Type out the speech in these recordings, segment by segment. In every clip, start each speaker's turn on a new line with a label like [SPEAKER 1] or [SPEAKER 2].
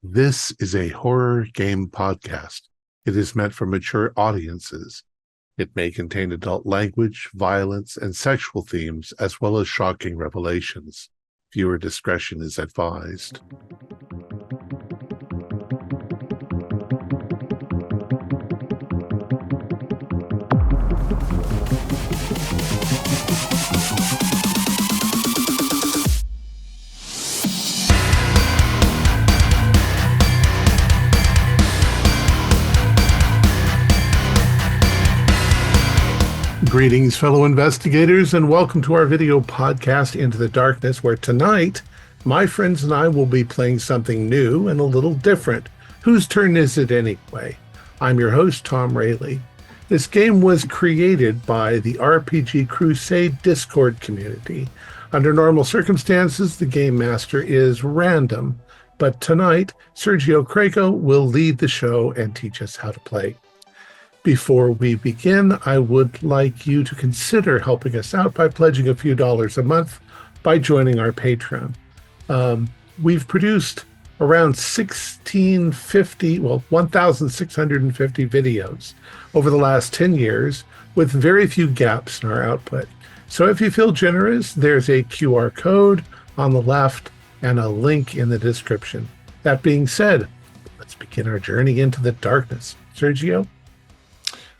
[SPEAKER 1] This is a horror game podcast. It is meant for mature audiences. It may contain adult language, violence, and sexual themes, as well as shocking revelations. Viewer discretion is advised. Greetings, fellow investigators, and welcome to our video podcast, Into the Darkness, where tonight, my friends and I will be playing something new and a little different. Whose turn is it anyway? I'm your host, Thom Raley. This game was created by the RPG Crusade Discord community. Under normal circumstances, the game master is random, but tonight, Sergio Crego will lead the show and teach us how to play. Before we begin, I would like you to consider helping us out by pledging a few dollars a month by joining our Patreon. We've produced around 1,650 videos over the last 10 years with very few gaps in our output. So if you feel generous, there's a QR code on the left and a link in the description. That being said, let's begin our journey into the darkness. Sergio?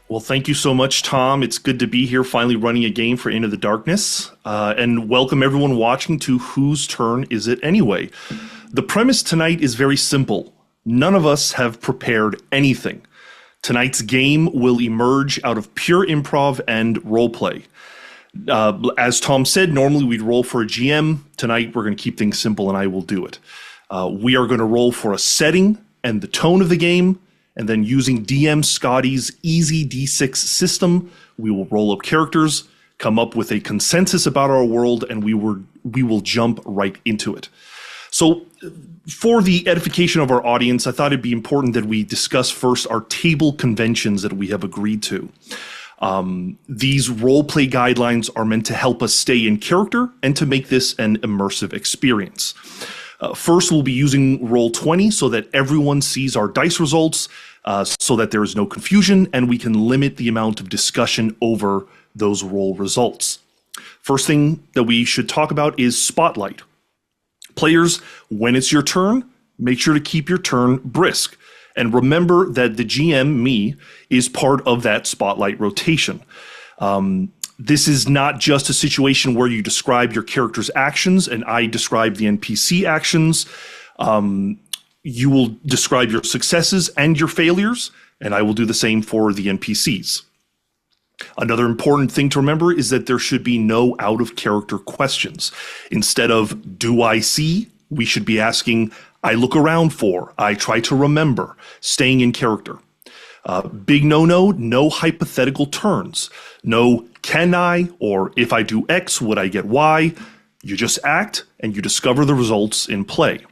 [SPEAKER 2] Well, thank you so much, Thom. It's good to be here finally running a game for Into the Darkness. And welcome everyone watching to Whose Turn Is It Anyway? The premise tonight is very simple. None of us have prepared anything. Tonight's game will emerge out of pure improv and roleplay. As Thom said, normally we'd roll for a GM. Tonight we're going to keep things simple and I will do it. We are going to roll for a setting and the tone of the game. And then using DM Scotty's EZD6 system, we will roll up characters, come up with a consensus about our world, and we will jump right into it. So for the edification of our audience, I thought it'd be important that we discuss first our table conventions that we have agreed to. These roleplay guidelines are meant to help us stay in character and to make this an immersive experience. First, we'll be using Roll20 so that everyone sees our dice results, so that there is no confusion and we can limit the amount of discussion over those roll results. First thing that we should talk about is Spotlight. Players, when it's your turn, make sure to keep your turn brisk. And remember that the GM, me, is part of that Spotlight rotation. This is not just a situation where you describe your character's actions and I describe the NPC actions. You will describe your successes and your failures, and I will do the same for the NPCs. Another important thing to remember is that there should be no out-of-character questions. Instead of, do I see? We should be asking, I look around for, I try to remember, staying in character. Big no-no, no hypothetical turns. No, can I, or if I do X, would I get Y? You just act, and you discover the results in play.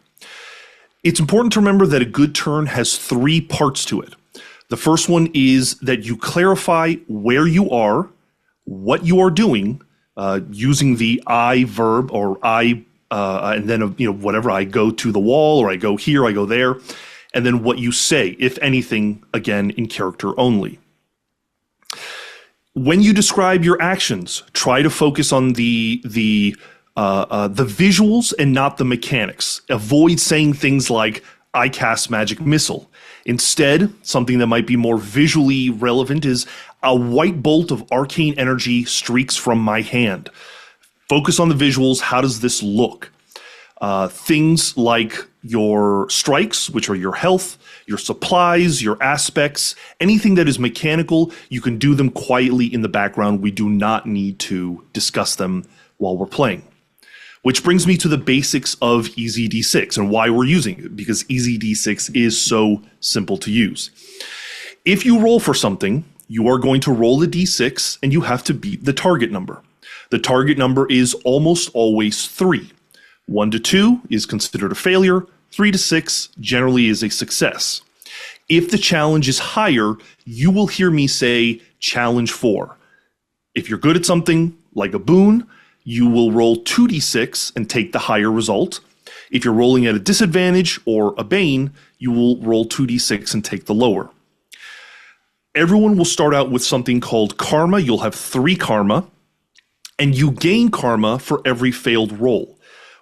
[SPEAKER 2] It's important to remember that a good turn has three parts to it. The first one is that you clarify where you are, what you are doing, using the I verb or I, and then whatever, I go to the wall or I go here, I go there, and then what you say, if anything, again in character only. When you describe your actions, try to focus on the visuals and not the mechanics. Avoid saying things like, I cast magic missile. Instead, something that might be more visually relevant is a white bolt of arcane energy streaks from my hand. Focus on the visuals. How does this look? Things like your strikes, which are your health, your supplies, your aspects, anything that is mechanical, you can do them quietly in the background. We do not need to discuss them while we're playing. Which brings me to the basics of EZD6 and why we're using it, because EZD6 is so simple to use. If you roll for something, you are going to roll a D6 and you have to beat the target number. The target number is almost always 3. 1 to 2 is considered a failure. 3 to 6 generally is a success. If the challenge is higher, you will hear me say challenge 4. If you're good at something like a boon, you will roll 2d6 and take the higher result. If you're rolling at a disadvantage or a bane, you will roll 2d6 and take the lower. Everyone will start out with something called karma. You'll have 3 karma, and you gain karma for every failed roll.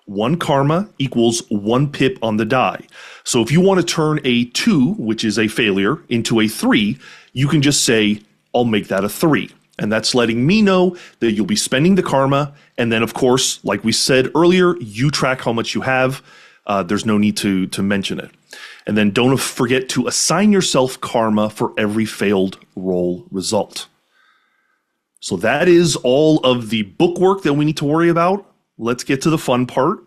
[SPEAKER 2] 1 karma equals 1 pip on the die. So if you want to turn a 2, which is a failure, into a 3, you can just say, I'll make that a 3. And that's letting me know that you'll be spending the karma. And then, of course, like we said earlier, you track how much you have. There's no need to mention it. And then don't forget to assign yourself karma for every failed roll result. So that is all of the bookwork that we need to worry about. Let's get to the fun part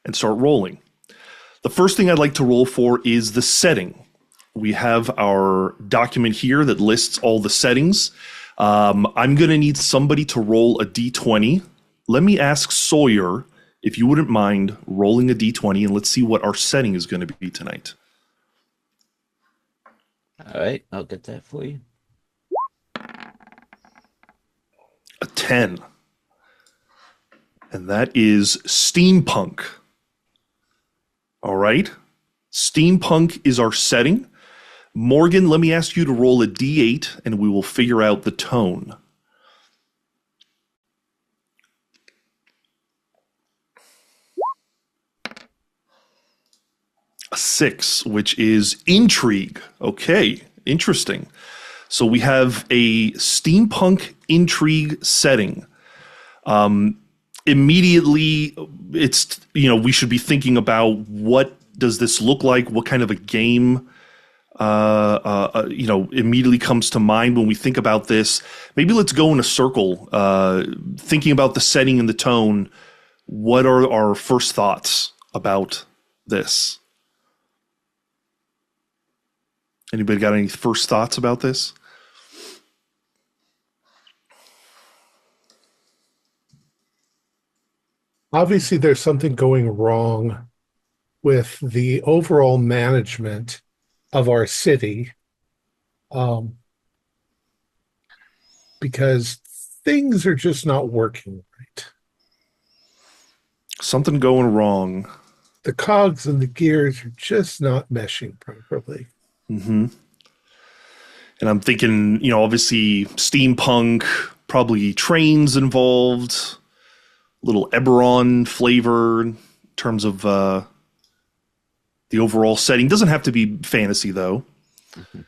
[SPEAKER 2] and start rolling. The first thing I'd like to roll for is the setting. We have our document here that lists all the settings. I'm going to need somebody to roll a d20. Let me ask Sawyer if you wouldn't mind rolling a d20, and let's see what our setting is going to be tonight.
[SPEAKER 3] All right, I'll get that for you.
[SPEAKER 2] A 10. And that is steampunk. All right. Steampunk is our setting. Morgan, let me ask you to roll a d8 and we will figure out the tone. A 6, which is intrigue. Okay, interesting. So we have a steampunk intrigue setting. Immediately, it's, we should be thinking about what does this look like? What kind of a game, immediately comes to mind when we think about this? Maybe let's go in a circle, thinking about the setting and the tone. What are our first thoughts about this? Anybody got any first thoughts about this?
[SPEAKER 1] Obviously, there's something going wrong with the overall management of our city, because things are just not working right.
[SPEAKER 2] Something going wrong.
[SPEAKER 1] The cogs and the gears are just not meshing properly.
[SPEAKER 2] Mm-hmm. And I'm thinking, obviously steampunk, probably trains involved, little Eberron flavor in terms of the overall setting. Doesn't have to be fantasy, though.
[SPEAKER 3] Mm-hmm.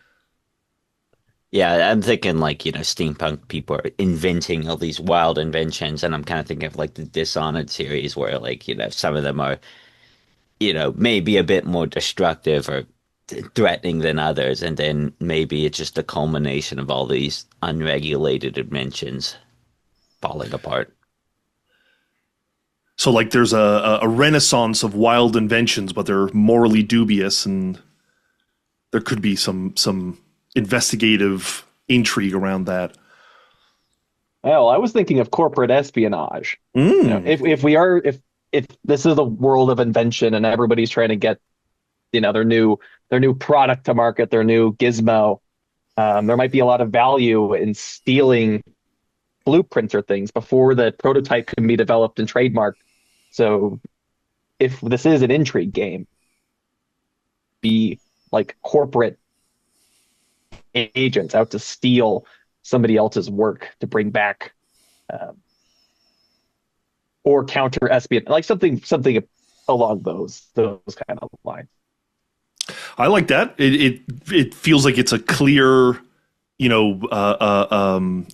[SPEAKER 3] Yeah, I'm thinking steampunk people are inventing all these wild inventions, and I'm kind of thinking of the Dishonored series where some of them are, maybe a bit more destructive or threatening than others, and then maybe it's just a culmination of all these unregulated inventions falling apart.
[SPEAKER 2] So there's a renaissance of wild inventions, but they're morally dubious, and there could be some investigative intrigue around that.
[SPEAKER 4] Well, I was thinking of corporate espionage. If this is a world of invention and everybody's trying to get their new product to market, their new gizmo, there might be a lot of value in stealing blueprints or things before the prototype can be developed and trademarked. So if this is an intrigue game, be corporate agents out to steal somebody else's work to bring back, or counter espionage, something along those kind of lines.
[SPEAKER 2] I like that. It feels like it's a clear,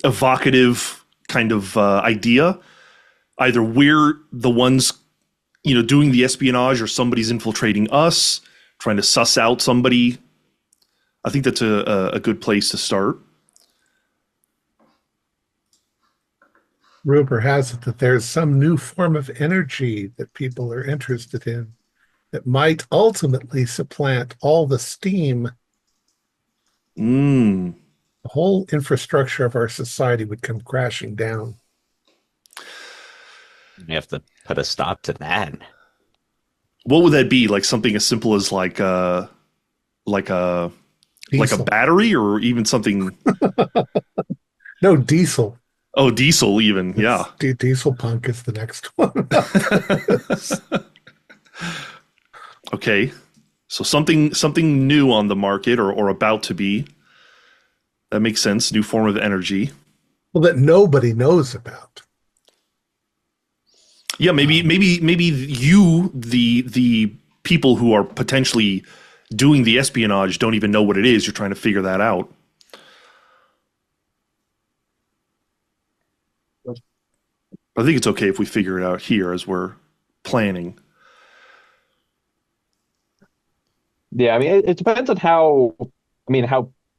[SPEAKER 2] evocative kind of idea. Either we're the ones, doing the espionage, or somebody's infiltrating us, trying to suss out somebody. I think that's a good place to start.
[SPEAKER 1] Rumor has it that there's some new form of energy that people are interested in that might ultimately supplant all the steam. The whole infrastructure of our society would come crashing down.
[SPEAKER 3] You have to put a stop to that.
[SPEAKER 2] What would that be? Something as simple as a battery, or even something?
[SPEAKER 1] No, diesel.
[SPEAKER 2] Oh, diesel even. Yeah.
[SPEAKER 1] Diesel punk is the next one.
[SPEAKER 2] Okay. So something new on the market or about to be. That makes sense. New form of energy.
[SPEAKER 1] Well, that nobody knows about.
[SPEAKER 2] Yeah, maybe you the people who are potentially doing the espionage don't even know what it is. You're trying to figure that out. I think it's okay if we figure it out here as we're planning.
[SPEAKER 4] Yeah, I mean, it depends on how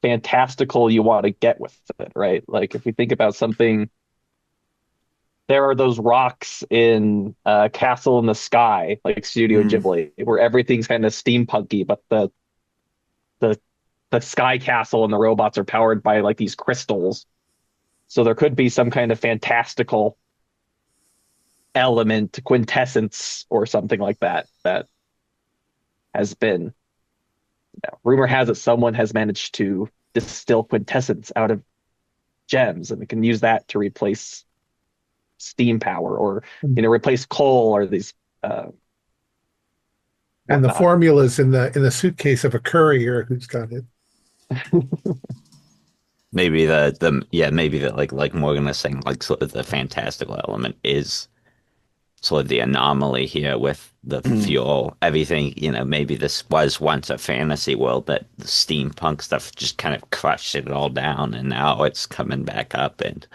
[SPEAKER 4] fantastical you want to get with it, right? Like if we think about something, there are those rocks in Castle in the Sky, like Studio
[SPEAKER 2] Mm,
[SPEAKER 4] Ghibli, where everything's kind of steampunky, but the the sky castle and the robots are powered by like these crystals. So there could be some kind of fantastical element, quintessence, or something like that that has been. Rumor has it someone has managed to distill quintessence out of gems, and they can use that to replace steam power, or replace coal, or these
[SPEAKER 1] And the
[SPEAKER 4] whatnot.
[SPEAKER 1] formula's in the suitcase of a courier who's got it.
[SPEAKER 3] Maybe maybe like Morgan was saying, like sort of the fantastical element is sort of the anomaly here with the
[SPEAKER 2] mm.
[SPEAKER 3] fuel. Everything, maybe this was once a fantasy world, but the steampunk stuff just kind of crushed it all down, and now it's coming back up and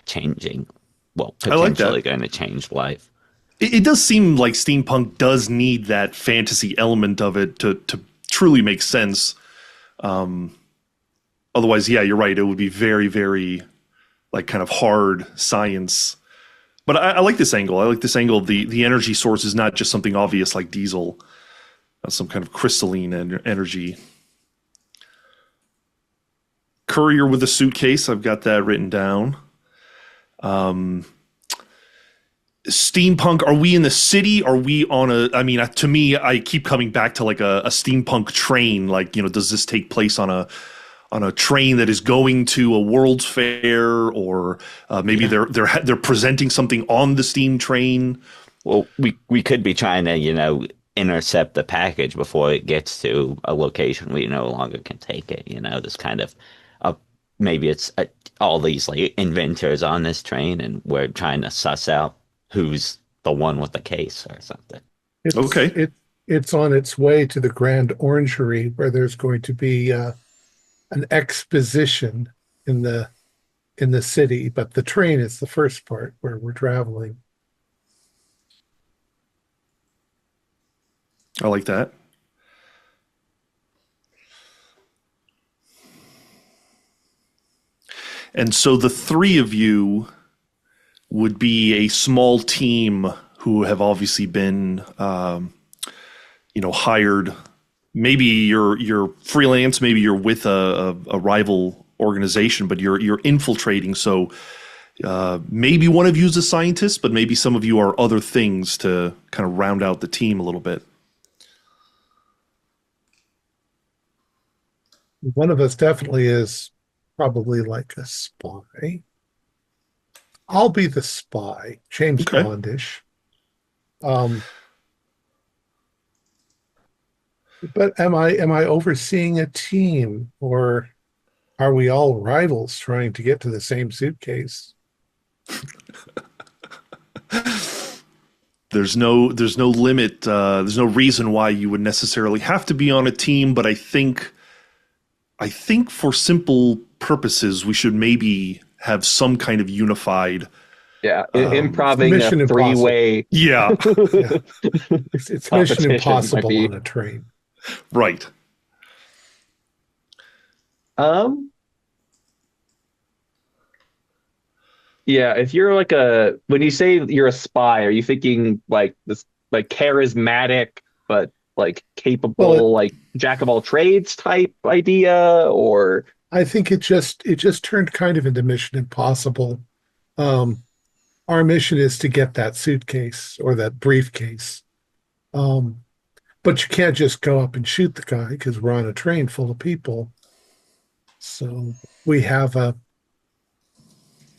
[SPEAKER 3] changing, well,
[SPEAKER 2] I like that.
[SPEAKER 3] potentially going to change life.
[SPEAKER 2] It does seem like steampunk does need that fantasy element of it to truly make sense. Otherwise, yeah, you're right. It would be very, very like kind of hard science. But I like this angle. I like this angle. The energy source is not just something obvious like diesel, some kind of crystalline energy. Courier with a suitcase. I've got that written down. Steampunk. Are we in the city? Are we on a? I mean, to me, I keep coming back to like a steampunk train. Like, does this take place on a train that is going to a World's Fair, or maybe they're presenting something on the steam train?
[SPEAKER 3] Well, we could be trying to, intercept the package before it gets to a location we no longer can take it. This kind of, uh, maybe it's all these like inventors on this train, and we're trying to suss out who's the one with the case or something.
[SPEAKER 1] It's
[SPEAKER 2] Okay.
[SPEAKER 1] it it's on its way to the Grand Orangery where there's going to be an exposition in the city, but the train is the first part where we're traveling.
[SPEAKER 2] I like that. And so the three of you would be a small team who have obviously been, hired. Maybe you're freelance, maybe you're with a rival organization, but you're infiltrating. So maybe one of you is a scientist, but maybe some of you are other things to kind of round out the team a little bit.
[SPEAKER 1] One of us definitely is probably like a spy. I'll be the spy, James
[SPEAKER 2] Okay.
[SPEAKER 1] Bondish. Um, but am I overseeing a team, or are we all rivals trying to get to the same suitcase?
[SPEAKER 2] There's no limit. There's no reason why you would necessarily have to be on a team, but I think for simple purposes, we should maybe have some kind of unified.
[SPEAKER 4] Yeah,
[SPEAKER 1] It's
[SPEAKER 4] improving a
[SPEAKER 1] Mission Impossible.
[SPEAKER 4] three-way
[SPEAKER 2] Yeah,
[SPEAKER 1] Yeah, it's Mission
[SPEAKER 4] competition might
[SPEAKER 1] Impossible
[SPEAKER 4] be.
[SPEAKER 1] on a train.
[SPEAKER 2] right.
[SPEAKER 4] Um, yeah, if you're like when you say you're a spy, are you thinking like this, like charismatic but like
[SPEAKER 1] Well,
[SPEAKER 4] capable, like jack of all trades type idea, or
[SPEAKER 1] I think it just turned kind of into Mission Impossible. Um, our mission is to get that suitcase or that briefcase. Um, but you can't just go up and shoot the guy because we're on a train full of people. So we have a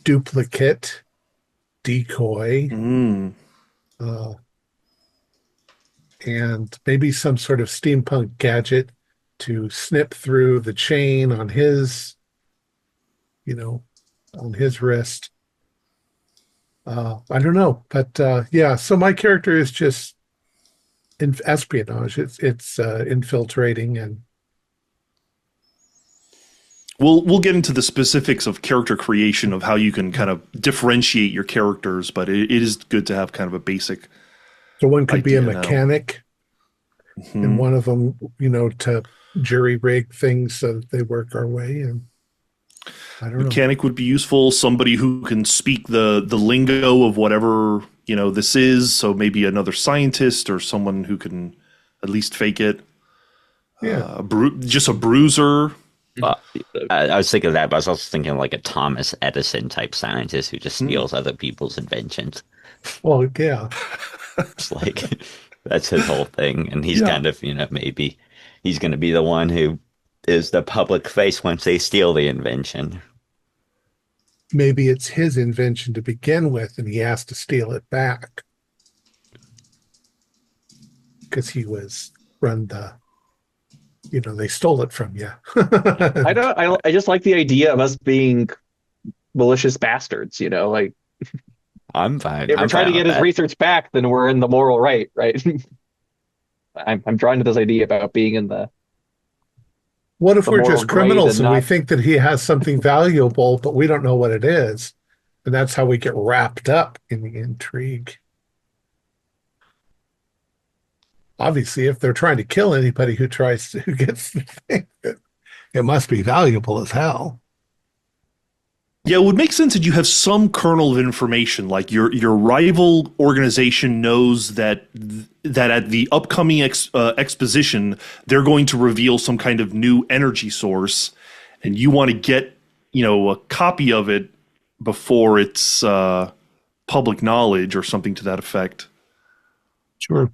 [SPEAKER 1] duplicate decoy,
[SPEAKER 2] Mm.
[SPEAKER 1] uh, and maybe some sort of steampunk gadget to snip through the chain on his, you know, on his wrist. I don't know, but yeah. So my character is just espionage. It's infiltrating, and
[SPEAKER 2] We'll get into the specifics of character creation of how you can kind of differentiate your characters, but it is good to have kind of a basic.
[SPEAKER 1] so one could be a
[SPEAKER 2] idea now.
[SPEAKER 1] mechanic, and
[SPEAKER 2] Mhm.
[SPEAKER 1] one of them, to jury rig things so that they work our way. And I don't know.
[SPEAKER 2] Mechanic would be useful. Somebody who can speak the lingo of whatever this is. So maybe another scientist or someone who can at least fake it.
[SPEAKER 1] Yeah.
[SPEAKER 2] Just a bruiser.
[SPEAKER 3] I was thinking of that, but I was also thinking like a Thomas Edison type scientist who just steals other people's inventions.
[SPEAKER 1] Well, yeah.
[SPEAKER 3] It's like that's his whole thing, and he's
[SPEAKER 1] Yeah.
[SPEAKER 3] kind of maybe he's going to be the one who is the public face once they steal the invention.
[SPEAKER 1] Maybe it's his invention to begin with, and he has to steal it back because he was run the. They stole it from you.
[SPEAKER 4] I just like the idea of us being malicious bastards, like
[SPEAKER 3] I'm fine.
[SPEAKER 4] if we're
[SPEAKER 3] I'm
[SPEAKER 4] trying to
[SPEAKER 3] fine
[SPEAKER 4] get
[SPEAKER 3] with
[SPEAKER 4] his
[SPEAKER 3] that.
[SPEAKER 4] research back, then we're in the moral right? I'm drawn to this idea about being in the
[SPEAKER 1] What if
[SPEAKER 4] the
[SPEAKER 1] we're
[SPEAKER 4] moral
[SPEAKER 1] just
[SPEAKER 4] grade
[SPEAKER 1] criminals
[SPEAKER 4] and
[SPEAKER 1] and we
[SPEAKER 4] not
[SPEAKER 1] think that he has something valuable, but we don't know what it is? And that's how we get wrapped up in the intrigue. Obviously, if they're trying to kill anybody who gets the thing, it must be valuable as hell.
[SPEAKER 2] Yeah, it would make sense that you have some kernel of information, like your rival organization knows that at the upcoming exposition they're going to reveal some kind of new energy source, and you want to get a copy of it before it's public knowledge or something to that effect.
[SPEAKER 1] Sure.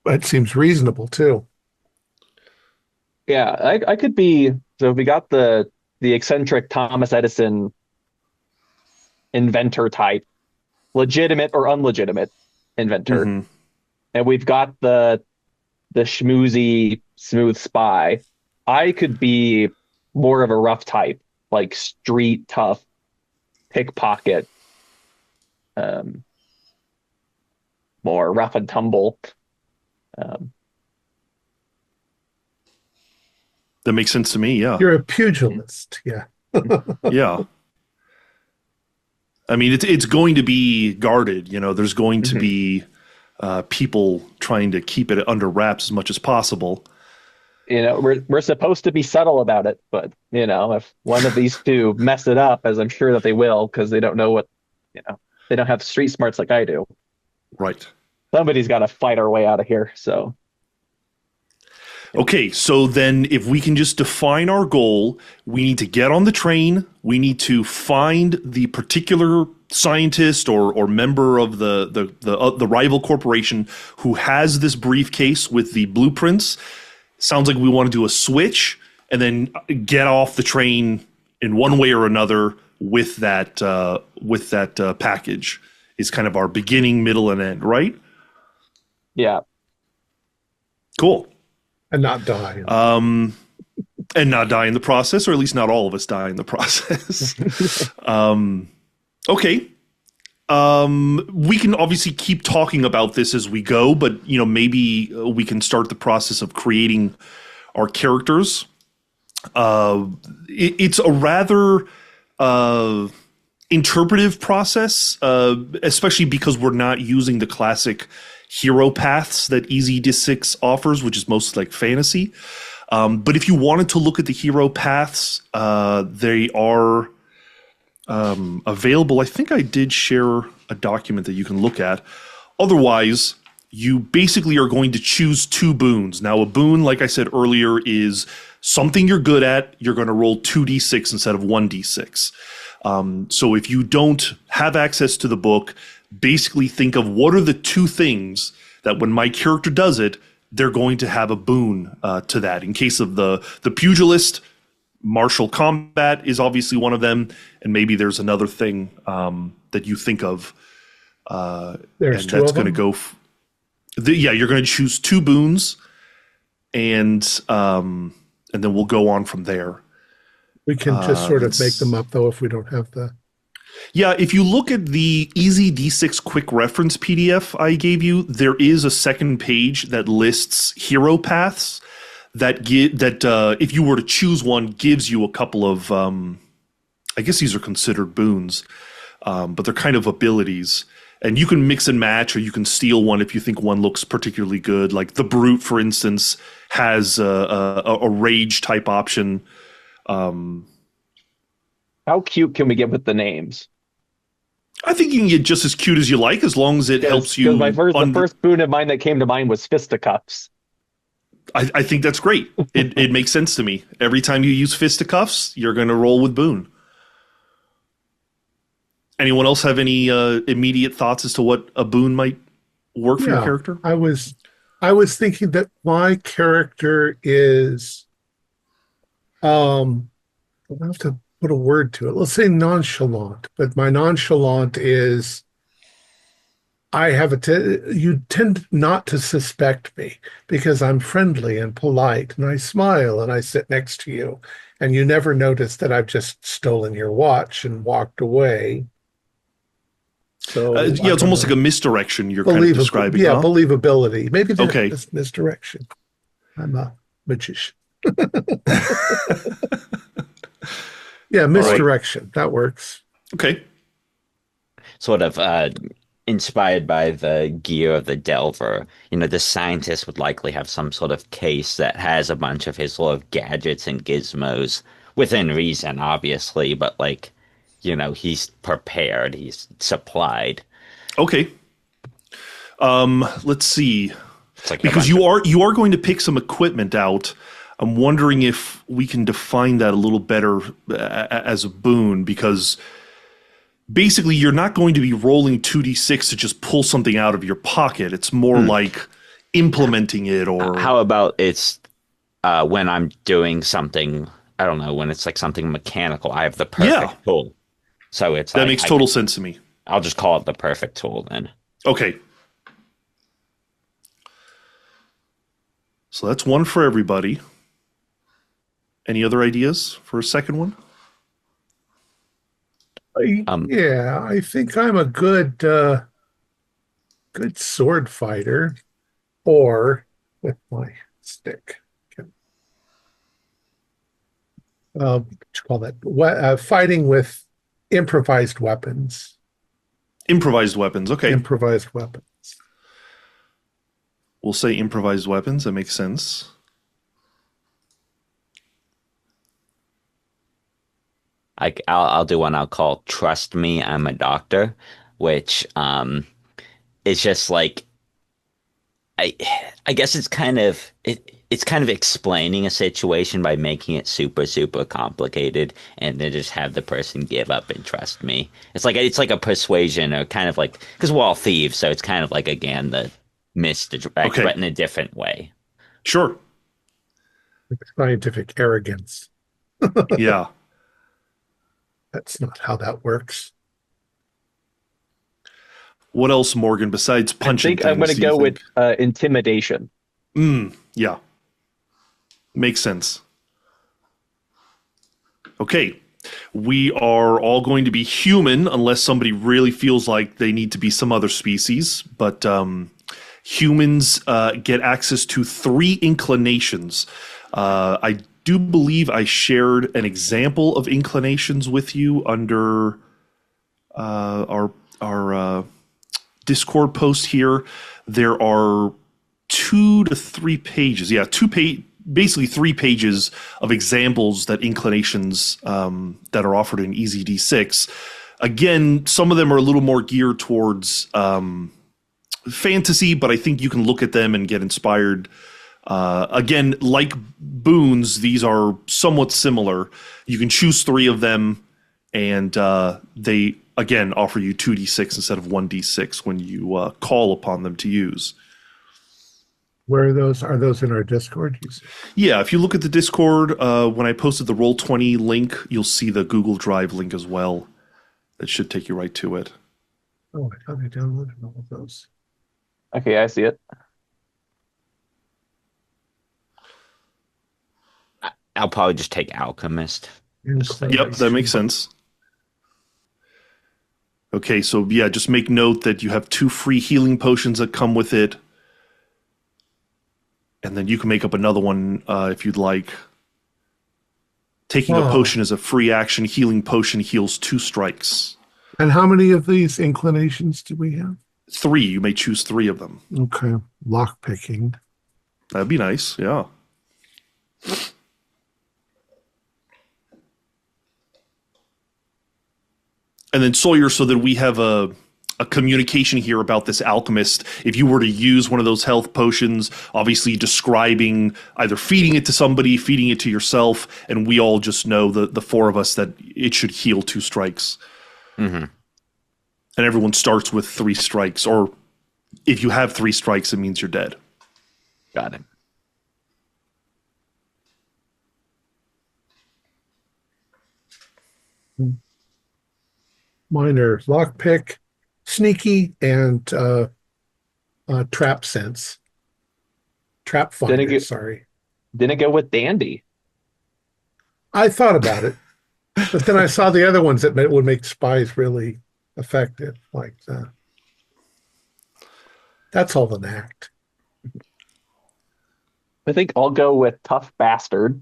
[SPEAKER 1] That seems reasonable too.
[SPEAKER 4] Yeah, I could be. So we got the eccentric Thomas Edison inventor type, legitimate or unlegitimate inventor,
[SPEAKER 2] Mhm.
[SPEAKER 4] and we've got the schmoozy smooth spy. I could be more of a rough type, like street tough, pickpocket, more rough and tumble.
[SPEAKER 2] That makes sense to me. Yeah.
[SPEAKER 1] You're a pugilist. Yeah.
[SPEAKER 2] Yeah. I mean, it's going to be guarded. There's going to be people trying to keep it under wraps as much as possible.
[SPEAKER 4] We're supposed to be subtle about it, but if one of these two mess it up, as I'm sure that they will, because they don't know what, they don't have street smarts like I do.
[SPEAKER 2] Right.
[SPEAKER 4] Somebody's got to fight our way out of here. So,
[SPEAKER 2] Okay, so then if we can just define our goal, we need to get on the train. We need to find the particular scientist or member of the rival corporation who has this briefcase with the blueprints. Sounds like we want to do a switch and then get off the train in one way or another with that package. Is kind of our beginning, middle, and end, right?
[SPEAKER 4] yeah.
[SPEAKER 2] Cool.
[SPEAKER 1] And not die.
[SPEAKER 2] And not die in the process, or at least not all of us die in the process. Okay. We can obviously keep talking about this as we go, but maybe we can start the process of creating our characters. It's a rather interpretive process, especially because we're not using the classic hero paths that EZD6 offers, which is mostly like fantasy. But if you wanted to look at the hero paths, they are available. I think I did share a document that you can look at. Otherwise, you basically are going to choose two boons. Now, a boon, like I said earlier, is something you're good at. You're going to roll 2d6 instead of 1d6. So if you don't have access to the book, basically think of what are the two things that when my character does it, they're going to have a boon to that. In case of the pugilist, martial combat is obviously one of them, and maybe there's another thing that you think of.
[SPEAKER 1] There's
[SPEAKER 2] and
[SPEAKER 1] two
[SPEAKER 2] that's
[SPEAKER 1] of
[SPEAKER 2] going to
[SPEAKER 1] them?
[SPEAKER 2] go. You're going to choose two boons, and then we'll go on from there.
[SPEAKER 1] We can just sort of make
[SPEAKER 2] Let's
[SPEAKER 1] them up, though, if we don't have the.
[SPEAKER 2] Yeah, if you look at the EZD6 quick reference PDF I gave you, there is a second page that lists hero paths if you were to choose one, gives you a couple of I guess these are considered boons, but they're kind of abilities. And you can mix and match, or you can steal one if you think one looks particularly good. Like the Brute, for instance, has a rage type option.
[SPEAKER 4] How cute can we get with the names?
[SPEAKER 2] I think you can get just as cute as you like, as long as it helps you.
[SPEAKER 4] The first boon of mine that came to mind was fisticuffs.
[SPEAKER 2] I think that's great. It makes sense to me. Every time you use fisticuffs, you're going to roll with boon. Anyone else have any immediate thoughts as to what a boon might work for your character?
[SPEAKER 1] I was thinking that my character is, I'll have to put a word to it. Let's say nonchalant, but my nonchalant is you tend not to suspect me because I'm friendly and polite and I smile and I sit next to you and you never notice that I've just stolen your watch and walked away. So
[SPEAKER 2] it's almost like a misdirection you're kind of describing.
[SPEAKER 1] Yeah, believability. Maybe that's misdirection. I'm a magician. Yeah, misdirection. Right. That works.
[SPEAKER 2] Okay.
[SPEAKER 3] Sort of inspired by the gear of the Delver, the scientist would likely have some sort of case that has a bunch of his sort of gadgets and gizmos within reason, obviously, but he's prepared, he's supplied.
[SPEAKER 2] Okay. Let's see. Because you are going to pick some equipment out. I'm wondering if we can define that a little better as a boon, because basically you're not going to be rolling 2d6 to just pull something out of your pocket. It's more like implementing it. Or
[SPEAKER 3] how about it's when I'm doing something, I don't know, when it's like something mechanical, I have the perfect tool. So that
[SPEAKER 2] makes total sense to me.
[SPEAKER 3] I'll just call it the perfect tool then.
[SPEAKER 2] Okay. So that's one for everybody. Any other ideas for a second one?
[SPEAKER 1] I think I'm a good sword fighter, or with my stick. What you call that? Fighting with improvised weapons.
[SPEAKER 2] Improvised weapons, okay.
[SPEAKER 1] Improvised weapons.
[SPEAKER 2] We'll say improvised weapons. That makes sense.
[SPEAKER 3] I'll do one I'll call Trust Me, I'm a Doctor, which is just like I guess it's kind of explaining a situation by making it super, super complicated and then just have the person give up and trust me. It's like a persuasion, or kind of like, because we're all thieves, so it's kind of like, again, the misdirect, but in a different way.
[SPEAKER 2] Sure.
[SPEAKER 1] Like scientific arrogance.
[SPEAKER 2] Yeah.
[SPEAKER 1] That's not how that works.
[SPEAKER 2] What else, Morgan, besides punching things?
[SPEAKER 4] I'm going to go with intimidation.
[SPEAKER 2] Yeah. Makes sense. Okay. We are all going to be human unless somebody really feels like they need to be some other species. But humans get access to 3 inclinations. I do believe I shared an example of inclinations with you under our Discord post here. There are 2 to 3 pages. Yeah, basically 3 pages of examples that inclinations that are offered in EZD6. Again, some of them are a little more geared towards fantasy, but I think you can look at them and get inspired. Again, like boons, these are somewhat similar. You can choose 3 of them, and they, again, offer you 2d6 instead of 1d6 when you call upon them to use.
[SPEAKER 1] Where are those? Are those in our Discord?
[SPEAKER 2] Yeah, if you look at the Discord, when I posted the Roll20 link, you'll see the Google Drive link as well. That should take you right to it.
[SPEAKER 1] Oh, I thought I downloaded all of those.
[SPEAKER 4] Okay, I see it.
[SPEAKER 3] I'll probably just take Alchemist.
[SPEAKER 2] Yep, that makes sense. Okay, so yeah, just make note that you have 2 free healing potions that come with it. And then you can make up another one if you'd like. Taking a potion is a free action. Healing potion heals 2 strikes.
[SPEAKER 1] And how many of these inclinations do we have?
[SPEAKER 2] 3. You may choose 3 of them.
[SPEAKER 1] Okay. Lock picking.
[SPEAKER 2] That'd be nice, yeah. And then Sawyer, so that we have a communication here about this alchemist, if you were to use one of those health potions, obviously describing either feeding it to somebody, feeding it to yourself, and we all just know, the 4 of us, that it should heal 2 strikes.
[SPEAKER 3] Mm-hmm.
[SPEAKER 2] And everyone starts with 3 strikes, or if you have 3 strikes, it means you're dead.
[SPEAKER 3] Got it.
[SPEAKER 1] Mine are lockpick, sneaky, and trap sense. Trap finder, sorry.
[SPEAKER 4] Didn't go with dandy.
[SPEAKER 1] I thought about it, but then I saw the other ones that would make spies really effective, like that. That's all an act.
[SPEAKER 4] I think I'll go with tough bastard.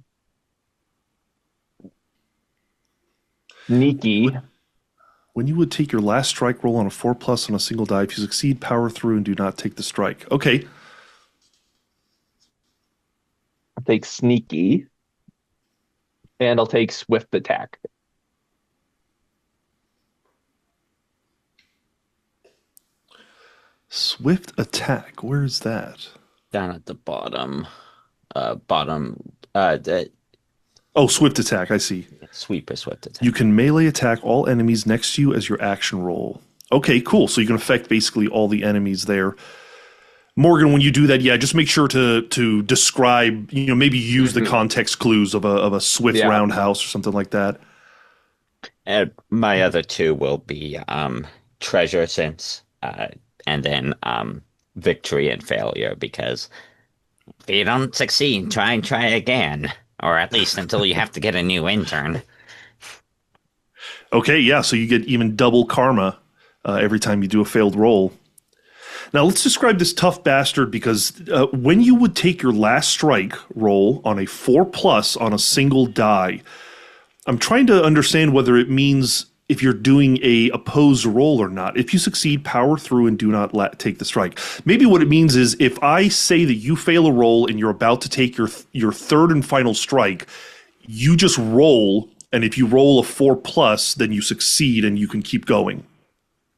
[SPEAKER 4] Sneaky.
[SPEAKER 2] When you would take your last strike roll on a 4+ on a single die, if you succeed, power through and do not take the strike. Okay.
[SPEAKER 4] I'll take sneaky. And I'll take swift attack.
[SPEAKER 2] Swift attack. Where's that?
[SPEAKER 3] Down at the bottom.
[SPEAKER 2] Oh, swift attack. I see.
[SPEAKER 3] Sweep or swift attack.
[SPEAKER 2] You can melee attack all enemies next to you as your action roll. Okay, cool. So you can affect basically all the enemies there. Morgan, when you do that, yeah, just make sure to describe, maybe use the context clues of a swift roundhouse or something like that.
[SPEAKER 3] And my other 2 will be treasure sense, and then victory and failure, because if you don't succeed, try again, or at least until you have to get a new intern.
[SPEAKER 2] Okay, yeah, so you get even double karma every time you do a failed roll. Now let's describe this tough bastard, because when you would take your last strike roll on a 4+ on a single die, I'm trying to understand whether it means if you're doing a opposed roll or not. If you succeed, power through and do not take the strike. Maybe what it means is if I say that you fail a roll and you're about to take your 3rd and final strike, you just roll, and if you roll a 4+, then you succeed and you can keep going.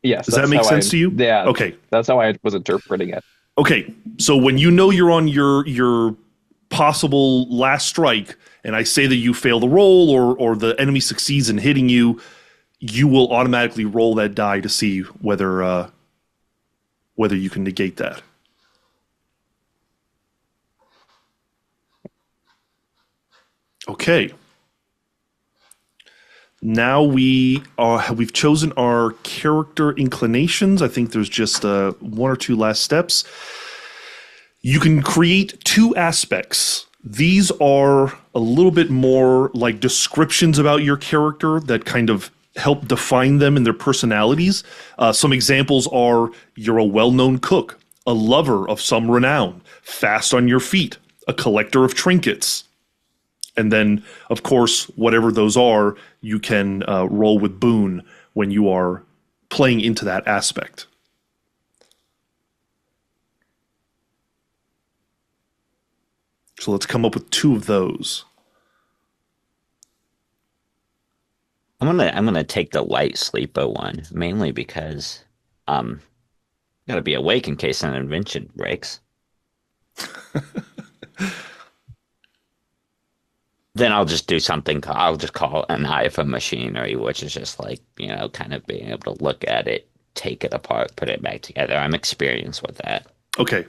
[SPEAKER 4] Yes.
[SPEAKER 2] Does that make sense to you?
[SPEAKER 4] Yeah.
[SPEAKER 2] Okay.
[SPEAKER 4] That's how I was interpreting it.
[SPEAKER 2] Okay. So when you know you're on your possible last strike, and I say that you fail the roll, or the enemy succeeds in hitting you, you will automatically roll that die to see whether you can negate that. Okay. Now we've chosen our character inclinations. I think there's just 1 or 2 last steps. You can create 2 aspects. These are a little bit more like descriptions about your character that kind of help define them and their personalities. Some examples are: you're a well-known cook, a lover of some renown, fast on your feet, a collector of trinkets. And then, of course, whatever those are, you can roll with boon when you are playing into that aspect. So let's come up with 2 of those.
[SPEAKER 3] I'm gonna take the light sleeper one, mainly because gotta be awake in case an invention breaks. Then I'll just do something. I'll just call it an eye for machinery, which is just like, kind of being able to look at it, take it apart, put it back together. I'm experienced with that.
[SPEAKER 2] Okay.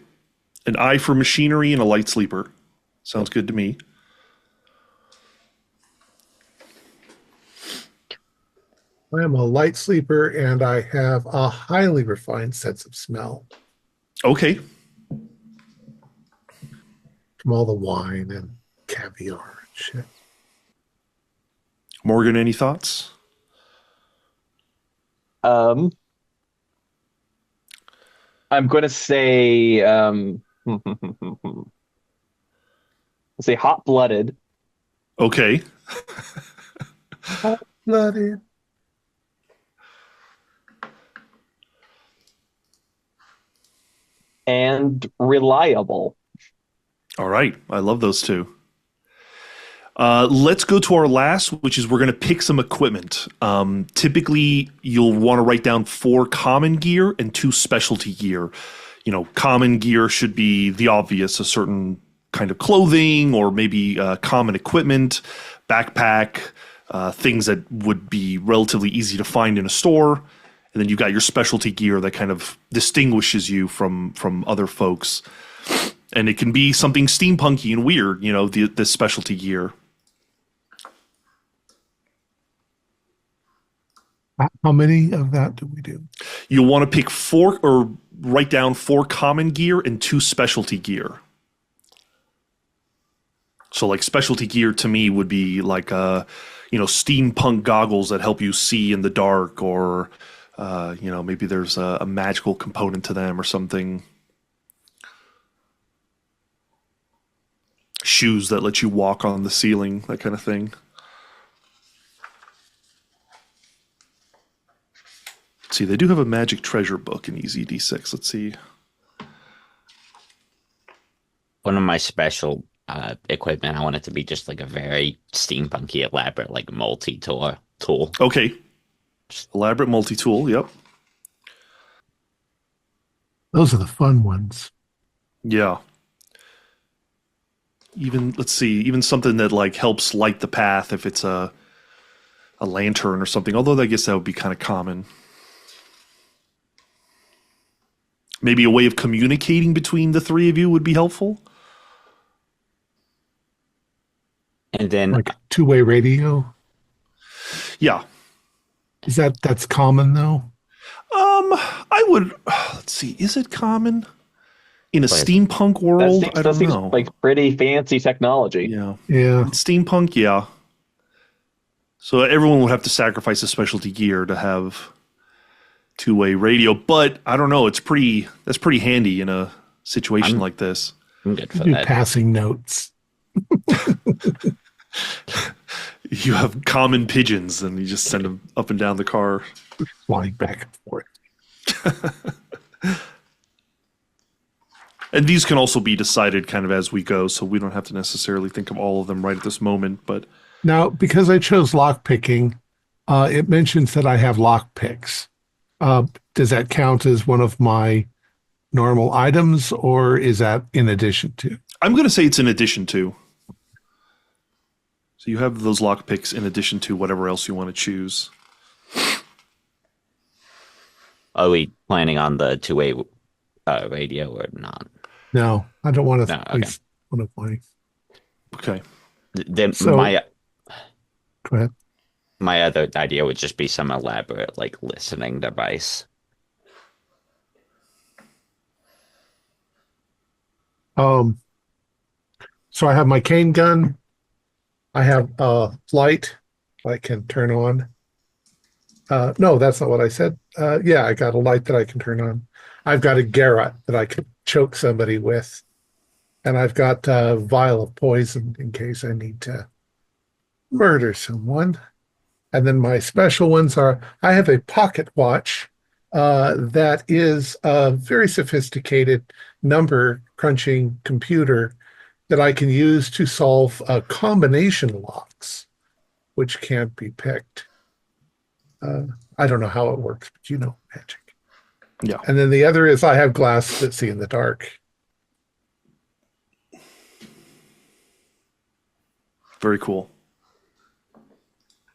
[SPEAKER 2] An eye for machinery and a light sleeper. Sounds good to me.
[SPEAKER 1] I am a light sleeper, and I have a highly refined sense of smell.
[SPEAKER 2] Okay.
[SPEAKER 1] From all the wine and caviar and shit.
[SPEAKER 2] Morgan, any thoughts?
[SPEAKER 4] I'm going to say, let's say hot-blooded.
[SPEAKER 2] Okay.
[SPEAKER 1] Blooded.
[SPEAKER 4] And reliable.
[SPEAKER 2] All right. I love those two. Let's go to our last, which is we're going to pick some equipment. Typically, you'll want to write down 4 common gear and 2 specialty gear. Common gear should be the obvious, a certain kind of clothing or maybe common equipment, backpack, things that would be relatively easy to find in a store. And then you've got your specialty gear that kind of distinguishes you from other folks. And it can be something steampunky and weird, the specialty gear.
[SPEAKER 1] How many of that do we do?
[SPEAKER 2] You'll want to pick 4 or write down 4 common gear and 2 specialty gear. So like specialty gear to me would be like steampunk goggles that help you see in the dark, or maybe there's a magical component to them or something. Shoes that let you walk on the ceiling, that kind of thing. Let's see, they do have a magic treasure book in EZD6. Let's see.
[SPEAKER 3] One of my special equipment, I want it to be just like a very steampunky, elaborate, like multi-tool tool.
[SPEAKER 2] Okay. Elaborate multi-tool, yep.
[SPEAKER 1] Those are the fun ones.
[SPEAKER 2] Yeah. Let's see, even something that like helps light the path if it's a lantern or something, although I guess that would be kind of common. Maybe a way of communicating between the 3 of you would be helpful.
[SPEAKER 3] And then
[SPEAKER 1] Like a two-way radio.
[SPEAKER 2] Yeah.
[SPEAKER 1] That's common though?
[SPEAKER 2] I would, let's see, is it common in a steampunk world? I don't know.
[SPEAKER 4] Like pretty fancy technology.
[SPEAKER 2] Yeah.
[SPEAKER 1] Yeah.
[SPEAKER 2] Steampunk, yeah. So everyone would have to sacrifice a specialty gear to have two-way radio, but I don't know. That's pretty handy in a situation like this.
[SPEAKER 3] I'm good for
[SPEAKER 1] Do
[SPEAKER 3] that.
[SPEAKER 1] passing notes.
[SPEAKER 2] You have common pigeons, and you just send them up and down the car,
[SPEAKER 1] Flying back and forth.
[SPEAKER 2] And these can also be decided kind of as we go, so we don't have to necessarily think of all of them right at this moment. But
[SPEAKER 1] Now, because I chose lock picking, it mentions that I have lock picks. Does that count as one of my normal items, or is that in addition to?
[SPEAKER 2] I'm going to say it's in addition to. So you have those lock picks in addition to whatever else you want to choose.
[SPEAKER 3] Are we planning on the two-way radio or not?
[SPEAKER 1] No, I don't want to
[SPEAKER 3] No, okay.
[SPEAKER 1] place one of my.
[SPEAKER 2] Okay.
[SPEAKER 3] Then
[SPEAKER 1] So- Go ahead.
[SPEAKER 3] my other idea would just be some elaborate like listening device.
[SPEAKER 1] So I have my cane gun. I have a light I can turn on. No, that's not what I said. Yeah, I got a light that I can turn on. I've got a garrote that I could choke somebody with. And I've got a vial of poison in case I need to murder someone. And then my special ones are, I have a pocket watch that is a very sophisticated number crunching computer that I can use to solve combination locks, which can't be picked. I don't know how it works, but you know magic.
[SPEAKER 2] Yeah.
[SPEAKER 1] And then the other is I have glasses that see in the dark.
[SPEAKER 2] Very cool.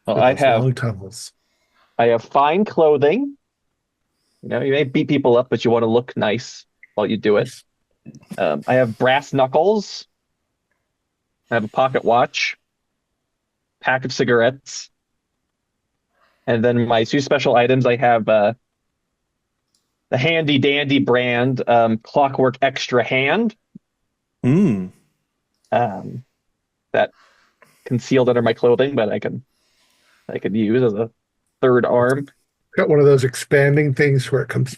[SPEAKER 4] Well,
[SPEAKER 1] for
[SPEAKER 4] I
[SPEAKER 1] those
[SPEAKER 4] have
[SPEAKER 1] long tunnels.
[SPEAKER 4] fine clothing. You know, you may beat people up, but you want to look nice while you do it. I have brass knuckles. I have a pocket watch, pack of cigarettes, and then my two special items. I have the handy dandy brand, Clockwork Extra Hand,
[SPEAKER 2] Mm.
[SPEAKER 4] that concealed under my clothing, but I could use as a third arm.
[SPEAKER 1] Got one of those expanding things where it comes.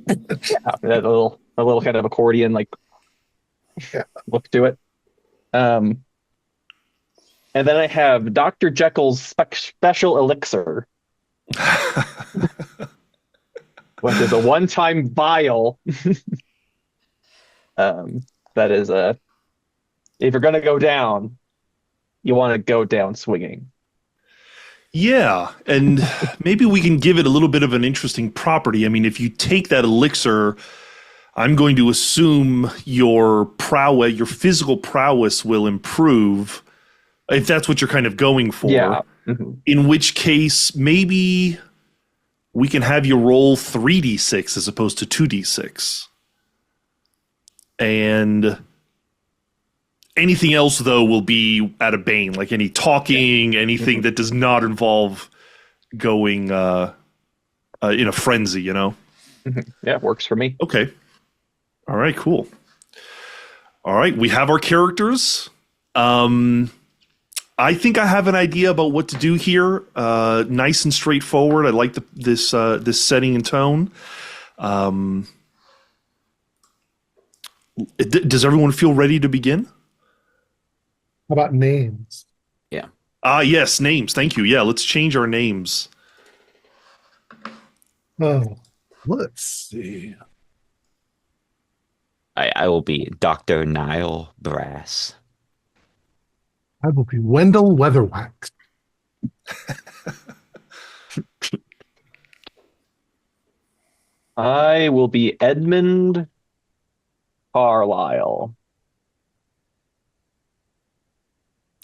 [SPEAKER 4] Yeah, a little kind of accordion like
[SPEAKER 1] Yeah.
[SPEAKER 4] look to it. And then I have Dr. Jekyll's special elixir, which is a one-time vial. That is if you're gonna go down, you want to go down swinging.
[SPEAKER 2] Yeah, and maybe we can give it a little bit of an interesting property. I mean, if you take that elixir, I'm going to assume your prowess, your physical prowess will improve, if that's what you're kind of going for.
[SPEAKER 4] Yeah. Mhm.
[SPEAKER 2] In which case, maybe we can have you roll 3d6 as opposed to 2d6. And anything else, though, will be at a bane, like any talking, anything that does not involve going in a frenzy, you know?
[SPEAKER 4] Yeah, works for me.
[SPEAKER 2] Okay. All right, cool. All right, we have our characters. I think I have an idea about what to do here. Nice and straightforward. I like this setting and tone. Does everyone feel ready to begin?
[SPEAKER 1] How about names?
[SPEAKER 3] Yeah.
[SPEAKER 2] Yes, names. Thank you. Yeah, let's change our names.
[SPEAKER 1] Oh, let's see.
[SPEAKER 3] I will be Dr. Nile Brass.
[SPEAKER 1] I will be Wendell Weatherwax.
[SPEAKER 4] I will be Edmund Carlisle.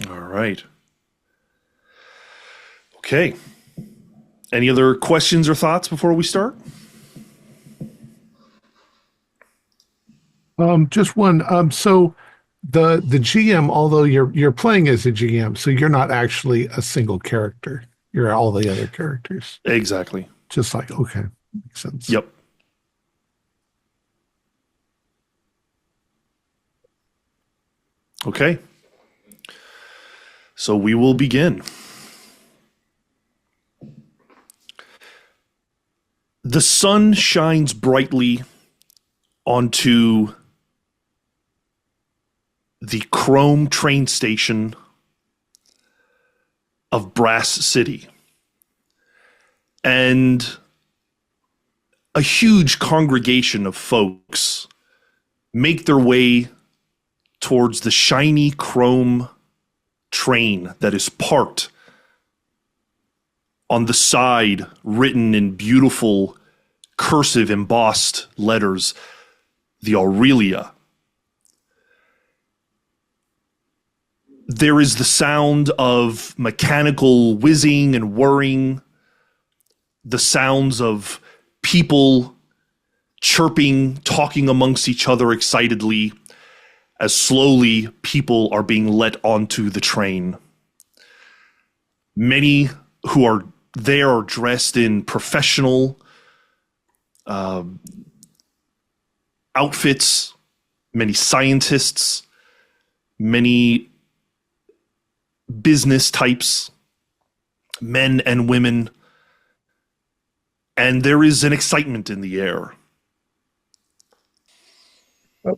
[SPEAKER 2] All right. Okay. Any other questions or thoughts before we start?
[SPEAKER 1] Just one. So the GM, although you're playing as a GM, so you're not actually a single character. You're all the other characters.
[SPEAKER 2] Exactly.
[SPEAKER 1] Just like, okay, makes sense.
[SPEAKER 2] Yep. Okay. So we will begin. The sun shines brightly onto the chrome train station of Brass City. And a huge congregation of folks make their way towards the shiny chrome train that is parked on the side, written in beautiful cursive embossed letters, the Aurelia. There is the sound of mechanical whizzing and whirring, the sounds of people chirping, talking amongst each other excitedly, as slowly people are being let onto the train. Many who are there are dressed in professional outfits, many scientists, many business types, men and women, and there is an excitement in the air.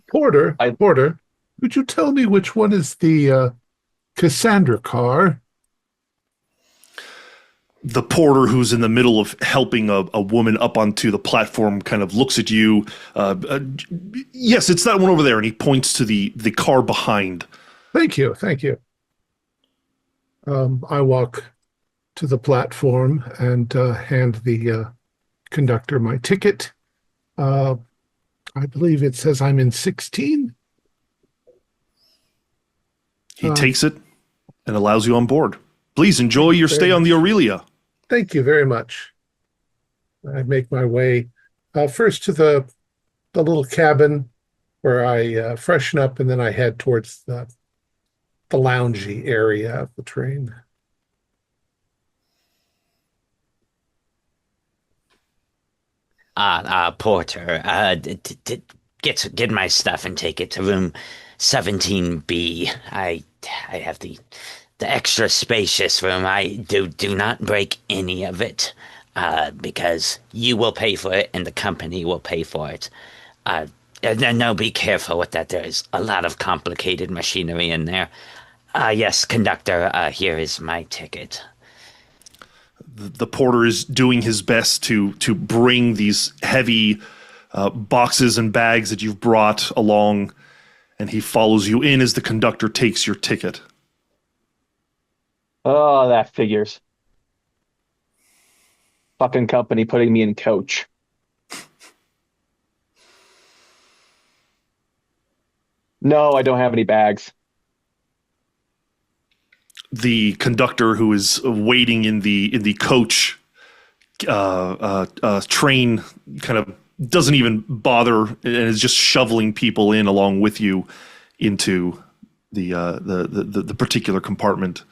[SPEAKER 1] Porter, could you tell me which one is the Cassandra car?
[SPEAKER 2] The porter, who's in the middle of helping a woman up onto the platform, kind of looks at you. Yes, it's that one over there, and he points to the car behind.
[SPEAKER 1] Thank you. I walk to the platform and hand the conductor my ticket. I believe it says I'm in 16.
[SPEAKER 2] He takes it and allows you on board. Please enjoy your stay on the Aurelia.
[SPEAKER 1] Thank you very much. I make my way first to the little cabin where I freshen up, and then I head towards the loungy area of the train.
[SPEAKER 3] Porter, get my stuff and take it to room 17B. I have the extra spacious room. I do not break any of it, because you will pay for it and the company will pay for it. Uh, no, be careful with that. There is a lot of complicated machinery in there. Yes, conductor, here is my ticket.
[SPEAKER 2] The porter is doing his best to bring these heavy boxes and bags that you've brought along, and he follows you in as the conductor takes your ticket.
[SPEAKER 4] Oh, that figures. Fucking company putting me in coach. No, I don't have any bags.
[SPEAKER 2] The conductor, who is waiting in the coach train, kind of doesn't even bother and is just shoveling people in along with you into the particular compartment.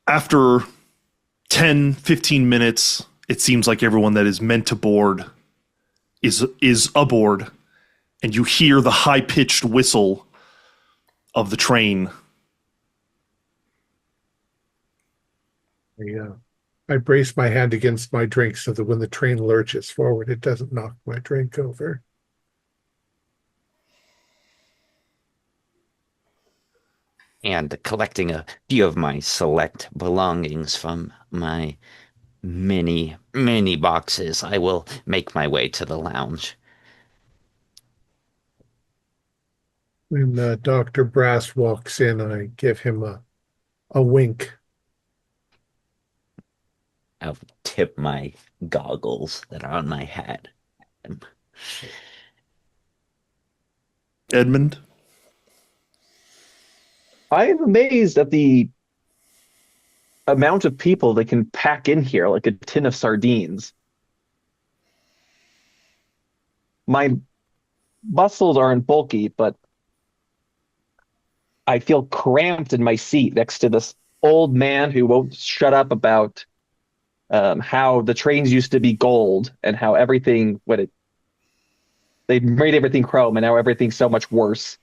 [SPEAKER 2] After 10, 15 minutes, it seems like everyone that is meant to board is aboard, and you hear the high-pitched whistle of the train.
[SPEAKER 1] I brace my hand against my drink so that when the train lurches forward, it doesn't knock my drink over.
[SPEAKER 3] And collecting a few of my select belongings from my many boxes, I will make my way to the lounge.
[SPEAKER 1] When Dr. Brass walks in, I give him a wink.
[SPEAKER 3] I'll tip my goggles that are on my hat.
[SPEAKER 2] Edmund?
[SPEAKER 4] I am amazed at the amount of people they can pack in here like a tin of sardines. My muscles aren't bulky, but I feel cramped in my seat next to this old man who won't shut up about how the trains used to be gold and how everything they made everything chrome and now everything's so much worse.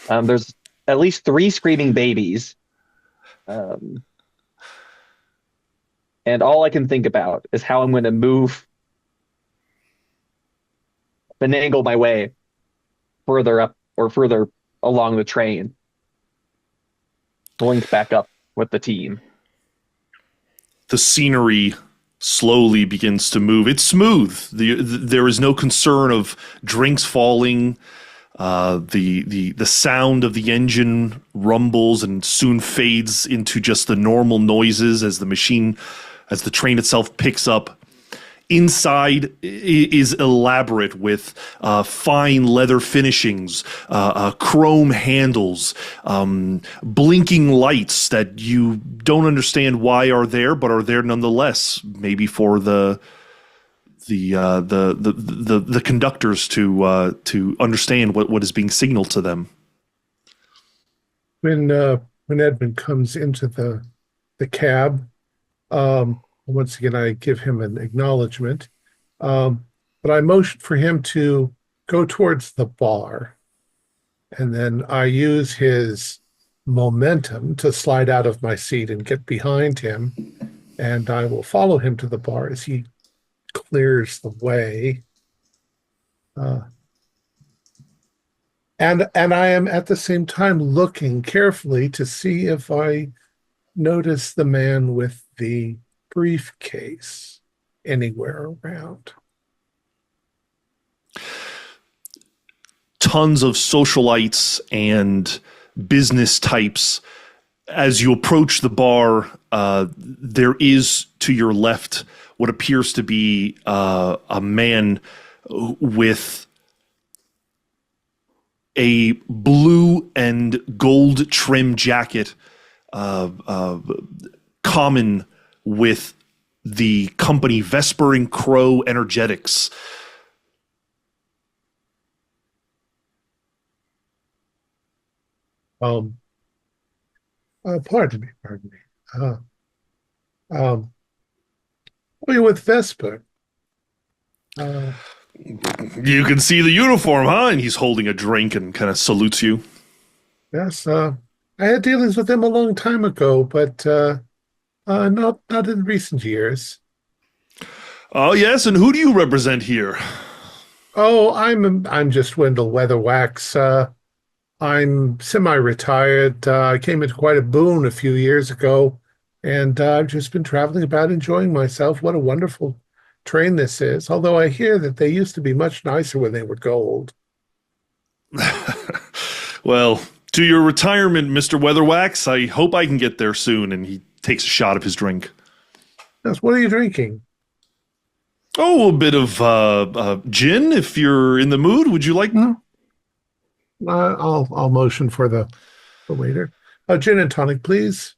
[SPEAKER 4] There's at least 3 screaming babies. And all I can think about is how I'm going to finagle my way further up or further along the train, link back up with the team.
[SPEAKER 2] The scenery slowly begins to move. It's smooth. There is no concern of drinks falling. The sound of the engine rumbles and soon fades into just the normal noises as the train itself picks up. Inside is elaborate with fine leather finishings, chrome handles, blinking lights that you don't understand why are there, but are there nonetheless. Maybe for the conductors to understand what is being signaled to them.
[SPEAKER 1] When Edmund comes into the cab, once again, I give him an acknowledgement, but I motion for him to go towards the bar, and then I use his momentum to slide out of my seat and get behind him, and I will follow him to the bar as he clears the way. And I am at the same time looking carefully to see if I notice the man with the briefcase anywhere around.
[SPEAKER 2] Tons of socialites and business types. As you approach the bar, there is to your left what appears to be a man with a blue and gold trim jacket, common with the company Vesper and Crow Energetics.
[SPEAKER 1] Pardon me. Um, we with Vesper. Uh,
[SPEAKER 2] You can see the uniform, huh? And he's holding a drink and kind of salutes you.
[SPEAKER 1] yes, I had dealings with them a long time ago, but not in recent years.
[SPEAKER 2] Oh, yes, and who do you represent here?
[SPEAKER 1] Oh, I'm just Wendell Weatherwax. I'm semi-retired. I came into quite a boon a few years ago, and I've just been traveling about enjoying myself. What a wonderful train this is. Although I hear that they used to be much nicer when they were gold.
[SPEAKER 2] Well, to your retirement, Mr. Weatherwax. I hope I can get there soon. And he takes a shot of his drink.
[SPEAKER 1] Yes, what are you drinking?
[SPEAKER 2] Oh, a bit of gin, if you're in the mood. Would you like?
[SPEAKER 1] No, I'll motion for the waiter. Gin and tonic, please.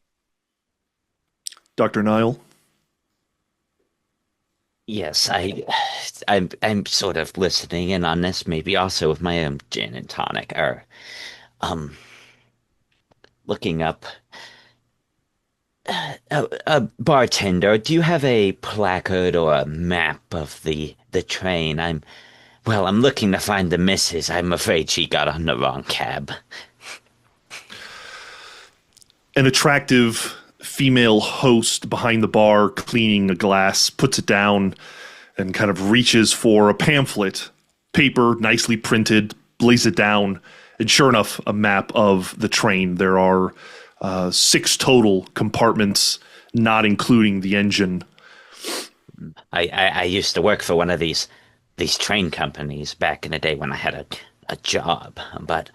[SPEAKER 2] Dr. Nile.
[SPEAKER 3] Yes, I'm sort of listening in on this, maybe also with my own gin and tonic, or um, looking up. Bartender, do you have a placard or a map of the train? I'm looking to find the missus. I'm afraid she got on the wrong cab.
[SPEAKER 2] An attractive female host behind the bar cleaning a glass puts it down and kind of reaches for a pamphlet, paper nicely printed, lays it down, and sure enough, a map of the train. There are 6 total compartments, not including the engine.
[SPEAKER 3] I used to work for one of these train companies back in the day when I had a job, but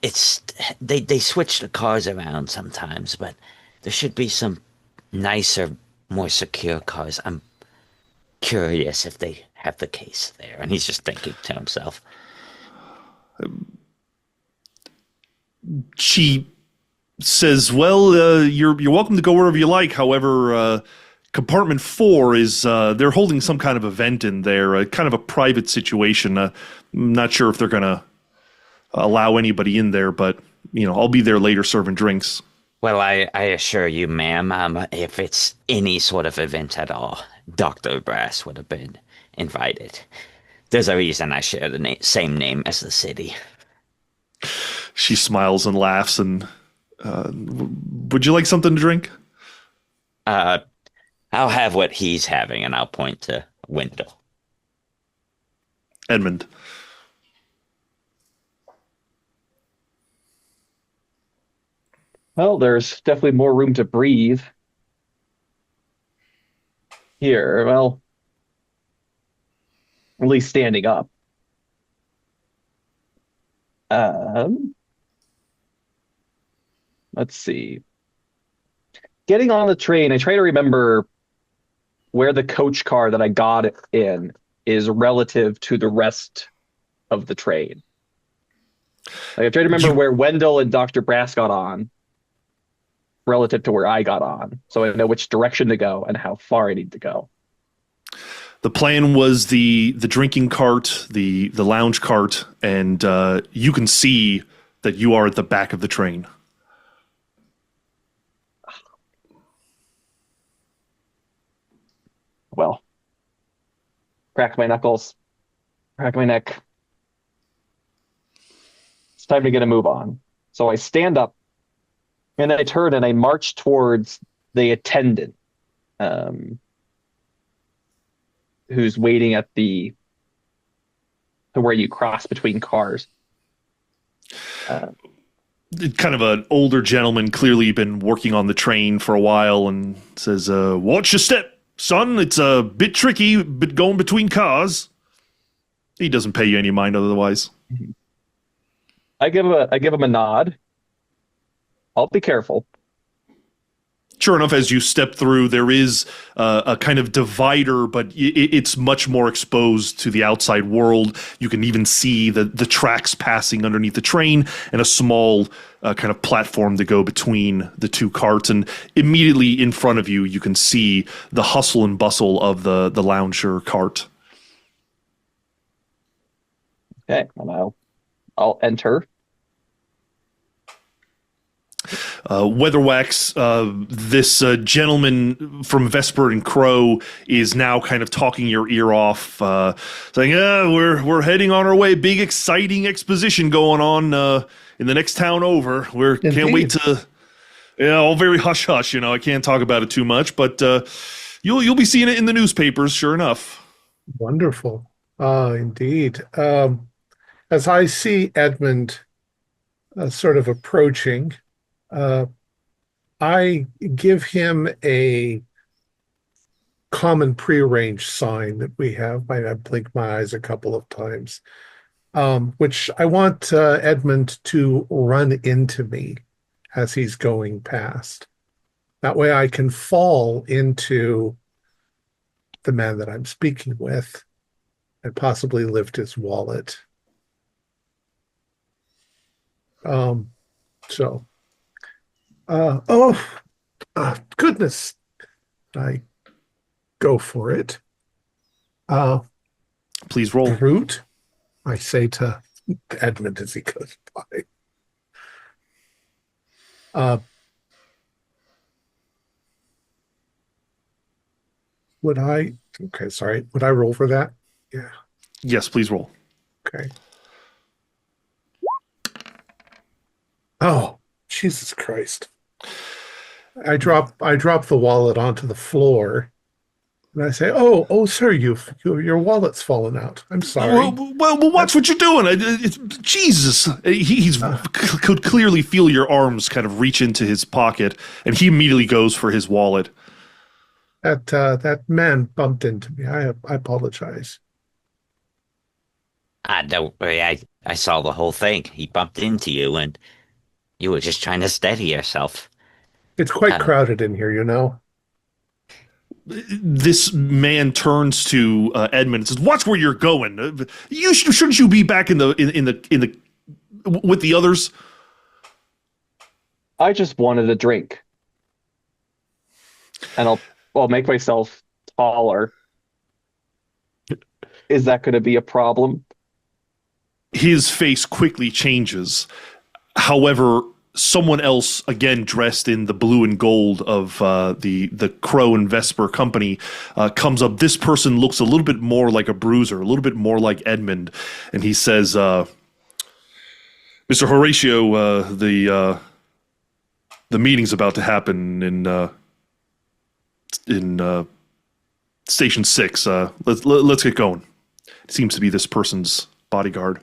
[SPEAKER 3] it's they switch the cars around sometimes, but there should be some nicer, more secure cars. I'm curious if they have the case there. And he's just thinking to himself.
[SPEAKER 2] She says, "Well, you're welcome to go wherever you like. However, compartment 4 is they're holding some kind of event in there, kind of a private situation. I'm not sure if they're gonna allow anybody in there, but I'll be there later serving drinks."
[SPEAKER 3] Well, I assure you, ma'am, if it's any sort of event at all, Dr. Brass would have been invited. There's a reason I share the same name as the city.
[SPEAKER 2] She smiles and laughs. And would you like something to drink?
[SPEAKER 3] I'll have what he's having, and I'll point to Wendell.
[SPEAKER 2] Edmund.
[SPEAKER 4] Well, there's definitely more room to breathe here. Well, at least standing up. Um, let's see. Getting on the train, I try to remember where the coach car that I got it in is relative to the rest of the train. Like, I try to remember where Wendell and Dr. Brass got on relative to where I got on, so I know which direction to go and how far I need to go.
[SPEAKER 2] The plan was the drinking cart, the lounge cart, and you can see that you are at the back of the train.
[SPEAKER 4] Well, crack my knuckles, crack my neck. It's time to get a move on. So I stand up and then I turn and I march towards the attendant, who's waiting at to where you cross between cars.
[SPEAKER 2] Kind of an older gentleman, clearly been working on the train for a while, and says, "Watch your step, son. It's a bit tricky, but going between cars." He doesn't pay you any mind otherwise.
[SPEAKER 4] I give him a nod. I'll be careful.
[SPEAKER 2] Sure enough, as you step through, there is a kind of divider, but it's much more exposed to the outside world. You can even see the tracks passing underneath the train and a small kind of platform to go between the 2 carts. And immediately in front of you, you can see the hustle and bustle of the lounger cart.
[SPEAKER 4] Okay, and I'll enter.
[SPEAKER 2] Weatherwax, this gentleman from Vesper and Crow is now kind of talking your ear off, saying, we're heading on our way. Big, exciting exposition going on in the next town over. We can't wait to... Yeah, all very hush-hush, I can't talk about it too much, but you'll be seeing it in the newspapers, sure enough.
[SPEAKER 1] Wonderful. Indeed. As I see Edmund sort of approaching, I give him a common prearranged sign that we have. I blink my eyes a couple of times, which I want Edmund to run into me as he's going past. That way I can fall into the man that I'm speaking with and possibly lift his wallet. Goodness. I go for it.
[SPEAKER 2] Please roll.
[SPEAKER 1] Brute, I say to Edmund as he goes by. Would I roll for that? Yeah.
[SPEAKER 2] Yes, please roll.
[SPEAKER 1] Okay. Oh, Jesus Christ. I drop the wallet onto the floor and I say, oh, sir, your wallet's fallen out. I'm sorry.
[SPEAKER 2] Well, watch what you're doing. Jesus. He could clearly feel your arms kind of reach into his pocket, and he immediately goes for his wallet.
[SPEAKER 1] That man bumped into me. I apologize.
[SPEAKER 3] Don't worry, I saw the whole thing. He bumped into you, and you were just trying to steady yourself.
[SPEAKER 1] It's quite crowded in here,
[SPEAKER 2] This man turns to Edmund and says, "Watch where you're going. Shouldn't you be back in the with the others?"
[SPEAKER 4] I just wanted a drink, and I'll make myself taller. Is that going to be a problem?
[SPEAKER 2] His face quickly changes. However, someone else, again dressed in the blue and gold of the Crow and Vesper company, comes up. This person looks a little bit more like a bruiser, a little bit more like Edmund, and he says, "Mr. Horatio, the meeting's about to happen in Station 6. Let's get going." It seems to be this person's bodyguard.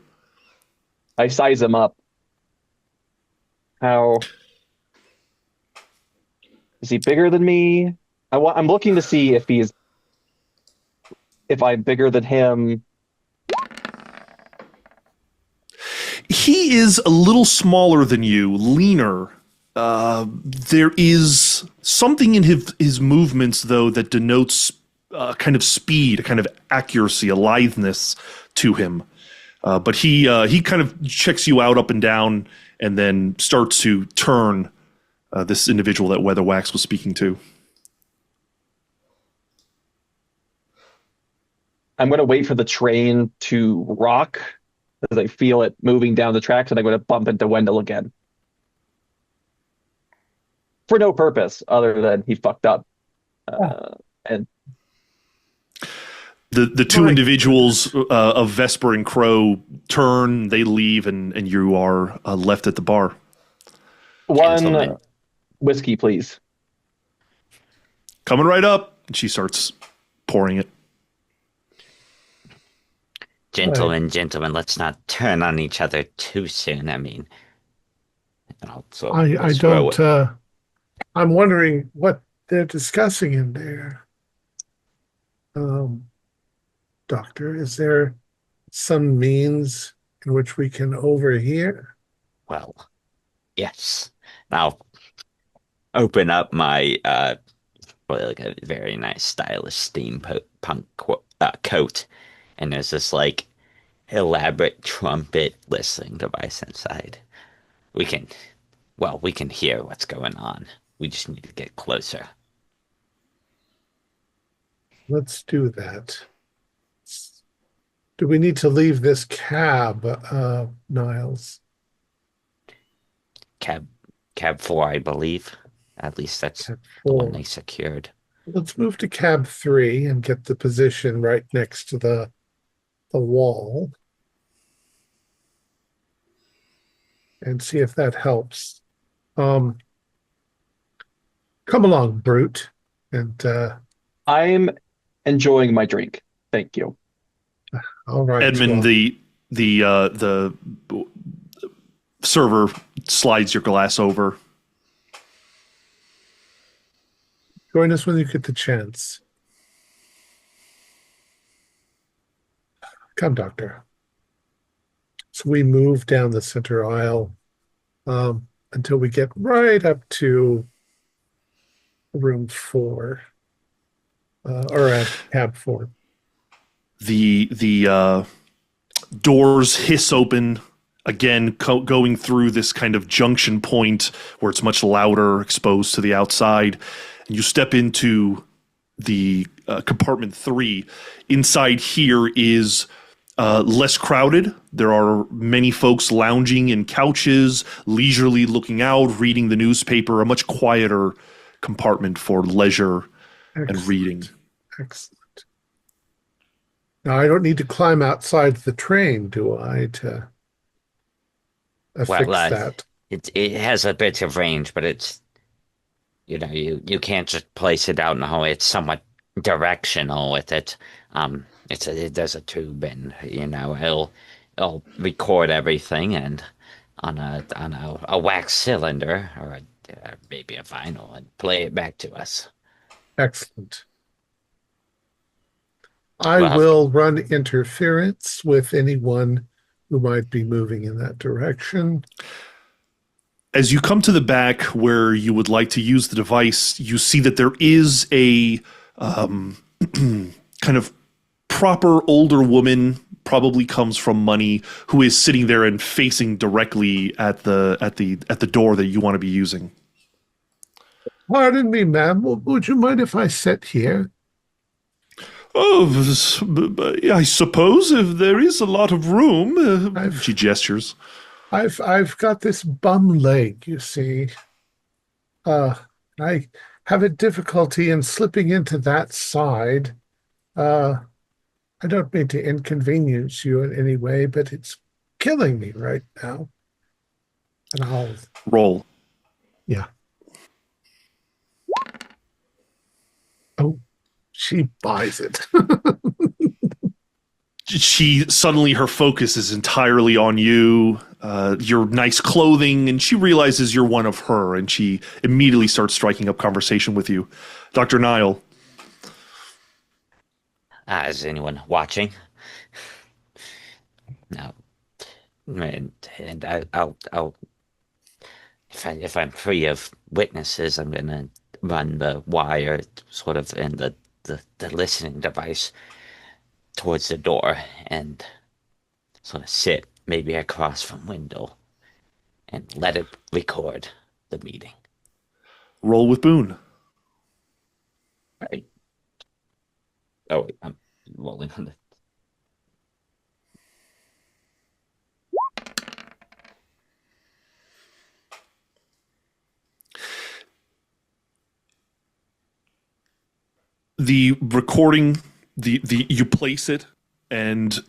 [SPEAKER 4] I size him up. How is he bigger than me? I'm looking to see if I'm bigger than him.
[SPEAKER 2] He is a little smaller than you, leaner. There is something in his movements, though, that denotes kind of speed, a kind of accuracy, a litheness to him. But he kind of checks you out up and down, and then starts to turn this individual that Weatherwax was speaking to.
[SPEAKER 4] I'm going to wait for the train to rock as I feel it moving down the tracks, and I'm going to bump into Wendell again. For no purpose other than he fucked up. And
[SPEAKER 2] the two individuals of Vesper and Crow turn, they leave, and you are left at the bar.
[SPEAKER 4] One whiskey, please.
[SPEAKER 2] Coming right up. And she starts pouring it.
[SPEAKER 3] Gentlemen, let's not turn on each other too soon. I mean,
[SPEAKER 1] I don't. I'm wondering what they're discussing in there. Doctor, is there some means in which we can overhear?
[SPEAKER 3] Well, yes. Now, open up my like a very nice stylish steampunk coat, and there's this like elaborate trumpet listening device inside. We can hear what's going on. We just need to get closer.
[SPEAKER 1] Let's do that. Do we need to leave this cab, Niles?
[SPEAKER 3] Cab? cab 4, I believe. At least that's
[SPEAKER 1] Cab
[SPEAKER 3] the one they
[SPEAKER 1] 4.
[SPEAKER 3] secured.
[SPEAKER 1] Let's move to cab 3 and get the position right next to the wall and see if that helps. Um, come along, brute. And
[SPEAKER 4] I'm enjoying my drink. Thank you.
[SPEAKER 1] all right,
[SPEAKER 2] Edmund,
[SPEAKER 1] well,
[SPEAKER 2] the server slides your glass over.
[SPEAKER 1] join us when you get the chance. Come, doctor. So we move down the center aisle until we get right up to room 4, or cab 4.
[SPEAKER 2] The doors hiss open again, going through this kind of junction point where it's much louder, exposed to the outside. And you step into the compartment 3. Inside here is less crowded. There are many folks lounging in couches, leisurely looking out, reading the newspaper. A much quieter compartment for leisure and reading.
[SPEAKER 1] Excellent. Now, I don't need to climb outside the train, do I, to affix
[SPEAKER 3] Well,
[SPEAKER 1] that?
[SPEAKER 3] it has a bit of range, but it's you can't just place it out in the hallway. It's somewhat directional with it. There's a tube, and it'll record everything, and on a wax cylinder or maybe a vinyl, and play it back to us.
[SPEAKER 1] Excellent. I
[SPEAKER 3] We'll have
[SPEAKER 1] will run interference with anyone who might be moving in that direction.
[SPEAKER 2] As you come to the back where you would like to use the device, you see that there is a kind of proper older woman, probably comes from money, who is sitting there and facing directly at the door that you want to be using.
[SPEAKER 1] Pardon me, ma'am. Would you mind if I sit here?
[SPEAKER 2] Oh, I suppose if there is a lot of room. She gestures.
[SPEAKER 1] I've got this bum leg, you see. Uh, I have a difficulty in slipping into that side. Uh, I don't mean to inconvenience you in any way, but it's killing me right now. And
[SPEAKER 2] Roll.
[SPEAKER 1] yeah. Oh, she buys it.
[SPEAKER 2] She suddenly, her focus is entirely on you, your nice clothing, and she realizes you're one of her, and she immediately starts striking up conversation with you. Dr. Nile.
[SPEAKER 3] Is anyone watching? No. And I'll if I'm free of witnesses, I'm gonna run the wire sort of in the listening device towards the door and sort of sit maybe across from window and let it record the meeting.
[SPEAKER 2] Roll with Boone.
[SPEAKER 3] Right. Oh, wait, I'm rolling on the.
[SPEAKER 2] The recording, the you place it, and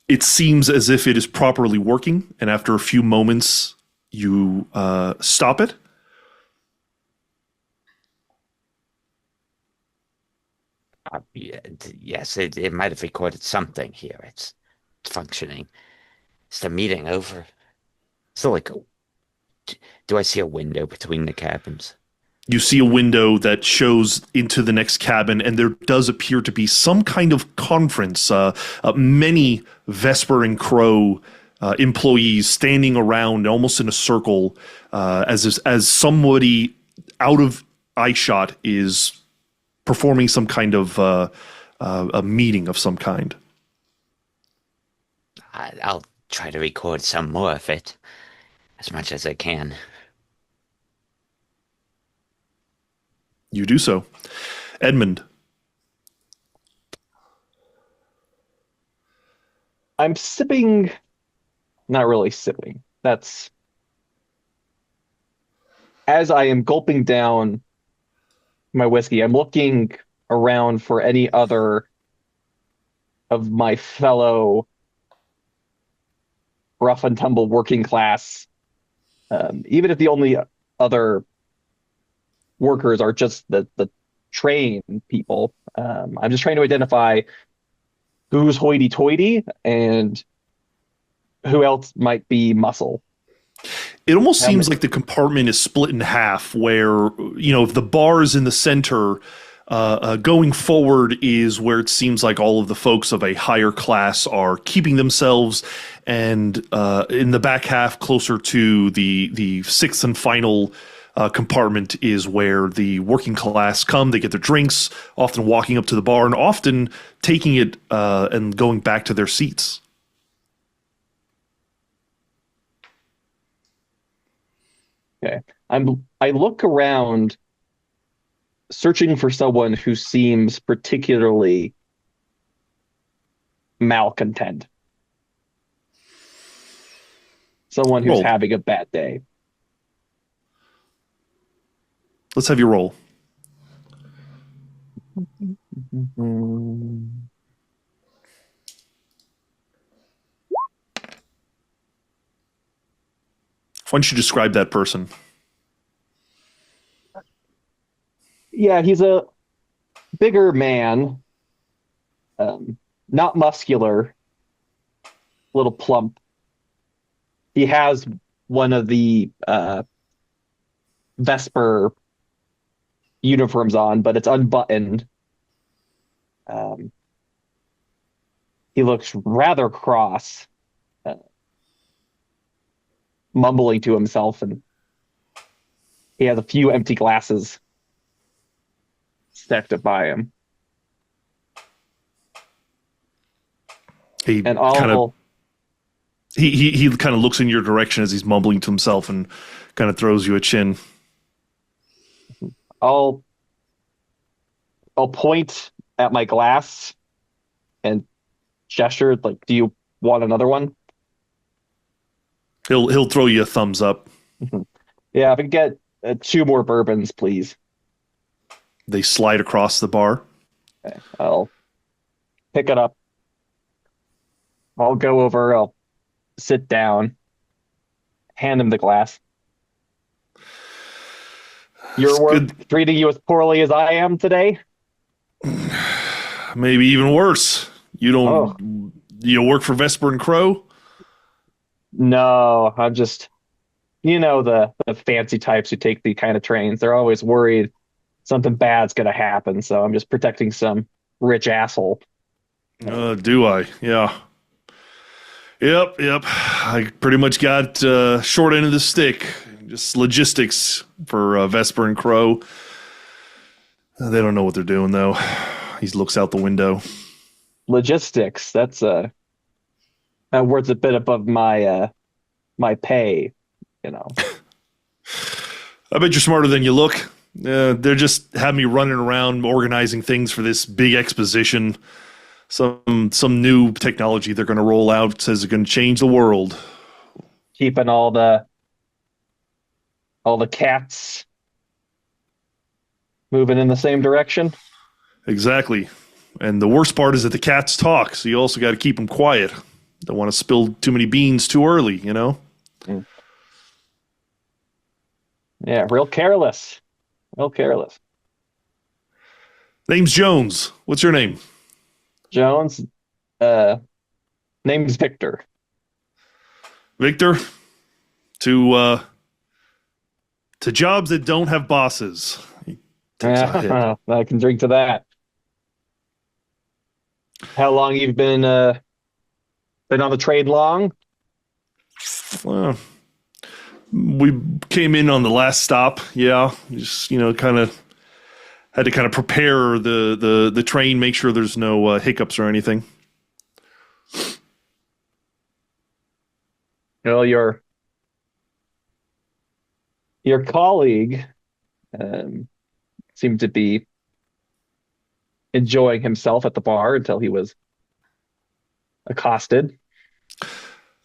[SPEAKER 2] it seems as if it is properly working. And after a few moments, you stop it.
[SPEAKER 3] Yes, it might have recorded something here. It's functioning. Is the meeting over? So, do I see a window between the cabins?
[SPEAKER 2] You see a window that shows into the next cabin, and there does appear to be some kind of conference. Many Vesper and Crow employees standing around almost in a circle, as somebody out of eyeshot is performing some kind of a meeting of some kind.
[SPEAKER 3] I'll try to record some more of it, as much as I can.
[SPEAKER 2] You do so. Edmund.
[SPEAKER 4] I'm sipping, not really sipping. That's as I am gulping down my whiskey, I'm looking around for any other of my fellow rough and tumble working class, even if the only other workers are just the train people. I'm just trying to identify who's hoity-toity and who else might be muscle.
[SPEAKER 2] It almost
[SPEAKER 4] Um,
[SPEAKER 2] seems like the compartment is split in half, where, if the bar is in the center, going forward is where it seems like all of the folks of a higher class are keeping themselves, and in the back half, closer to the sixth and final compartment, is where the working class come. They get their drinks, often walking up to the bar, and often taking it and going back to their seats.
[SPEAKER 4] Okay. I look around searching for someone who seems particularly malcontent. Someone who's
[SPEAKER 2] Roll.
[SPEAKER 4] having a bad day.
[SPEAKER 2] Let's have you roll. Why don't you describe that person?
[SPEAKER 4] Yeah, he's a bigger man, not muscular, a little plump. He has one of the Vesper uniforms on, but it's unbuttoned. He looks rather cross, mumbling to himself, and he has a few empty glasses stacked up by him.
[SPEAKER 2] He
[SPEAKER 4] And
[SPEAKER 2] kind of
[SPEAKER 4] all
[SPEAKER 2] he kind of looks in your direction as he's mumbling to himself and kind of throws you a chin.
[SPEAKER 4] I'll point at my glass and gesture like, "Do you want another one?"
[SPEAKER 2] He'll throw you a thumbs up.
[SPEAKER 4] Yeah, if I could get 2 more bourbons, please.
[SPEAKER 2] They slide across the bar.
[SPEAKER 4] Okay, I'll pick it up. I'll go over. I'll sit down. Hand him the glass. Your
[SPEAKER 2] It's
[SPEAKER 4] work
[SPEAKER 2] good.
[SPEAKER 4] treating you as poorly as I am today?
[SPEAKER 2] Maybe even worse. You
[SPEAKER 4] Oh,
[SPEAKER 2] don't. You work for Vesper and Crow?
[SPEAKER 4] no, I'm just, the fancy types who take the kind of trains. They're always worried something bad's gonna happen, so I'm just protecting some rich asshole.
[SPEAKER 2] Do I? Yeah. Yep. I pretty much got short end of the stick. Just logistics for Vesper and Crow. They don't know what they're doing, though. He looks out the window.
[SPEAKER 4] Logistics, that worth a bit above my pay, you know.
[SPEAKER 2] I bet you're smarter than you look. They're just having me running around organizing things for this big exposition. Some new technology they're going to roll out says it's going to change the world.
[SPEAKER 4] Keeping all the cats moving in the same direction.
[SPEAKER 2] Exactly. And the worst part is that the cats talk, so you also got to keep them quiet. Don't want to spill too many beans too early, you know?
[SPEAKER 4] Mm. Yeah, real careless. Real careless.
[SPEAKER 2] Name's Jones. What's your name?
[SPEAKER 4] Jones, name's Victor.
[SPEAKER 2] Victor? To jobs that don't have bosses. He takes a hit.
[SPEAKER 4] I can drink to that. How long you've been on the trade long?
[SPEAKER 2] Well, we came in on the last stop. Yeah, just kind of had to kind of prepare the train, make sure there's no hiccups or anything.
[SPEAKER 4] Well, your colleague seemed to be enjoying himself at the bar until he was accosted.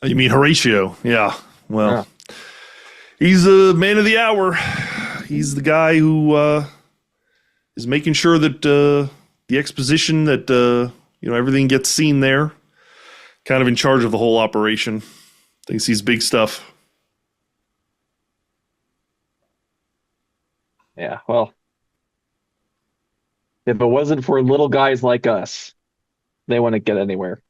[SPEAKER 2] You mean Horatio? Yeah. Well,
[SPEAKER 4] Yeah.
[SPEAKER 2] he's a man of the hour. He's the guy who is making sure that the exposition, that everything gets seen there. Kind of in charge of the whole operation. Thinks he's big stuff.
[SPEAKER 4] Yeah, well, if it wasn't for little guys like us, they wouldn't get anywhere.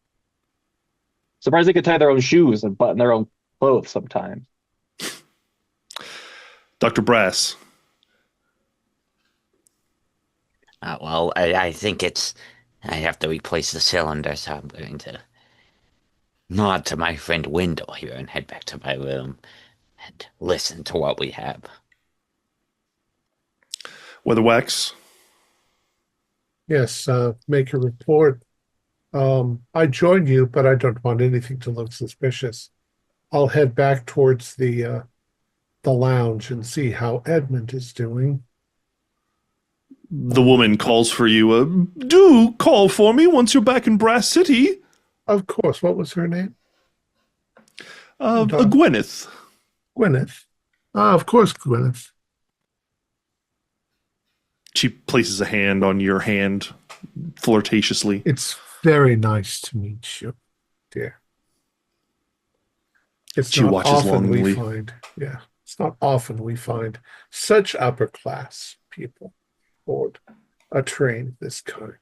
[SPEAKER 4] Surprised they could tie their own shoes and button their own clothes sometimes.
[SPEAKER 2] Dr. Brass.
[SPEAKER 3] Well, I think I have to replace the cylinder, so I'm going to nod to my friend Wendell here and head back to my room and listen to what we have.
[SPEAKER 2] Weatherwax.
[SPEAKER 1] Yes, make a report. I join you, but I don't want anything to look suspicious. I'll head back towards the lounge and see how Edmund is doing.
[SPEAKER 2] The woman calls for you. Do call for me once you're back in Brass City.
[SPEAKER 1] Of course. What was her name?
[SPEAKER 2] Gwyneth.
[SPEAKER 1] Gwyneth. Of course, Gwyneth.
[SPEAKER 2] She places a hand on your hand flirtatiously.
[SPEAKER 1] It's very nice to meet you, dear. It's not often we find, it's not often we find such upper class people aboard a train of this kind.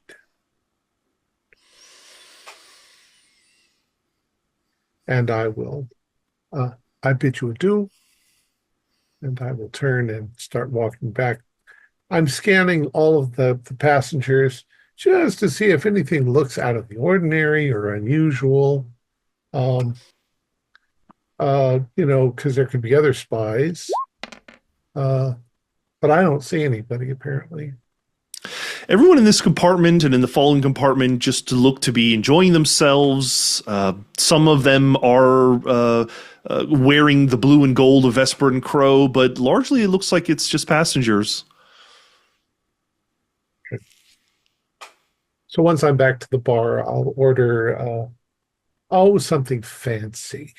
[SPEAKER 1] And I will, I bid you adieu, and I will turn and start walking back. I'm scanning all of the passengers just to see if anything looks out of the ordinary or unusual. Because there could be other spies. But I don't see anybody, apparently.
[SPEAKER 2] Everyone in this compartment and in the following compartment just look to be enjoying themselves. Some of them are wearing the blue and gold of Vesper and Crow, but largely it looks like it's just passengers.
[SPEAKER 1] So once I'm back to the bar, I'll order something fancy.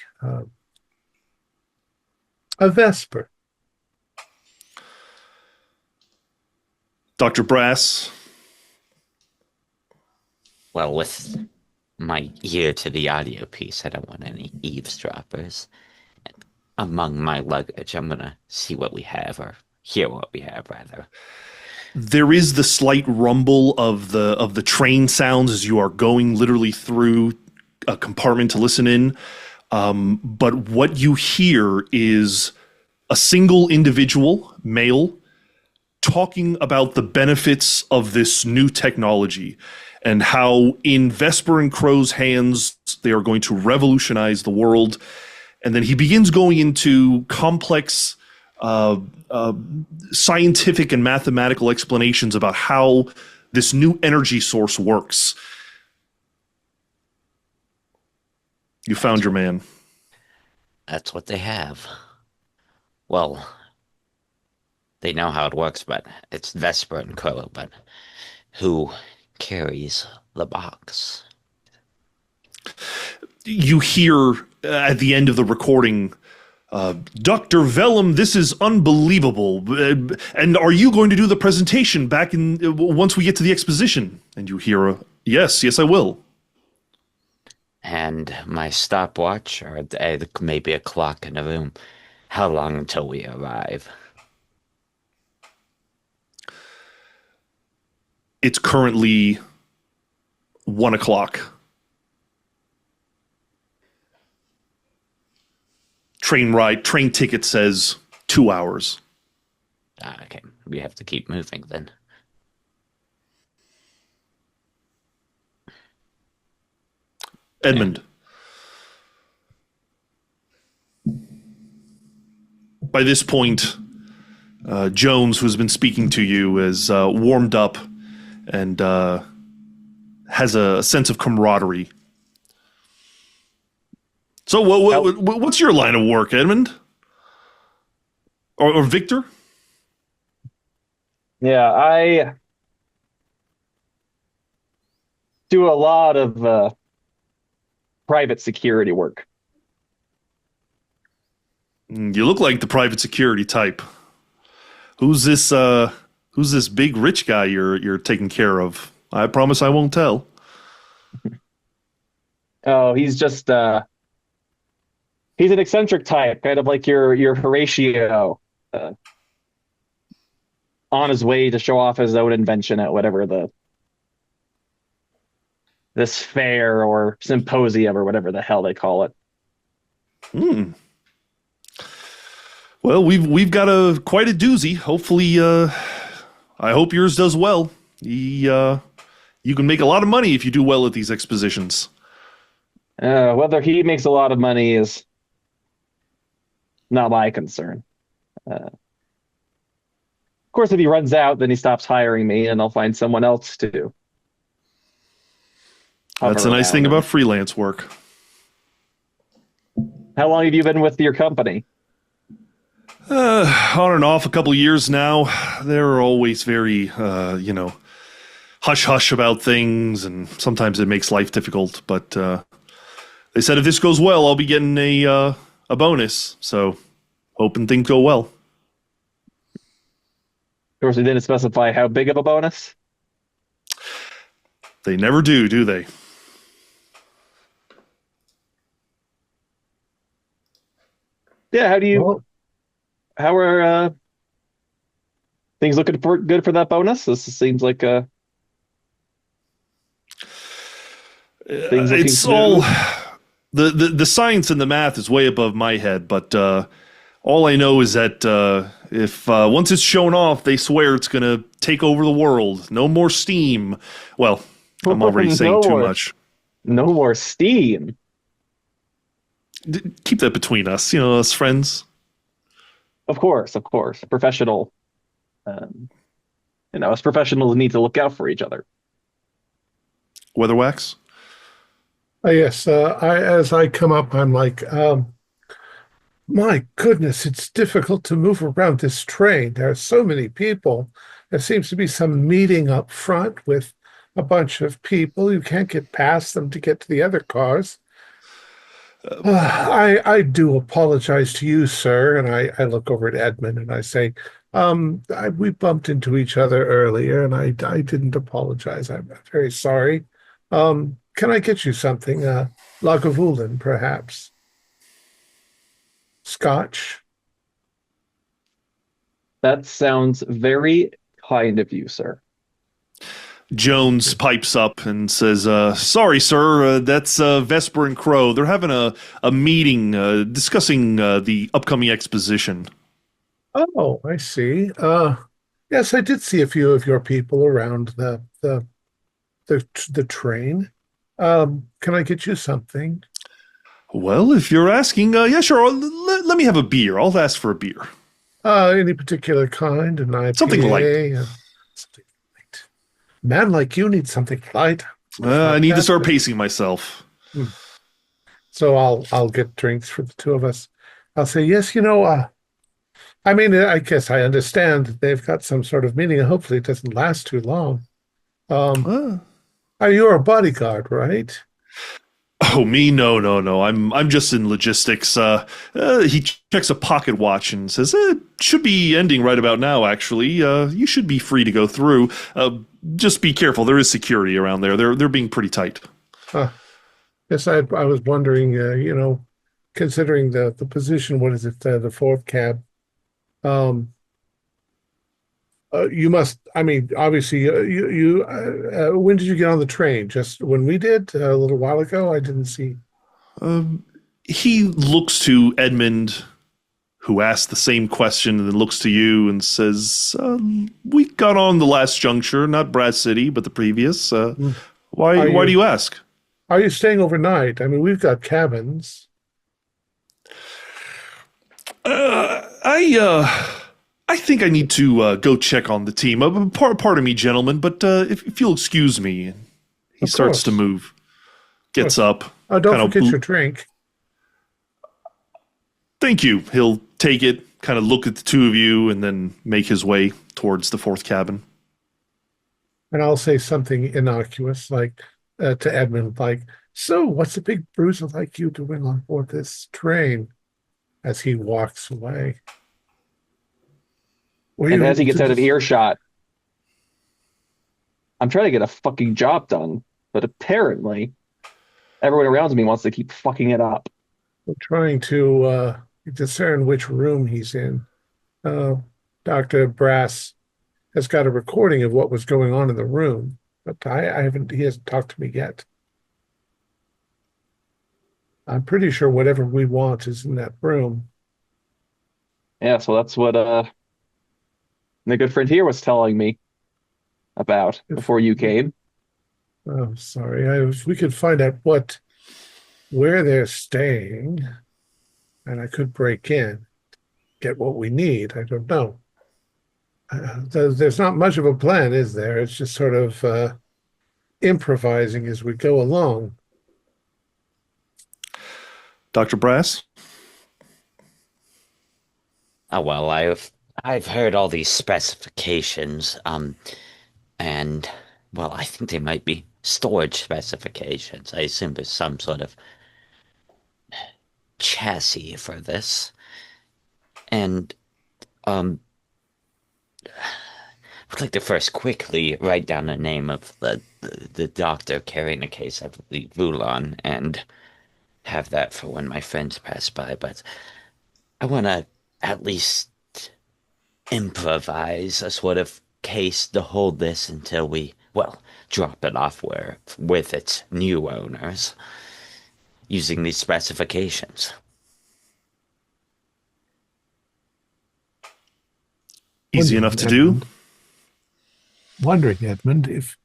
[SPEAKER 1] A Vesper.
[SPEAKER 2] Dr. Brass.
[SPEAKER 3] Well, with my ear to the audio piece, I don't want any eavesdroppers. Among my luggage, I'm going to see what we have, or hear what we have, rather.
[SPEAKER 2] There is the slight rumble of the train sounds as you are going literally through a compartment to listen in. But what you hear is a single individual, male, talking about the benefits of this new technology and how in Vesper and Crow's hands, they are going to revolutionize the world. And then he begins going into complex scientific and mathematical explanations about how this new energy source works. You found your man.
[SPEAKER 3] That's what they have. Well, they know how it works, but it's Vesper and Crego, but who carries the box?
[SPEAKER 2] You hear at the end of the recording, Dr. Vellum, this is unbelievable. And are you going to do the presentation back once we get to the exposition? And you hear yes, I will.
[SPEAKER 3] And my stopwatch, or maybe a clock in the room. How long until we arrive?
[SPEAKER 2] It's currently 1:00. Train ticket says 2 hours.
[SPEAKER 3] Okay, we have to keep moving then.
[SPEAKER 2] Edmund. By this point, Jones, who's been speaking to you, is warmed up and has a sense of camaraderie. So what's your line of work, Edmund? Or Victor?
[SPEAKER 4] Yeah, I do a lot of private security work.
[SPEAKER 2] You look like the private security type. Who's this big rich guy you're taking care of? I promise I won't tell.
[SPEAKER 4] Oh, he's just he's an eccentric type, kind of like your Horatio, uh, on his way to show off his own invention at whatever this fair or symposium or whatever the hell they call it.
[SPEAKER 2] Hmm. Well, we've got quite a doozy. Hopefully, I hope yours does well. You can make a lot of money if you do well at these expositions.
[SPEAKER 4] Whether he makes a lot of money is not my concern. Of course, if he runs out, then he stops hiring me, and I'll find someone else to
[SPEAKER 2] That's
[SPEAKER 4] hover
[SPEAKER 2] a nice thing
[SPEAKER 4] around.
[SPEAKER 2] about freelance work.
[SPEAKER 4] How long have you been with your company?
[SPEAKER 2] On and off a couple of years now. They're always very, hush hush about things, and sometimes it makes life difficult. But they said if this goes well, I'll be getting a bonus. So hoping things go well.
[SPEAKER 4] Of course, they didn't specify how big of a bonus.
[SPEAKER 2] They never do they?
[SPEAKER 4] Yeah,
[SPEAKER 1] Well,
[SPEAKER 4] how are things looking for good for that bonus? This seems like things looking
[SPEAKER 2] It's all
[SPEAKER 4] smooth.
[SPEAKER 2] the science and the math is way above my head, but all I know is that if once it's shown off, they swear it's gonna take over the world. No more steam. Well, I'm already saying too much.
[SPEAKER 4] No more steam.
[SPEAKER 2] Keep that between us, us friends.
[SPEAKER 4] Of course, professional. Um, us professionals need to look out for each other.
[SPEAKER 2] Weatherwax.
[SPEAKER 1] yes. As I come up, I'm like, my goodness, it's difficult to move around this train. There are so many people. There seems to be some meeting up front with a bunch of people. You can't get past them to get to the other cars. I do apologize to you, sir. And I look over at Edmund and I say, we bumped into each other earlier and I didn't apologize. I'm very sorry. Can I get you something? Lagavulin, perhaps? Scotch?
[SPEAKER 4] That sounds very kind of you, sir.
[SPEAKER 2] Jones pipes up and says, sorry, sir, that's Vesper and Crow. They're having a meeting discussing the upcoming exposition.
[SPEAKER 1] Oh, I see. Yes, I did see a few of your people around the train. Can I get you something?
[SPEAKER 2] Well, if you're asking, yeah, sure. Let me have a beer. I'll ask for a beer.
[SPEAKER 1] Any particular kind? An IPA?
[SPEAKER 2] Something light.
[SPEAKER 1] Something light. Man like you needs something light.
[SPEAKER 2] I need to start pacing myself.
[SPEAKER 1] So I'll get drinks for the two of us. I'll say, yes, I mean, I guess I understand that they've got some sort of meeting, and hopefully it doesn't last too long. You're a bodyguard, right?
[SPEAKER 2] Oh, me? No. I'm just in logistics. He checks a pocket watch and says, it should be ending right about now, actually. You should be free to go through. Just be careful. There is security around there. They're being pretty tight.
[SPEAKER 1] Yes, I was wondering, considering the position, what is it, the fourth cab? You must, I mean, obviously, when did you get on the train? Just when we did, a little while ago? I didn't see.
[SPEAKER 2] He looks to Edmund, who asked the same question, and then looks to you and says, we got on the last juncture, not Brass City, but the previous. Why do you ask?
[SPEAKER 1] Are you staying overnight? I mean, we've got cabins.
[SPEAKER 2] I think I need to go check on the team. Pardon me, gentlemen, but if you'll excuse me. He starts to move. Gets up.
[SPEAKER 1] Don't forget your drink.
[SPEAKER 2] Thank you. He'll take it, kind of look at the two of you, and then make his way towards the fourth cabin.
[SPEAKER 1] And I'll say something innocuous, like to Edmund, like, so what's a big bruiser like you doing on board this train? As he walks away. Were
[SPEAKER 4] And
[SPEAKER 1] you
[SPEAKER 4] as he
[SPEAKER 1] able
[SPEAKER 4] gets
[SPEAKER 1] to
[SPEAKER 4] out of
[SPEAKER 1] just
[SPEAKER 4] earshot, I'm trying to get a fucking job done, but apparently everyone around me wants to keep fucking it up.
[SPEAKER 1] trying to discern which room he's in? Uh, Dr. Brass has got a recording of what was going on in the room, but I haven't, he hasn't talked to me yet. I'm pretty sure whatever we want is in that room.
[SPEAKER 4] Yeah, so that's what my good friend here was telling me about
[SPEAKER 1] If,
[SPEAKER 4] before you came.
[SPEAKER 1] oh, sorry, if we could find out where they're staying, and I could break in, get what we need. I don't know. There's not much of a plan, is there? It's just sort of improvising as we go along.
[SPEAKER 2] Dr. Brass?
[SPEAKER 3] Oh well, I've heard all these specifications, and well, I think they might be storage specifications. I assume there's some sort of chassis for this. And um I'd like to first quickly write down the name of the doctor carrying the case, I believe Voulon, and have that for when my friends pass by, but I wanna at least improvise a sort of case to hold this until we, well, drop it off where with its new owners using these specifications.
[SPEAKER 2] Easy
[SPEAKER 1] Wondering,
[SPEAKER 2] enough to do.
[SPEAKER 1] Edmund, if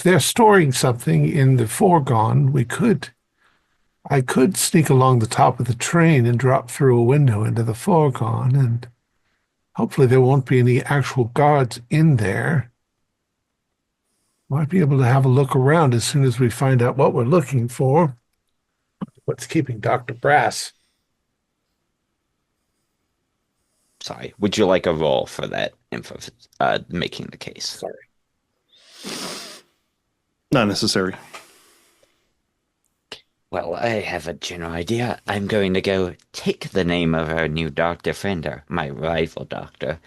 [SPEAKER 1] they're storing something in the foregone, I could sneak along the top of the train and drop through a window into the foregone, and hopefully there won't be any actual guards in there. Might be able to have a look around as soon as we find out what we're looking for. What's keeping Dr. Brass?
[SPEAKER 3] Sorry, would you like a roll for that info, making the case?
[SPEAKER 1] Sorry.
[SPEAKER 2] Not necessary.
[SPEAKER 3] Well, I have a general idea. I'm going to go take the name of our new Dr. Fender, my rival doctor,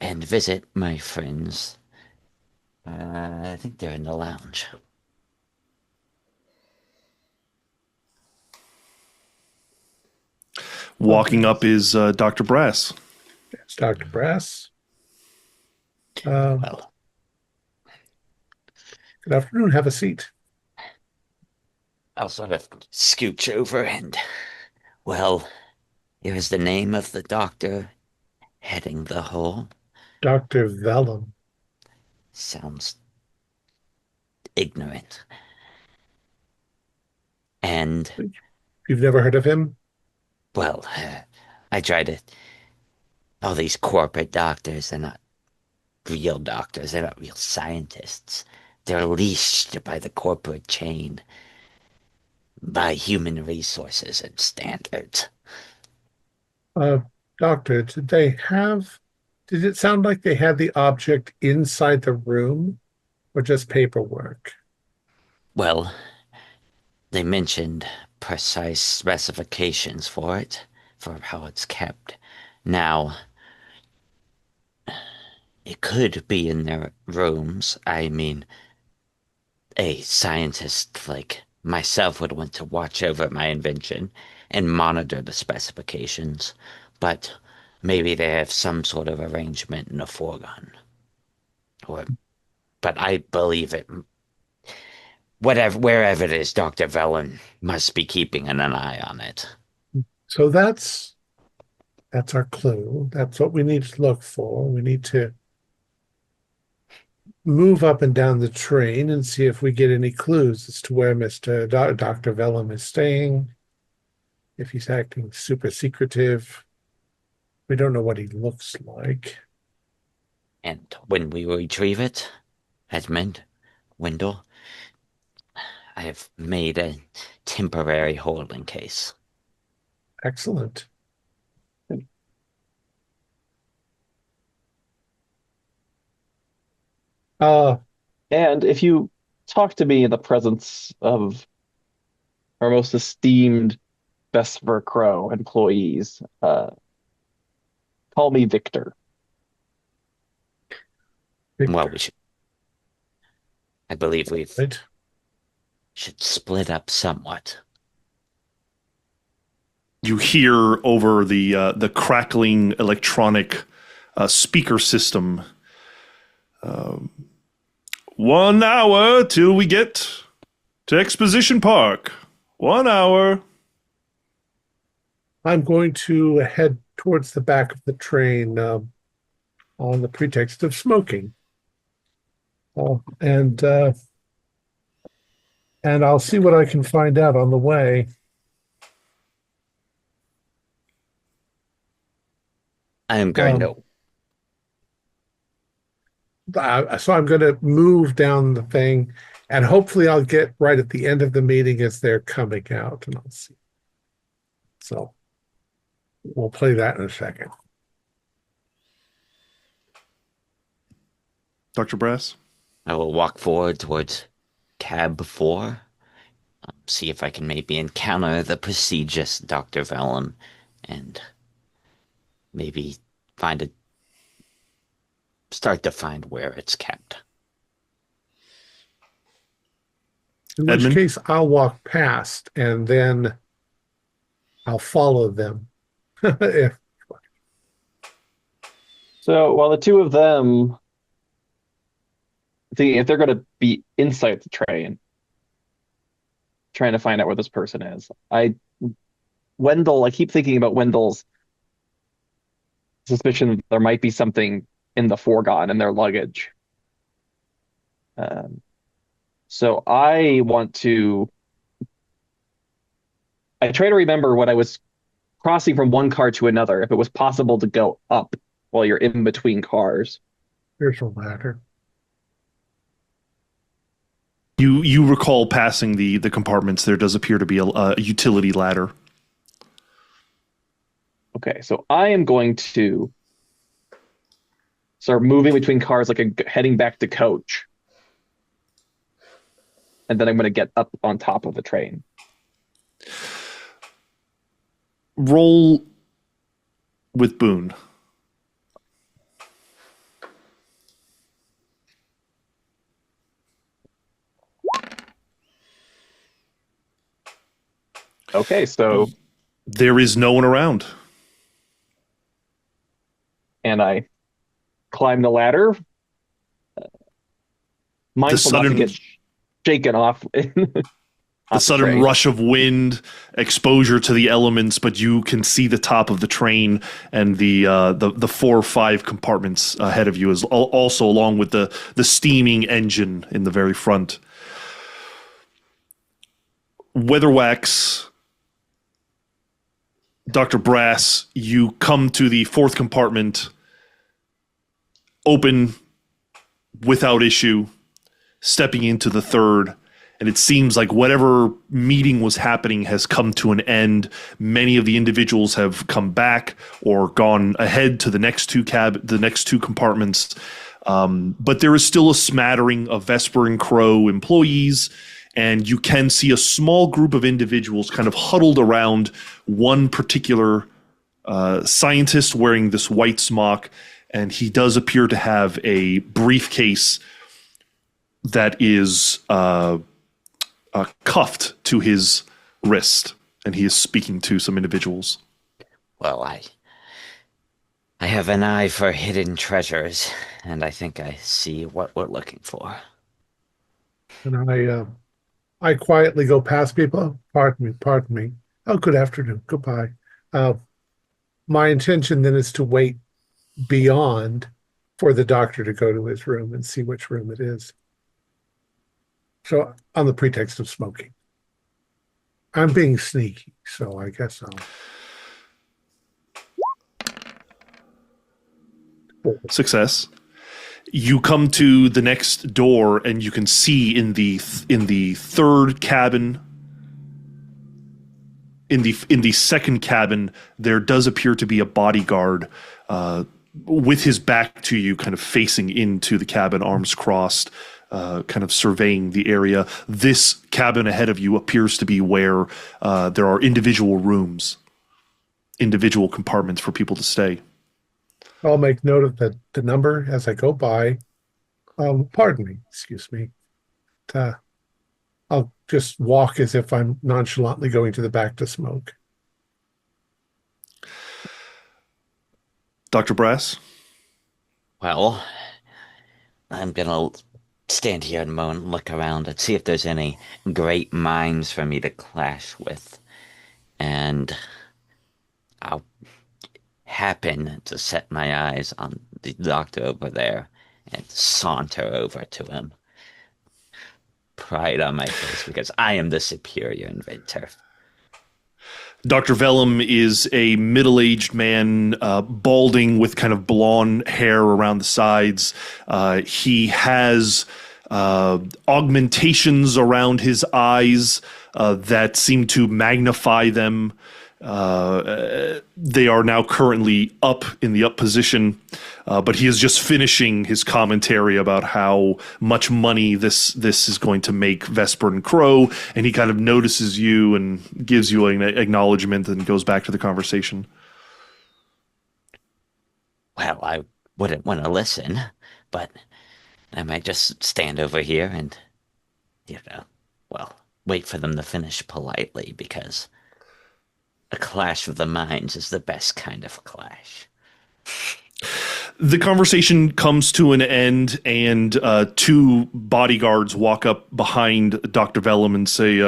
[SPEAKER 3] and visit my friends. I think they're in the lounge.
[SPEAKER 2] Walking up is Dr. Brass.
[SPEAKER 1] It's Dr. Brass.
[SPEAKER 3] Well,
[SPEAKER 1] Good afternoon. Have a seat.
[SPEAKER 3] I'll sort of scooch over and, well, here's the name of the doctor heading the hole.
[SPEAKER 1] Dr. Vellum.
[SPEAKER 3] Sounds ignorant. And,
[SPEAKER 1] You've never heard of him?
[SPEAKER 3] well, I try to. All these corporate doctors, they're not real doctors, they're not real scientists. They're leashed by the corporate chain, by human resources and standards.
[SPEAKER 1] Uh, Doctor, did it sound like they had the object inside the room or just paperwork?
[SPEAKER 3] Well, they mentioned precise specifications for it, for how it's kept. Now, it could be in their rooms. I mean, a scientist like myself would want to watch over my invention and monitor the specifications, but maybe they have some sort of arrangement in a foregone. Or, but I believe it. Whatever, wherever it is, Dr. Vellon must be keeping an eye on it.
[SPEAKER 1] So that's our clue. That's what we need to look for. We need to move up and down the train and see if we get any clues as to where Dr. Vellum is staying, if he's acting super secretive. We don't know what he looks like.
[SPEAKER 3] And when we retrieve it, Edmund, Wendell, I have made a temporary holding case.
[SPEAKER 1] Excellent. Uh,
[SPEAKER 4] And if you talk to me in the presence of our most esteemed Vesper Crow employees, call me Victor.
[SPEAKER 3] Well,
[SPEAKER 1] Victor,
[SPEAKER 3] I believe we
[SPEAKER 1] right?
[SPEAKER 3] should split up somewhat.
[SPEAKER 2] You hear over the crackling electronic speaker system. 1 hour till we get to Exposition Park. 1 hour.
[SPEAKER 1] I'm going to head towards the back of the train on the pretext of smoking. And I'll see what I can find out on the way.
[SPEAKER 3] I am going to.
[SPEAKER 1] So I'm going to move down the thing, and hopefully I'll get right at the end of the meeting as they're coming out, and I'll see. So we'll play that in a second.
[SPEAKER 2] Dr. Brass?
[SPEAKER 3] I will walk forward towards cab 4. See if I can maybe encounter the prestigious Dr. Vellum and maybe start to find where it's kept.
[SPEAKER 1] In which
[SPEAKER 2] Edmund?
[SPEAKER 1] case, I'll walk past and then I'll follow them.
[SPEAKER 4] So while the two of them, thinking if they're going to be inside the train, trying to find out where this person is, I keep thinking about Wendell's suspicion that there might be something in the foregone in their luggage. So I try to remember when I was crossing from one car to another, if it was possible to go up while you're in between cars.
[SPEAKER 1] Here's a ladder.
[SPEAKER 2] You recall passing the compartments. There does appear to be a utility ladder.
[SPEAKER 4] Okay, so I am going to start moving between cars heading back to coach. And then I'm going to get up on top of the train.
[SPEAKER 2] Roll with Boone.
[SPEAKER 4] Okay, so
[SPEAKER 2] There is no one around.
[SPEAKER 4] and I climb the ladder, mindful not to get shaken off.
[SPEAKER 2] The sudden rush of wind, exposure to the elements, but you can see the top of the train and the 4 or 5 compartments ahead of you, is also along with the steaming engine in the very front. Weatherwax, Dr. Brass, you come to the 4th compartment, open without issue, stepping into the 3rd. And it seems like whatever meeting was happening has come to an end. Many of the individuals have come back or gone ahead to the next two compartments. But there is still a smattering of Vesper and Crow employees, and you can see a small group of individuals kind of huddled around one particular scientist wearing this white smock, and he does appear to have a briefcase that is cuffed to his wrist, and he is speaking to some individuals.
[SPEAKER 3] Well, I have an eye for hidden treasures, and I think I see what we're looking for.
[SPEAKER 1] And I quietly go past people. Oh, pardon me. Oh, good afternoon. Goodbye. My intention then is to wait beyond for the doctor to go to his room and see which room it is. So on the pretext of smoking. I'm being sneaky, so I guess I'll...
[SPEAKER 2] Success. You come to the next door, and you can see in the 3rd cabin, in the 2nd cabin, there does appear to be a bodyguard with his back to you, kind of facing into the cabin, arms crossed, kind of surveying the area. This cabin ahead of you appears to be where there are individual rooms, individual compartments for people to stay.
[SPEAKER 1] I'll make note of the number as I go by, Pardon me, excuse me. Uh, I'll just walk as if I'm nonchalantly going to the back to smoke.
[SPEAKER 2] Dr. Brass?
[SPEAKER 3] Well, I'm gonna stand here in a moment, look around, and see if there's any great minds for me to clash with. And I'll happen to set my eyes on the doctor over there and saunter over to him. Pride on my face because I am the superior inventor.
[SPEAKER 2] Dr. Vellum is a middle-aged man, balding with kind of blonde hair around the sides. He has augmentations around his eyes that seem to magnify them. They are now currently up in the up position, but he is just finishing his commentary about how much money this is going to make Vesper and Crow, and he kind of notices you and gives you an acknowledgement and goes back to the conversation.
[SPEAKER 3] Well, I wouldn't want to listen, but I might just stand over here and, wait for them to finish politely because a clash of the minds is the best kind of clash.
[SPEAKER 2] The conversation comes to an end, and two bodyguards walk up behind Dr. Vellum and say,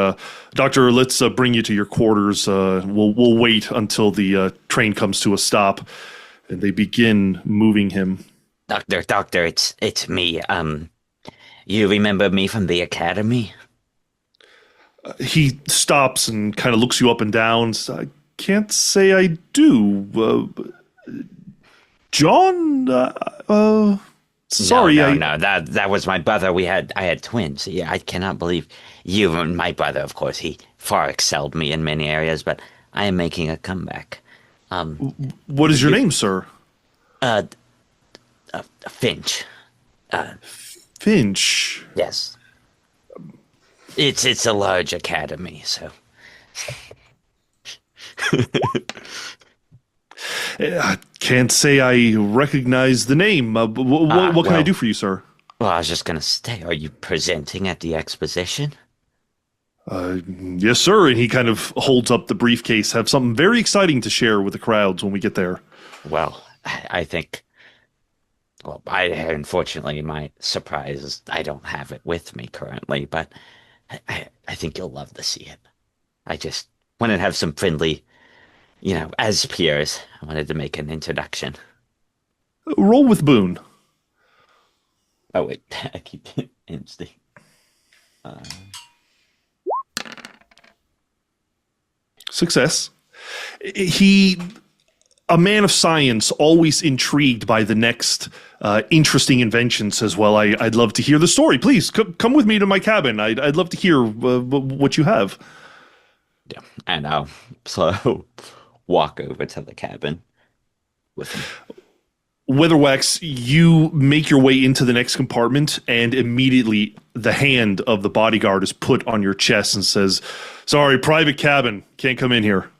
[SPEAKER 2] Doctor, let's bring you to your quarters. We'll wait until the train comes to a stop. And they begin moving him.
[SPEAKER 3] Doctor, it's me. You remember me from the academy?
[SPEAKER 2] He stops and kind of looks you up and down. I can't say I do. John? Sorry.
[SPEAKER 3] No, that was my brother. I had twins. Yeah, I cannot believe you and my brother, of course. He far excelled me in many areas, but I am making a comeback.
[SPEAKER 2] What is your name, sir?
[SPEAKER 3] Finch.
[SPEAKER 2] Finch.
[SPEAKER 3] Yes. It's a large academy, so.
[SPEAKER 2] I can't say I recognize the name. What can I do for you, sir?
[SPEAKER 3] Well, I was just gonna say, are you presenting at the exposition?
[SPEAKER 2] Yes, sir. And he kind of holds up the briefcase. Have something very exciting to share with the crowds when we get there.
[SPEAKER 3] Well, I think. Well, unfortunately, my surprise is I don't have it with me currently, but I think you'll love to see it. I just wanted to have some friendly, as peers, I wanted to make an introduction.
[SPEAKER 2] Roll with Boone.
[SPEAKER 3] Oh, wait, I keep instinct.
[SPEAKER 2] Success. A man of science, always intrigued by the next interesting invention, says, well, I'd love to hear the story. Please, come with me to my cabin. I'd love to hear what you have.
[SPEAKER 3] Yeah, and I'll walk over to the cabin with him.
[SPEAKER 2] Weatherwax, you make your way into the next compartment, and immediately the hand of the bodyguard is put on your chest and says, sorry, private cabin, can't come in here.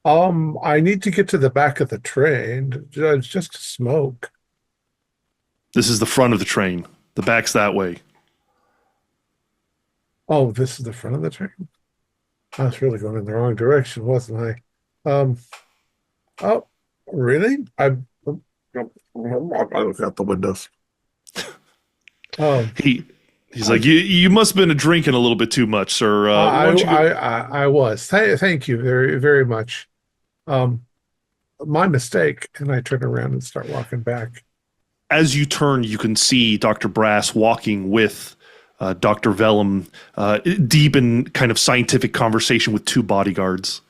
[SPEAKER 1] I need to get to the back of the train, just to smoke.
[SPEAKER 2] This is the front of the train. The back's that way.
[SPEAKER 1] Oh, this is the front of the train? I was really going in the wrong direction, wasn't I? Oh, really? I look out the windows.
[SPEAKER 2] He's like, you must have been drinking a little bit too much, sir.
[SPEAKER 1] I was. Thank you very, very much. My mistake. And I turn around and start walking back.
[SPEAKER 2] As you turn, you can see Dr. Brass walking with Dr. Vellum, deep in kind of scientific conversation with two bodyguards.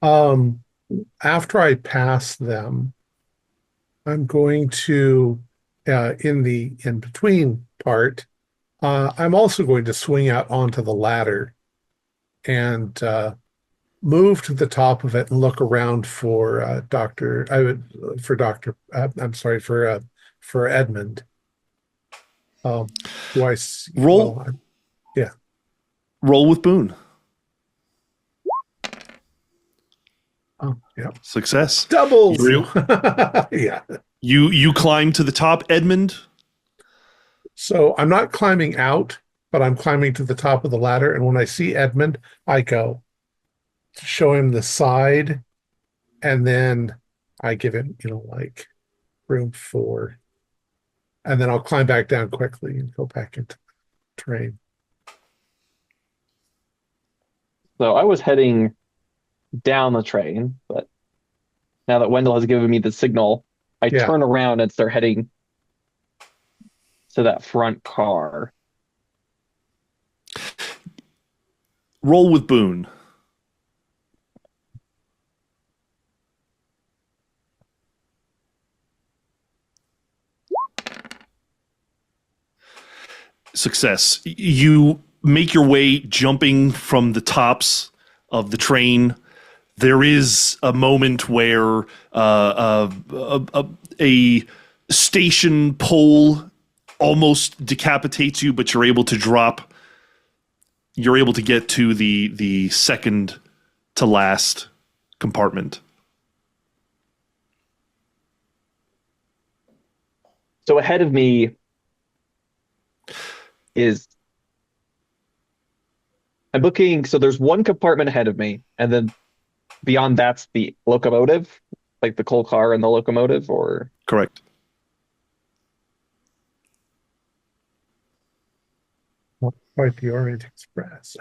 [SPEAKER 1] After I pass them, I'm going to, in the in-between part, I'm also going to swing out onto the ladder and move to the top of it and look around for Edmund. Do I see?
[SPEAKER 2] Roll?
[SPEAKER 1] Well, yeah.
[SPEAKER 2] Roll with Boone.
[SPEAKER 1] Oh, yeah.
[SPEAKER 2] Success.
[SPEAKER 1] Doubles.
[SPEAKER 2] Real?
[SPEAKER 1] Yeah.
[SPEAKER 2] You climb to the top, Edmund.
[SPEAKER 1] So I'm not climbing out, but I'm climbing to the top of the ladder. And when I see Edmund, I go to show him the side, and then I give him, like room 4. And then I'll climb back down quickly and go back into the train.
[SPEAKER 4] So I was heading down the train, but now that Wendell has given me the signal, I
[SPEAKER 1] Yeah.
[SPEAKER 4] turn around and start heading to that front car.
[SPEAKER 2] Roll with Boone. Success. You make your way jumping from the tops of the train. There is a moment where a station pole almost decapitates you, but you're able to drop. You're able to get to the second to last compartment.
[SPEAKER 4] So ahead of me is I'm looking, so there's one compartment ahead of me, and then beyond that's the locomotive, like the coal car and the locomotive, or
[SPEAKER 2] Correct.
[SPEAKER 1] Not quite the Orient Express.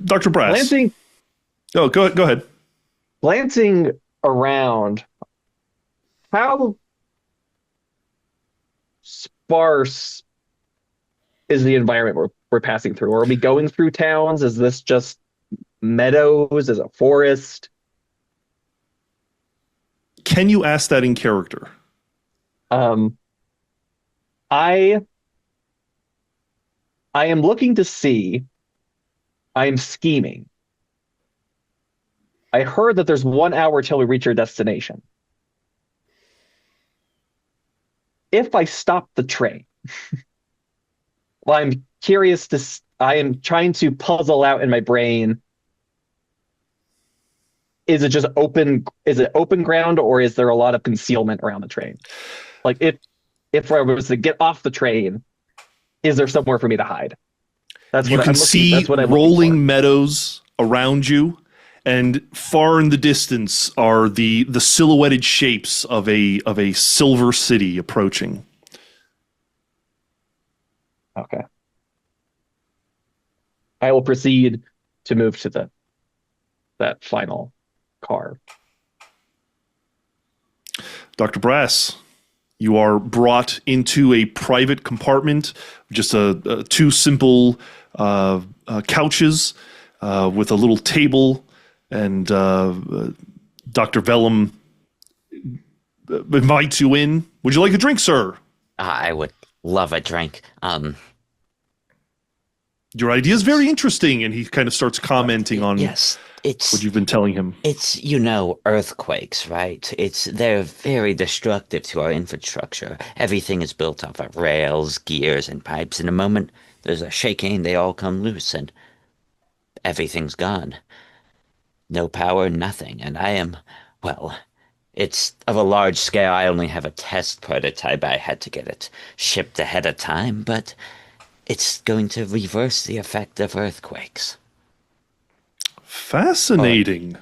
[SPEAKER 2] Dr. Brass.
[SPEAKER 4] glancing
[SPEAKER 2] Oh, go ahead.
[SPEAKER 4] glancing around, how sparse is the environment we're passing through? Are we going through towns? Is this just meadows? Is it forest?
[SPEAKER 2] Can you ask that in character?
[SPEAKER 4] I am looking to see. I am scheming. I heard that there's 1 hour till we reach our destination. If I stop the train, well, I'm curious to. I am trying to puzzle out in my brain. Is it just open? Is it open ground, or is there a lot of concealment around the train? Like if I was to get off the train, is there somewhere for me to hide? That's
[SPEAKER 2] You
[SPEAKER 4] what
[SPEAKER 2] can
[SPEAKER 4] I'm looking.
[SPEAKER 2] see
[SPEAKER 4] That's what I'm looking
[SPEAKER 2] rolling
[SPEAKER 4] for.
[SPEAKER 2] meadows around you, and far in the distance are the silhouetted shapes of a silver city approaching.
[SPEAKER 4] Okay. I will proceed to move to that final car.
[SPEAKER 2] Dr. Brass, you are brought into a private compartment, just two simple couches with a little table, and Dr. Vellum invites you in. Would you like a drink, sir?
[SPEAKER 3] I would love a drink.
[SPEAKER 2] Your idea is very interesting, and he kind of starts commenting on
[SPEAKER 3] Yes,
[SPEAKER 2] what you've been telling him.
[SPEAKER 3] it's earthquakes, right? They're very destructive to our infrastructure. Everything is built off of rails, gears, and pipes. In a moment, there's a shaking, they all come loose, and everything's gone. No power, nothing. And well, it's of a large scale. I only have a test prototype. I had to get it shipped ahead of time, but it's going to reverse the effect of earthquakes.
[SPEAKER 2] Fascinating.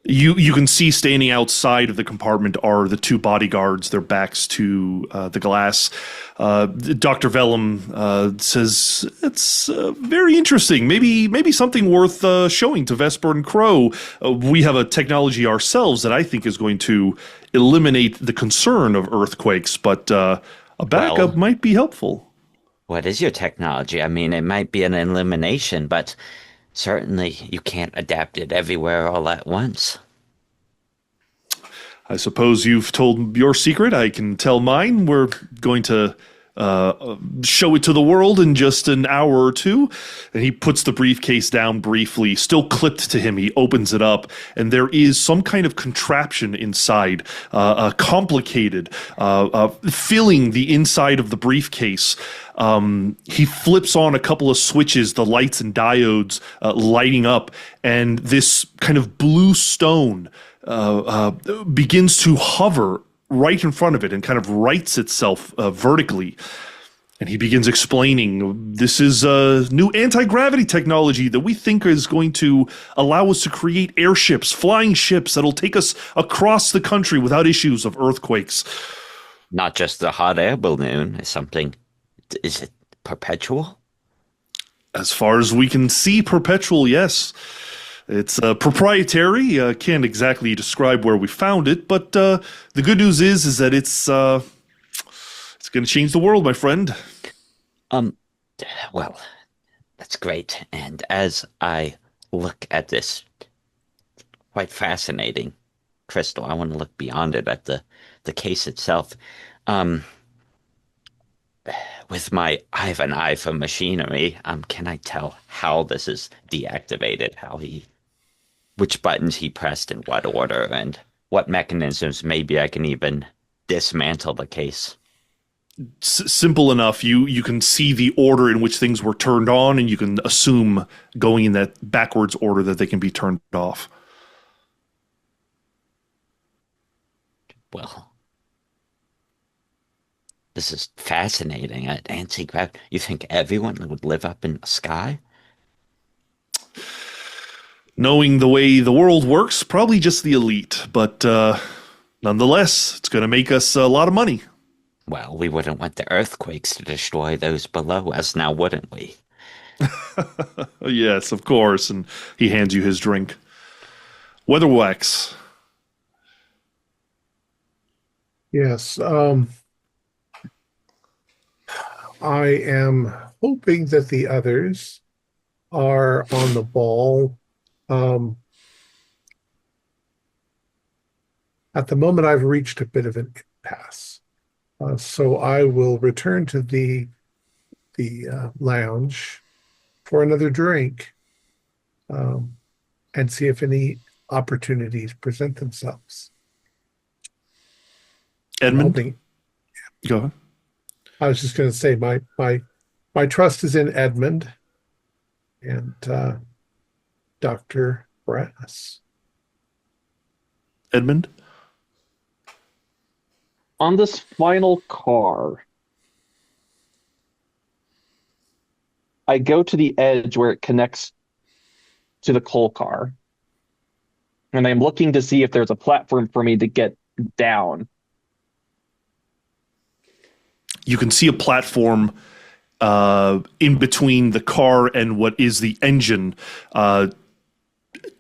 [SPEAKER 2] You can see standing outside of the compartment are the two bodyguards, their backs to the glass. Dr. Vellum says, it's very interesting. Maybe something worth showing to Vesper and Crow. We have a technology ourselves that I think is going to eliminate the concern of earthquakes, but a backup might be helpful.
[SPEAKER 3] What is your technology? I mean, it might be an elimination, but certainly you can't adapt it everywhere all at once.
[SPEAKER 2] I suppose you've told your secret. I can tell mine. We're going to show it to the world in just an hour or two. And he puts the briefcase down briefly, still clipped to him. He opens it up, and there is some kind of contraption inside, complicated, filling the inside of the briefcase. He flips on a couple of switches, the lights and diodes lighting up, and this kind of blue stone begins to hover right in front of it and kind of rights itself vertically. And he begins explaining, this is a new anti-gravity technology that we think is going to allow us to create airships, flying ships that'll take us across the country without issues of earthquakes.
[SPEAKER 3] Not just the hot air balloon is something. Is it perpetual?
[SPEAKER 2] As far as we can see, perpetual, yes. It's proprietary. Can't exactly describe where we found it, but the good news is that it's going to change the world, my friend.
[SPEAKER 3] Well, that's great. And as I look at this quite fascinating crystal, I want to look beyond it at the case itself. With my I have an eye for machinery, can I tell how this is deactivated, which buttons he pressed in what order, and what mechanisms maybe I can even dismantle the case?
[SPEAKER 2] Simple enough. You can see the order in which things were turned on, and you can assume going in that backwards order that they can be turned off.
[SPEAKER 3] Well, this is fascinating. Anti-gravity. You think everyone would live up in the sky?
[SPEAKER 2] Knowing the way the world works, probably just the elite. But nonetheless, it's going to make us a lot of money.
[SPEAKER 3] Well, we wouldn't want the earthquakes to destroy those below us now, wouldn't we?
[SPEAKER 2] Yes, of course. And he hands you his drink. Weatherwax.
[SPEAKER 1] Yes. I am hoping that the others are on the ball. At the moment, I've reached a bit of an impasse. So I will return to the lounge for another drink, and see if any opportunities present themselves.
[SPEAKER 2] Edmund? Go ahead.
[SPEAKER 1] I was just going to say my trust is in Edmund and Dr. Brass.
[SPEAKER 2] Edmund?
[SPEAKER 4] On this final car, I go to the edge where it connects to the coal car, and I'm looking to see if there's a platform for me to get down.
[SPEAKER 2] You can see a platform in between the car and what is the engine.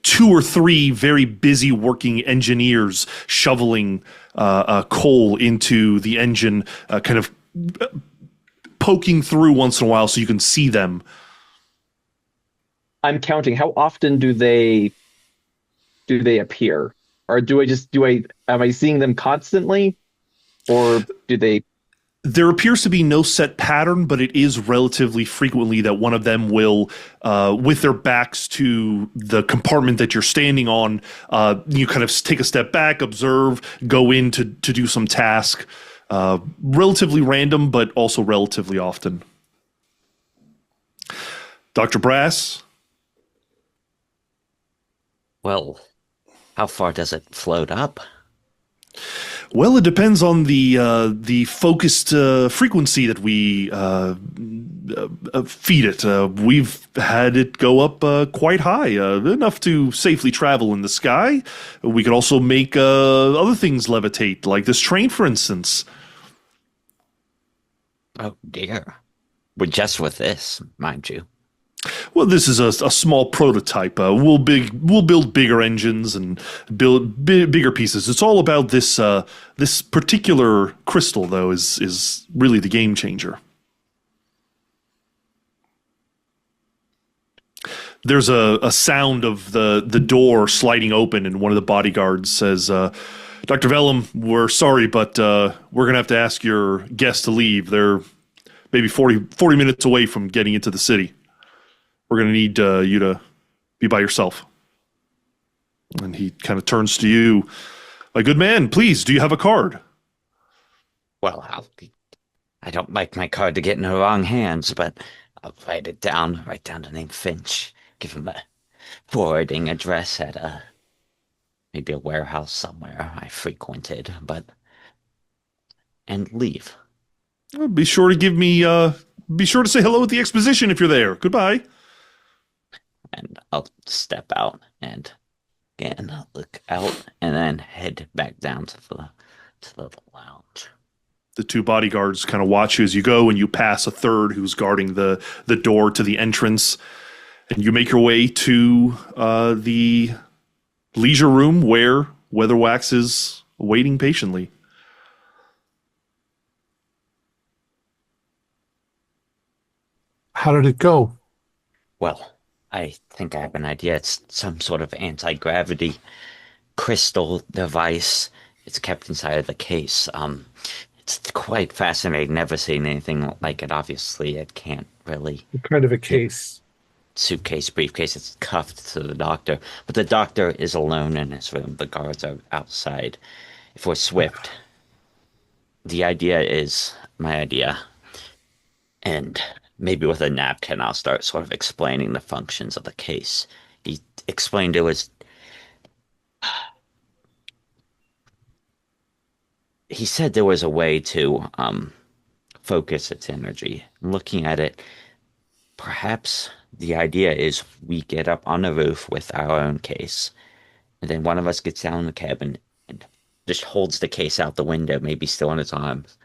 [SPEAKER 2] Two or three very busy working engineers shoveling coal into the engine, kind of poking through once in a while so you can see them.
[SPEAKER 4] I'm counting. How often do they appear? Or am I seeing them constantly? Or do they?
[SPEAKER 2] There appears to be no set pattern, but it is relatively frequently that one of them will, with their backs to the compartment that you're standing on, you kind of take a step back, observe, go in to do some task. Relatively random, but also relatively often. Dr. Brass?
[SPEAKER 3] Well, how far does it float up?
[SPEAKER 2] Well, it depends on the focused frequency that we feed it. We've had it go up quite high, enough to safely travel in the sky. We could also make other things levitate, like this train, for instance.
[SPEAKER 3] Oh dear. But just with this, mind you.
[SPEAKER 2] Well, this is a small prototype. We'll build bigger engines and build bigger pieces. It's all about this this particular crystal, though, is really the game changer. There's a sound of the door sliding open, and one of the bodyguards says, "Dr. Vellum, we're sorry, but we're going to have to ask your guests to leave. They're maybe 40 minutes away from getting into the city. We're going to need you to be by yourself." And he kind of turns to you. "My good man, please, do you have a card?"
[SPEAKER 3] Well, I don't like my card to get in the wrong hands, but I'll write down the name Finch, give him a forwarding address at maybe a warehouse somewhere I frequented, and leave.
[SPEAKER 2] Well, be sure to be sure to say hello at the exposition if you're there. Goodbye.
[SPEAKER 3] And I'll step out and again look out and then head back down to the lounge.
[SPEAKER 2] The two bodyguards kind of watch you as you go, and you pass a third who's guarding the door to the entrance, and you make your way to the leisure room where Weatherwax is waiting patiently.
[SPEAKER 1] How did it go?
[SPEAKER 3] Well, I think I have an idea. It's some sort of anti-gravity crystal device. It's kept inside of the case. It's quite fascinating. Never seen anything like it. Obviously, it can't really.
[SPEAKER 1] What kind of a case?
[SPEAKER 3] Suitcase, briefcase. It's cuffed to the doctor, but the doctor is alone in his room. The guards are outside. If we're swift, the idea is my idea, and maybe with a napkin, I'll start sort of explaining the functions of the case. He explained it was. He said there was a way to focus its energy. Looking at it, perhaps the idea is we get up on the roof with our own case, and then one of us gets down in the cabin and just holds the case out the window, maybe still in its arms,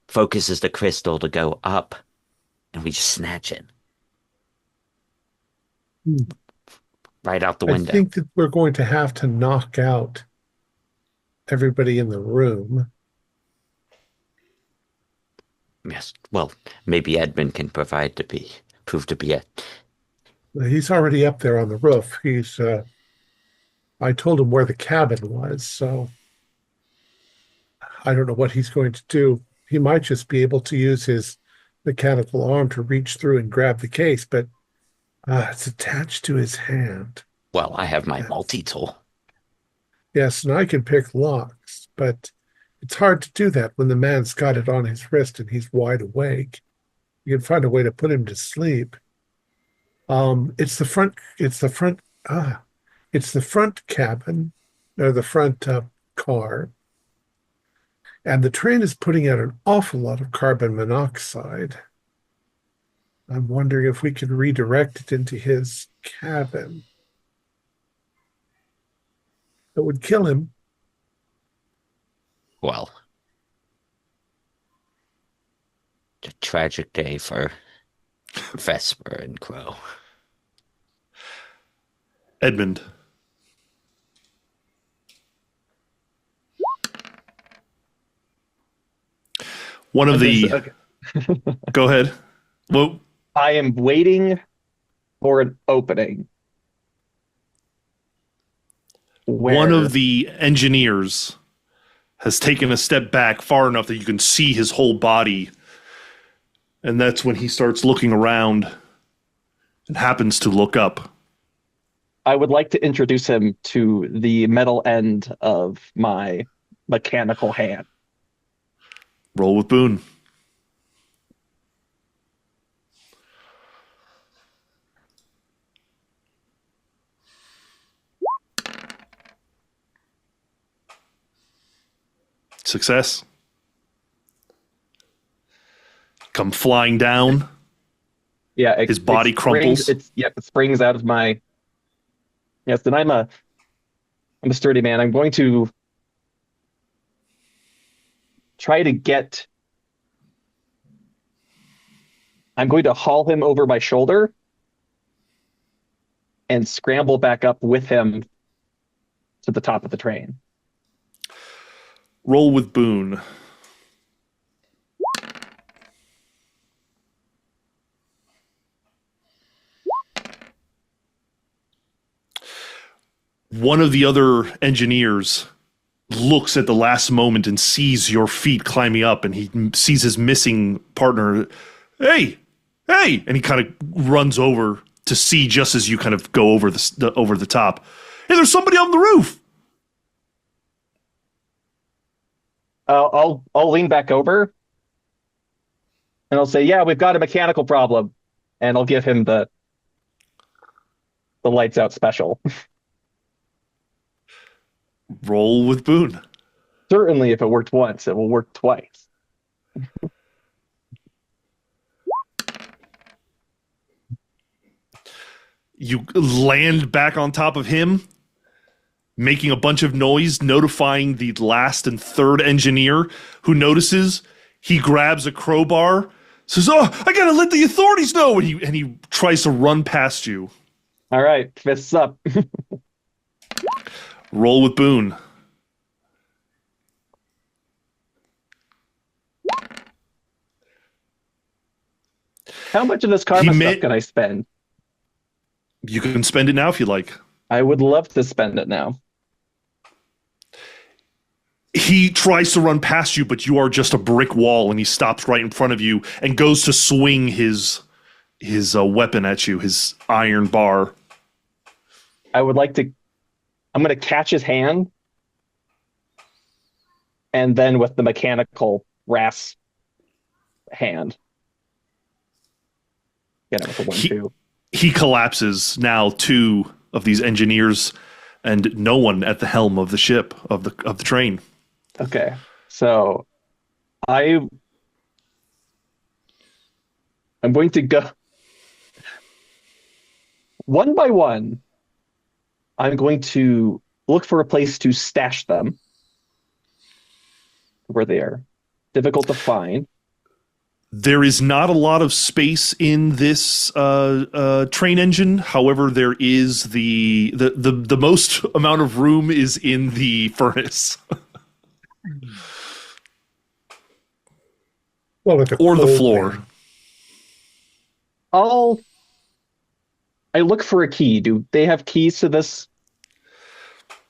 [SPEAKER 3] focuses the crystal to go up, and we just snatch it. Right out the window.
[SPEAKER 1] I think that we're going to have to knock out everybody in the room.
[SPEAKER 3] Yes, well, maybe Edmund can prove to be it.
[SPEAKER 1] He's already up there on the roof. I told him where the cabin was, so I don't know what he's going to do. He might just be able to use his mechanical arm to reach through and grab the case, but it's attached to his hand.
[SPEAKER 3] Well, I have my multi-tool.
[SPEAKER 1] Yes, and I can pick locks, but it's hard to do that when the man's got it on his wrist and he's wide awake. You can find a way to put him to sleep. It's the front cabin, or the front car, and the train is putting out an awful lot of carbon monoxide. I'm wondering if we can redirect it into his cabin. That would kill him.
[SPEAKER 3] Well, a tragic day for Vesper and Crow.
[SPEAKER 2] Edmund. One of the...
[SPEAKER 4] Okay.
[SPEAKER 2] Go ahead. Well,
[SPEAKER 4] I am waiting for an opening.
[SPEAKER 2] one of the engineers has taken a step back far enough that you can see his whole body. And that's when he starts looking around and happens to look up.
[SPEAKER 4] I would like to introduce him to the metal end of my mechanical hand.
[SPEAKER 2] Roll with Boone. Success. Come flying down.
[SPEAKER 4] Yeah,
[SPEAKER 2] his body crumples.
[SPEAKER 4] It springs out of my. Yes, then I'm a sturdy man. I'm going to try to get. I'm going to haul him over my shoulder and scramble back up with him to the top of the train.
[SPEAKER 2] Roll with Boone. One of the other engineers looks at the last moment and sees your feet climbing up, and he sees his missing partner. Hey! And he kind of runs over to see just as you kind of go over the top. Hey, there's somebody on the roof!
[SPEAKER 4] I'll lean back over and I'll say, "Yeah, we've got a mechanical problem," and I'll give him the lights out special.
[SPEAKER 2] Roll with Boone.
[SPEAKER 4] Certainly, if it worked once, it will work twice.
[SPEAKER 2] You land back on top of him, making a bunch of noise, notifying the last and third engineer, who notices. He grabs a crowbar, says, "Oh, I gotta let the authorities know," and he tries to run past you.
[SPEAKER 4] All right, fists up.
[SPEAKER 2] Roll with Boone.
[SPEAKER 4] How much of this karma stuff can I spend?
[SPEAKER 2] You can spend it now if you like.
[SPEAKER 4] I would love to spend it now.
[SPEAKER 2] He tries to run past you, but you are just a brick wall, and he stops right in front of you and goes to swing his weapon at you, his iron bar.
[SPEAKER 4] I'm going to catch his hand, and then with the mechanical rasp hand, get him with a 1-2.
[SPEAKER 2] He collapses. Now 2 of these engineers and no one at the helm of the ship, of the train.
[SPEAKER 4] Okay, so I'm going to go one by one. I'm going to look for a place to stash them where they are difficult to find.
[SPEAKER 2] There is not a lot of space in this train engine. However, there is the most amount of room is in the furnace.
[SPEAKER 1] Well,
[SPEAKER 2] or the floor.
[SPEAKER 4] I look for a key. Do they have keys to this?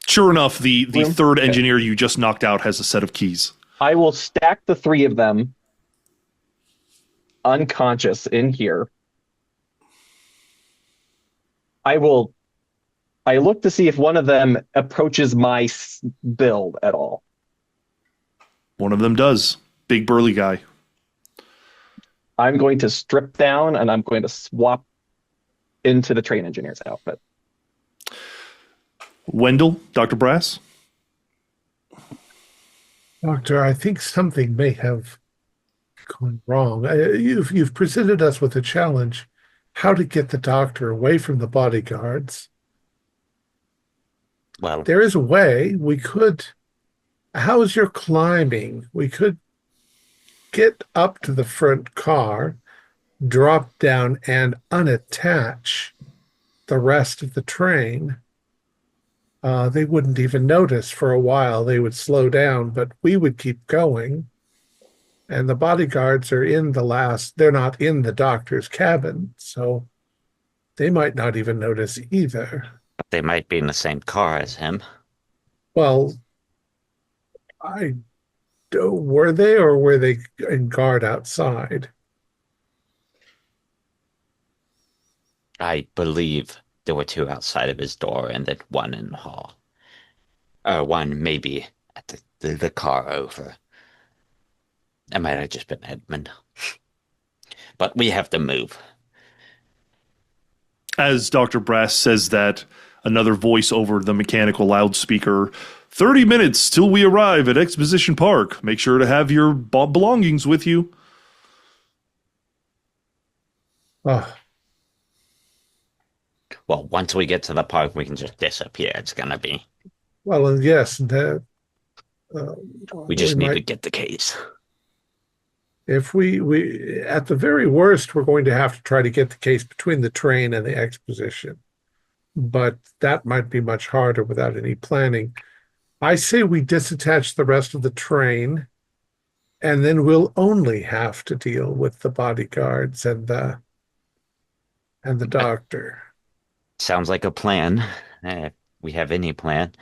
[SPEAKER 2] Sure enough, the
[SPEAKER 4] room?
[SPEAKER 2] third engineer you just knocked out has a set of keys.
[SPEAKER 4] I will stack the 3 of them unconscious in here. I look to see if one of them approaches my build at all.
[SPEAKER 2] One of them does. Big burly guy.
[SPEAKER 4] I'm going to strip down and I'm going to swap into the train engineer's outfit.
[SPEAKER 2] Wendell, Dr. Brass?
[SPEAKER 1] Doctor, I think something may have gone wrong. You've presented us with a challenge, how to get the doctor away from the bodyguards.
[SPEAKER 3] Well,
[SPEAKER 1] There is a way. How's your climbing? We could get up to the front car, drop down, and unattach the rest of the train. They wouldn't even notice for a while. They would slow down, but we would keep going. And the bodyguards are they're not in the doctor's cabin, so they might not even notice either.
[SPEAKER 3] they might be in the same car as him.
[SPEAKER 1] Well, were they, or were they in guard outside?
[SPEAKER 3] I believe there were 2 outside of his door and then 1 in the hall. Or 1 maybe at the car over. It might have just been Edmund. But we have to move.
[SPEAKER 2] As Dr. Brass says that, another voice over the mechanical loudspeaker. 30 minutes till we arrive at Exposition Park. Make sure to have your belongings with you.
[SPEAKER 1] Oh,
[SPEAKER 3] Well, once we get to the park, we can just disappear. It's gonna be.
[SPEAKER 1] well, and yes,
[SPEAKER 3] We just need to
[SPEAKER 1] might,
[SPEAKER 3] get the keys.
[SPEAKER 1] if we at the very worst, we're going to have to try to get the case between the train and the exposition. But that might be much harder without any planning. I say we disattach the rest of the train, and then we'll only have to deal with the bodyguards and the doctor.
[SPEAKER 3] Sounds like a plan. If we have any plan.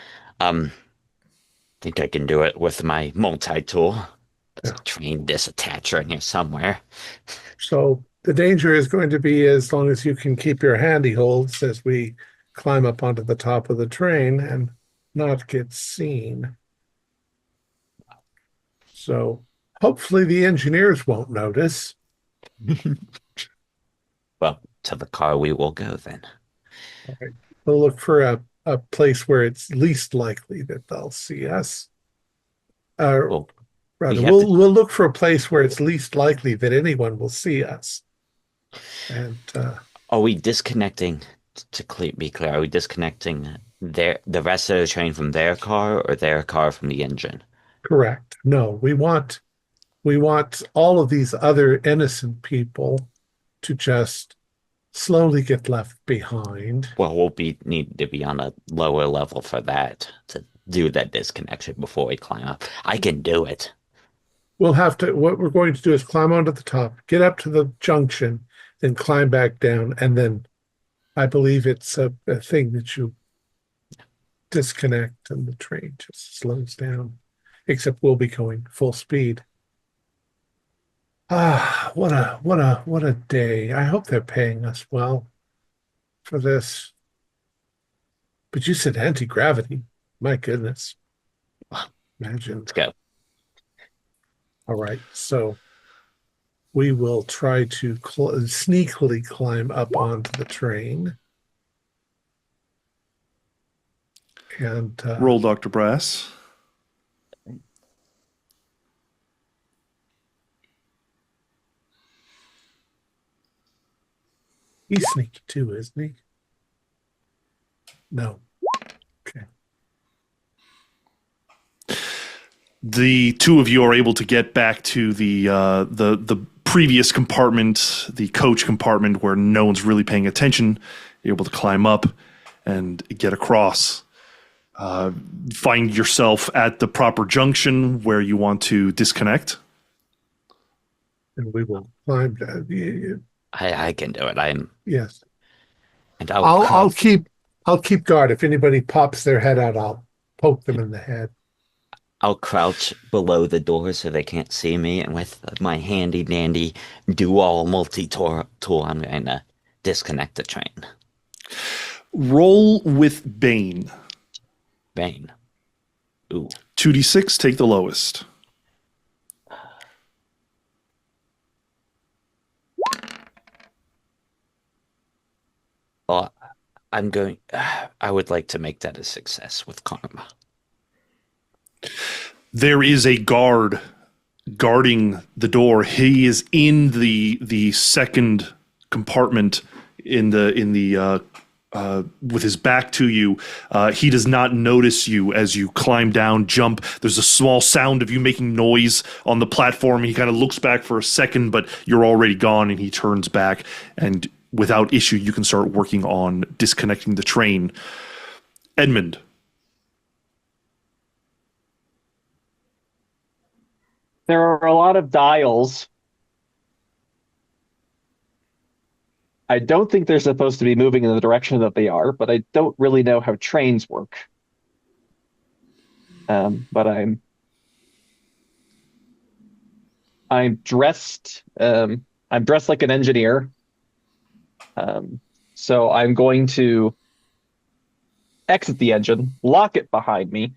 [SPEAKER 3] Think I can do it with my multi-tool. There's a train disattacher in here somewhere.
[SPEAKER 1] So the danger is going to be, as long as you can keep your handy holds as we climb up onto the top of the train and not get seen. So hopefully the engineers won't notice.
[SPEAKER 3] Well, to the car we will go then.
[SPEAKER 1] All right. We'll look for a a place where it's least likely that they'll see us.
[SPEAKER 3] Well, we
[SPEAKER 1] Rather,
[SPEAKER 3] have to.
[SPEAKER 1] we'll look for a place where it's least likely that anyone will see us. And
[SPEAKER 3] Are we disconnecting? Be clear, are we disconnecting the rest of the train from their car or their car from the engine?
[SPEAKER 1] correct. No, we want all of these other innocent people to just slowly get left behind.
[SPEAKER 3] Well, need to be on a lower level for that to do that disconnection before we climb up. I can do it.
[SPEAKER 1] We'll have to, what we're going to do is climb onto the top, get up to the junction, then climb back down. And then I believe it's a thing that you disconnect and the train just slows down, except we'll be going full speed. Ah, what a day. I hope they're paying us well for this. But you said anti-gravity. My goodness. Imagine.
[SPEAKER 3] Let's go.
[SPEAKER 1] All right. So we will try to sneakily climb up onto the train. And
[SPEAKER 2] Roll, Dr. Brass.
[SPEAKER 1] he's sneaky too, isn't he? No. Okay.
[SPEAKER 2] The two of you are able to get back to the previous compartment, the coach compartment, where no one's really paying attention. You're able to climb up and get across. Find yourself at the proper junction where you want to disconnect.
[SPEAKER 1] And we will climb down.
[SPEAKER 3] I can do it.
[SPEAKER 1] Yes.
[SPEAKER 3] And
[SPEAKER 1] I'll keep guard. If anybody pops their head out, I'll poke them in the head.
[SPEAKER 3] I'll crouch below the door so they can't see me, and with my handy dandy do-all multi-tool, I'm going to disconnect the train.
[SPEAKER 2] Roll with Bane.
[SPEAKER 3] Bane. Ooh.
[SPEAKER 2] 2d6, take the lowest.
[SPEAKER 3] Well, I would like to make that a success with karma.
[SPEAKER 2] There is a guard guarding the door. He is in the second compartment with his back to you. He does not notice you as you climb down, jump. There's a small sound of you making noise on the platform. He kind of looks back for a second, but you're already gone, and he turns back, and without issue, you can start working on disconnecting the train. Edmund.
[SPEAKER 4] There are a lot of dials. I don't think they're supposed to be moving in the direction that they are, but I don't really know how trains work. But I'm dressed. I'm dressed like an engineer. So I'm going to exit the engine, lock it behind me.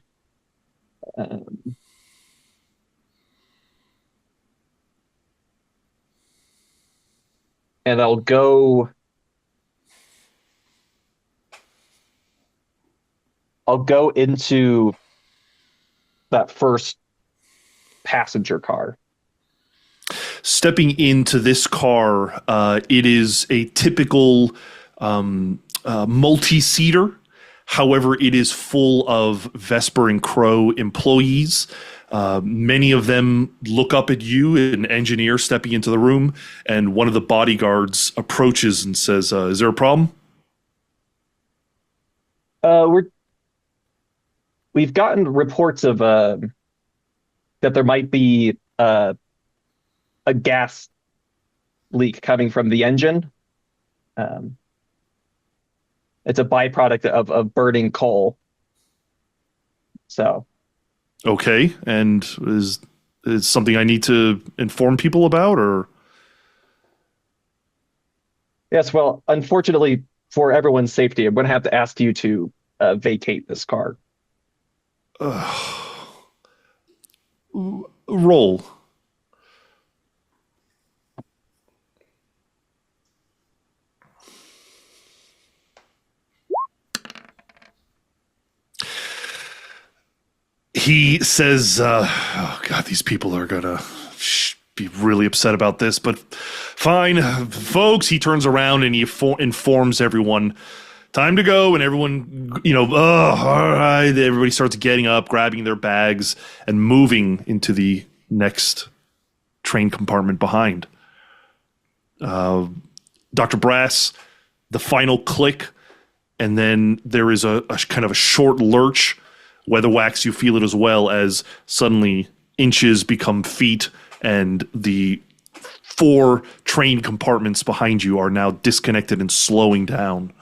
[SPEAKER 4] And I'll go into that first passenger car.
[SPEAKER 2] Stepping into this car, it is a typical multi-seater. However, it is full of Vesper and Crow employees. Many of them look up at you, an engineer stepping into the room, and one of the bodyguards approaches and says, is there a problem?
[SPEAKER 4] We've gotten reports of that there might be a gas leak coming from the engine. It's a byproduct of burning coal. So.
[SPEAKER 2] Okay, and is something I need to inform people about, or?
[SPEAKER 4] Yes, well, unfortunately for everyone's safety, I'm going to have to ask you to vacate this car.
[SPEAKER 2] Roll. he says, oh God, these people are gonna be really upset about this, but fine, folks. He turns around and he informs everyone, time to go, and everyone, all right, everybody starts getting up, grabbing their bags, and moving into the next train compartment behind. Dr. Brass, the final click, and then there is a kind of a short lurch. Weatherwax, you feel it as well, as suddenly inches become feet, and the 4 train compartments behind you are now disconnected and slowing down.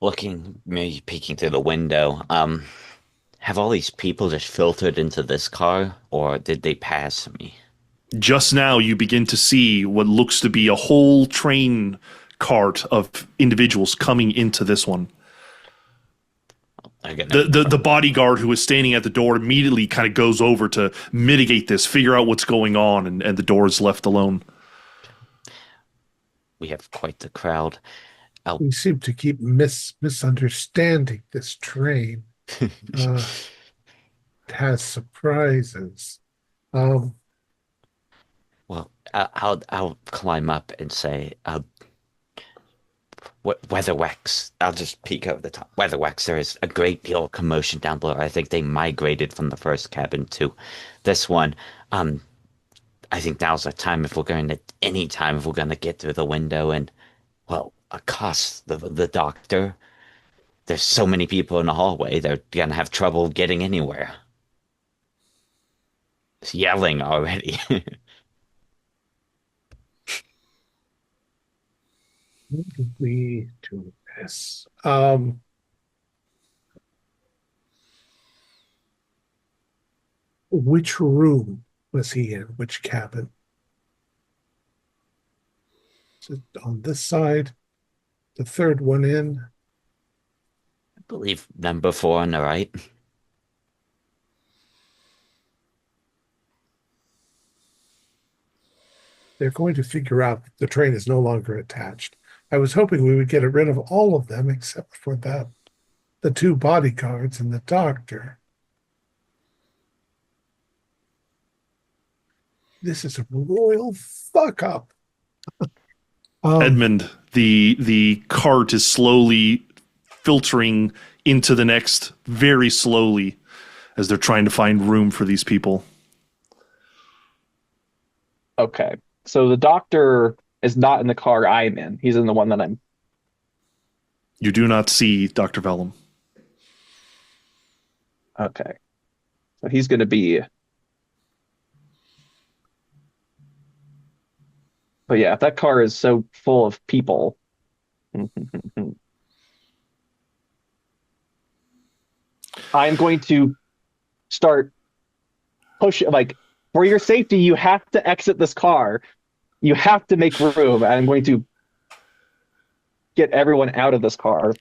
[SPEAKER 3] Looking, maybe peeking through the window, have all these people just filtered into this car, or did they pass me?
[SPEAKER 2] Just now you begin to see what looks to be a whole train cart of individuals coming into this one. The bodyguard who is standing at the door immediately kind of goes over to mitigate this, figure out what's going on, and the door is left alone.
[SPEAKER 3] We have quite the crowd.
[SPEAKER 1] We seem to keep misunderstanding this train. It has surprises.
[SPEAKER 3] Well, I'll climb up and say, Weatherwax. I'll just peek over the top. Weatherwax, there is a great deal of commotion down below. I think they migrated from the first cabin to this one. I think now's the time if we're going to get through the window and, well, accost the doctor. There's so many people in the hallway, they're gonna have trouble getting anywhere. It's yelling already.
[SPEAKER 1] How do we do this? Which room was he in? Which cabin? Is it on this side? The third one in?
[SPEAKER 3] I believe number 4 on the right.
[SPEAKER 1] They're going to figure out the train is no longer attached. I was hoping we would get rid of all of them except for the 2 bodyguards and the doctor. This is a royal fuck up.
[SPEAKER 2] Edmund, the cart is slowly filtering into the next, very slowly, as they're trying to find room for these people.
[SPEAKER 4] Okay. So the doctor is not in the car I'm in. He's in the one that I'm.
[SPEAKER 2] You do not see Dr. Vellum.
[SPEAKER 4] Okay. So he's going to be. But yeah, if that car is so full of people. I'm going to start pushing, like, for your safety, you have to exit this car. You have to make room. I'm going to get everyone out of this car.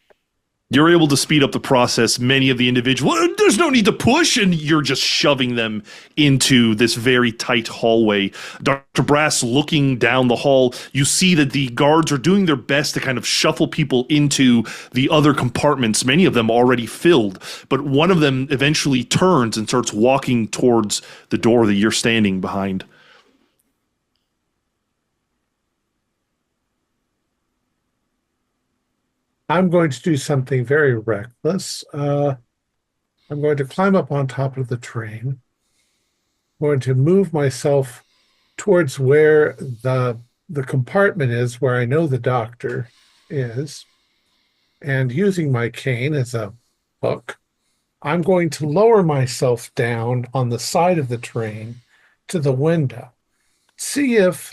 [SPEAKER 2] You're able to speed up the process. Many of the individuals, there's no need to push, and you're just shoving them into this very tight hallway. Dr. Brass, looking down the hall, you see that the guards are doing their best to kind of shuffle people into the other compartments, many of them already filled. But one of them eventually turns and starts walking towards the door that you're standing behind.
[SPEAKER 1] I'm going to do something very reckless. I'm going to climb up on top of the train. I'm going to move myself towards where the compartment is, where I know the doctor is. And using my cane as a hook, I'm going to lower myself down on the side of the train to the window. See if,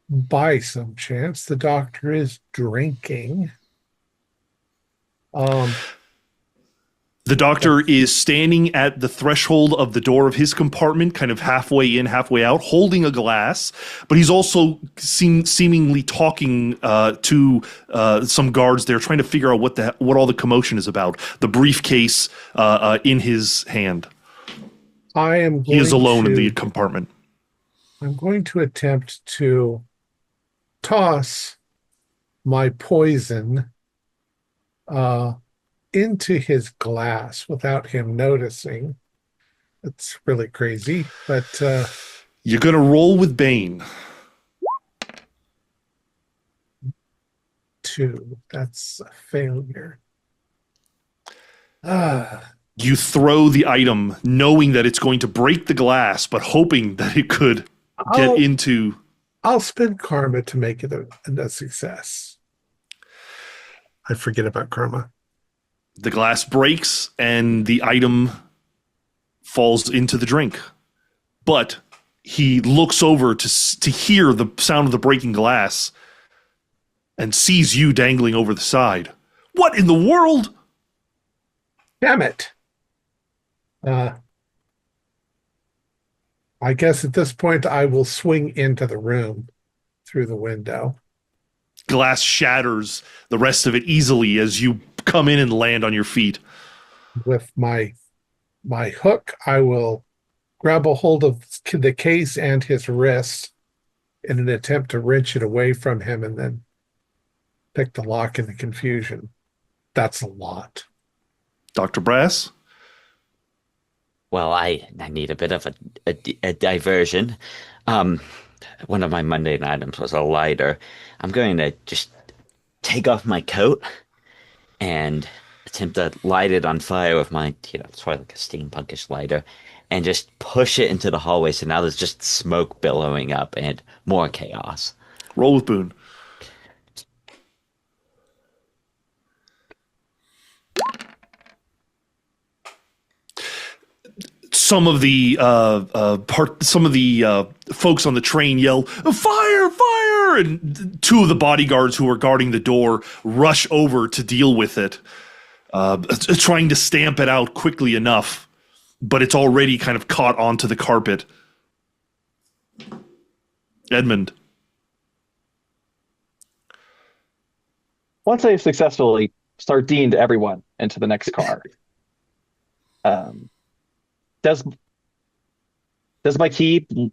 [SPEAKER 1] by some chance, the doctor is drinking.
[SPEAKER 2] The doctor is standing at the threshold of the door of his compartment, kind of halfway in, halfway out, holding a glass. But he's also seemingly talking to some guards there, trying to figure out what all the commotion is about. The briefcase in his hand. He is alone in the compartment.
[SPEAKER 1] I'm going to attempt to toss my poison into his glass without him noticing. It's really crazy, but
[SPEAKER 2] You're going to roll with Bane.
[SPEAKER 1] 2. That's a failure. Ah,
[SPEAKER 2] You throw the item knowing that it's going to break the glass, but hoping that it could get
[SPEAKER 1] I'll
[SPEAKER 2] into.
[SPEAKER 1] I'll spend karma to make it a success. I forget about karma.
[SPEAKER 2] The glass breaks and the item falls into the drink. But he looks over to hear the sound of the breaking glass and sees you dangling over the side. What in the world?
[SPEAKER 1] Damn it. I guess at this point I will swing into the room through the window.
[SPEAKER 2] Glass shatters, the rest of it easily as you come in and land on your feet.
[SPEAKER 1] With my hook, I will grab a hold of the case and his wrist in an attempt to wrench it away from him and then pick the lock in the confusion. That's a lot.
[SPEAKER 2] Dr. Brass?
[SPEAKER 3] Well, I need a bit of a diversion. One of my mundane items was a lighter. I'm going to just take off my coat and attempt to light it on fire with my, sort of like a steampunkish lighter, and just push it into the hallway. So now there's just smoke billowing up and more chaos.
[SPEAKER 2] Roll with Boone. Some of the folks on the train yell, "Fire! Fire!" And 2 of the bodyguards who are guarding the door rush over to deal with it, trying to stamp it out quickly enough, but it's already kind of caught onto the carpet. Edmund.
[SPEAKER 4] Once I've successfully sardined everyone into the next car, does my key? I'm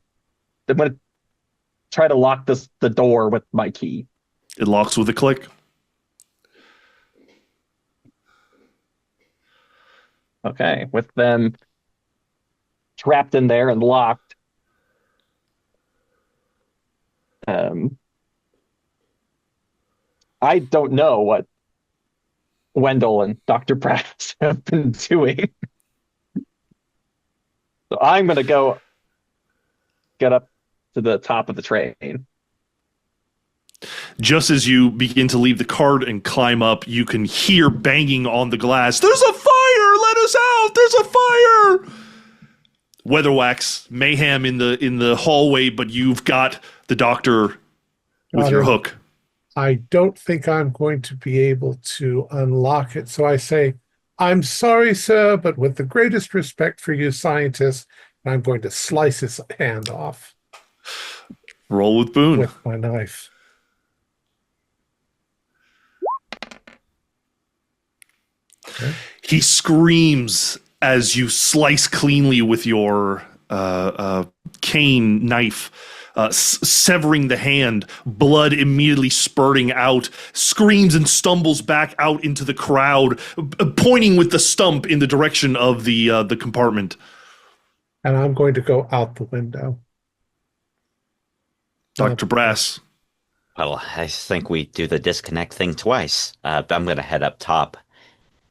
[SPEAKER 4] going to try to lock the door with my key.
[SPEAKER 2] It locks with a click.
[SPEAKER 4] Okay, with them trapped in there and locked. I don't know what Wendell and Dr. Brass have been doing. So I'm going to go get up to the top of the train.
[SPEAKER 2] Just as you begin to leave the cart and climb up, you can hear banging on the glass. There's a fire! Let us out! There's a fire! Weatherwax, mayhem in the hallway, but you've got the doctor with your hook.
[SPEAKER 1] I don't think I'm going to be able to unlock it. So I say, "I'm sorry, sir, but with the greatest respect for you scientists, I'm going to slice his hand off
[SPEAKER 2] Roll with Boone.
[SPEAKER 1] with my knife." Okay.
[SPEAKER 2] He screams as you slice cleanly with your cane knife, severing the hand, blood immediately spurting out, screams and stumbles back out into the crowd, pointing with the stump in the direction of the compartment.
[SPEAKER 1] And I'm going to go out the window.
[SPEAKER 2] Dr. Brass.
[SPEAKER 3] Well, I think we do the disconnect thing twice. I'm going to head up top,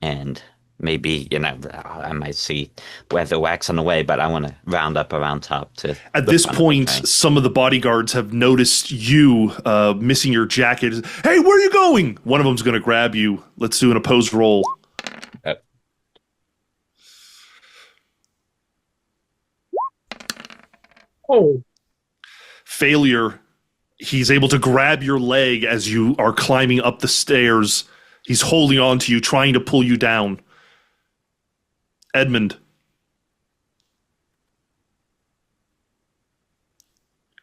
[SPEAKER 3] and maybe, I might see Weatherwax on the way, but I want to round up around top to.
[SPEAKER 2] At this point, some of the bodyguards have noticed you missing your jacket. Hey, where are you going? One of them's going to grab you. Let's do an opposed roll.
[SPEAKER 1] Oh,
[SPEAKER 2] Failure. He's able to grab your leg as you are climbing up the stairs. He's holding on to you, trying to pull you down. Edmund.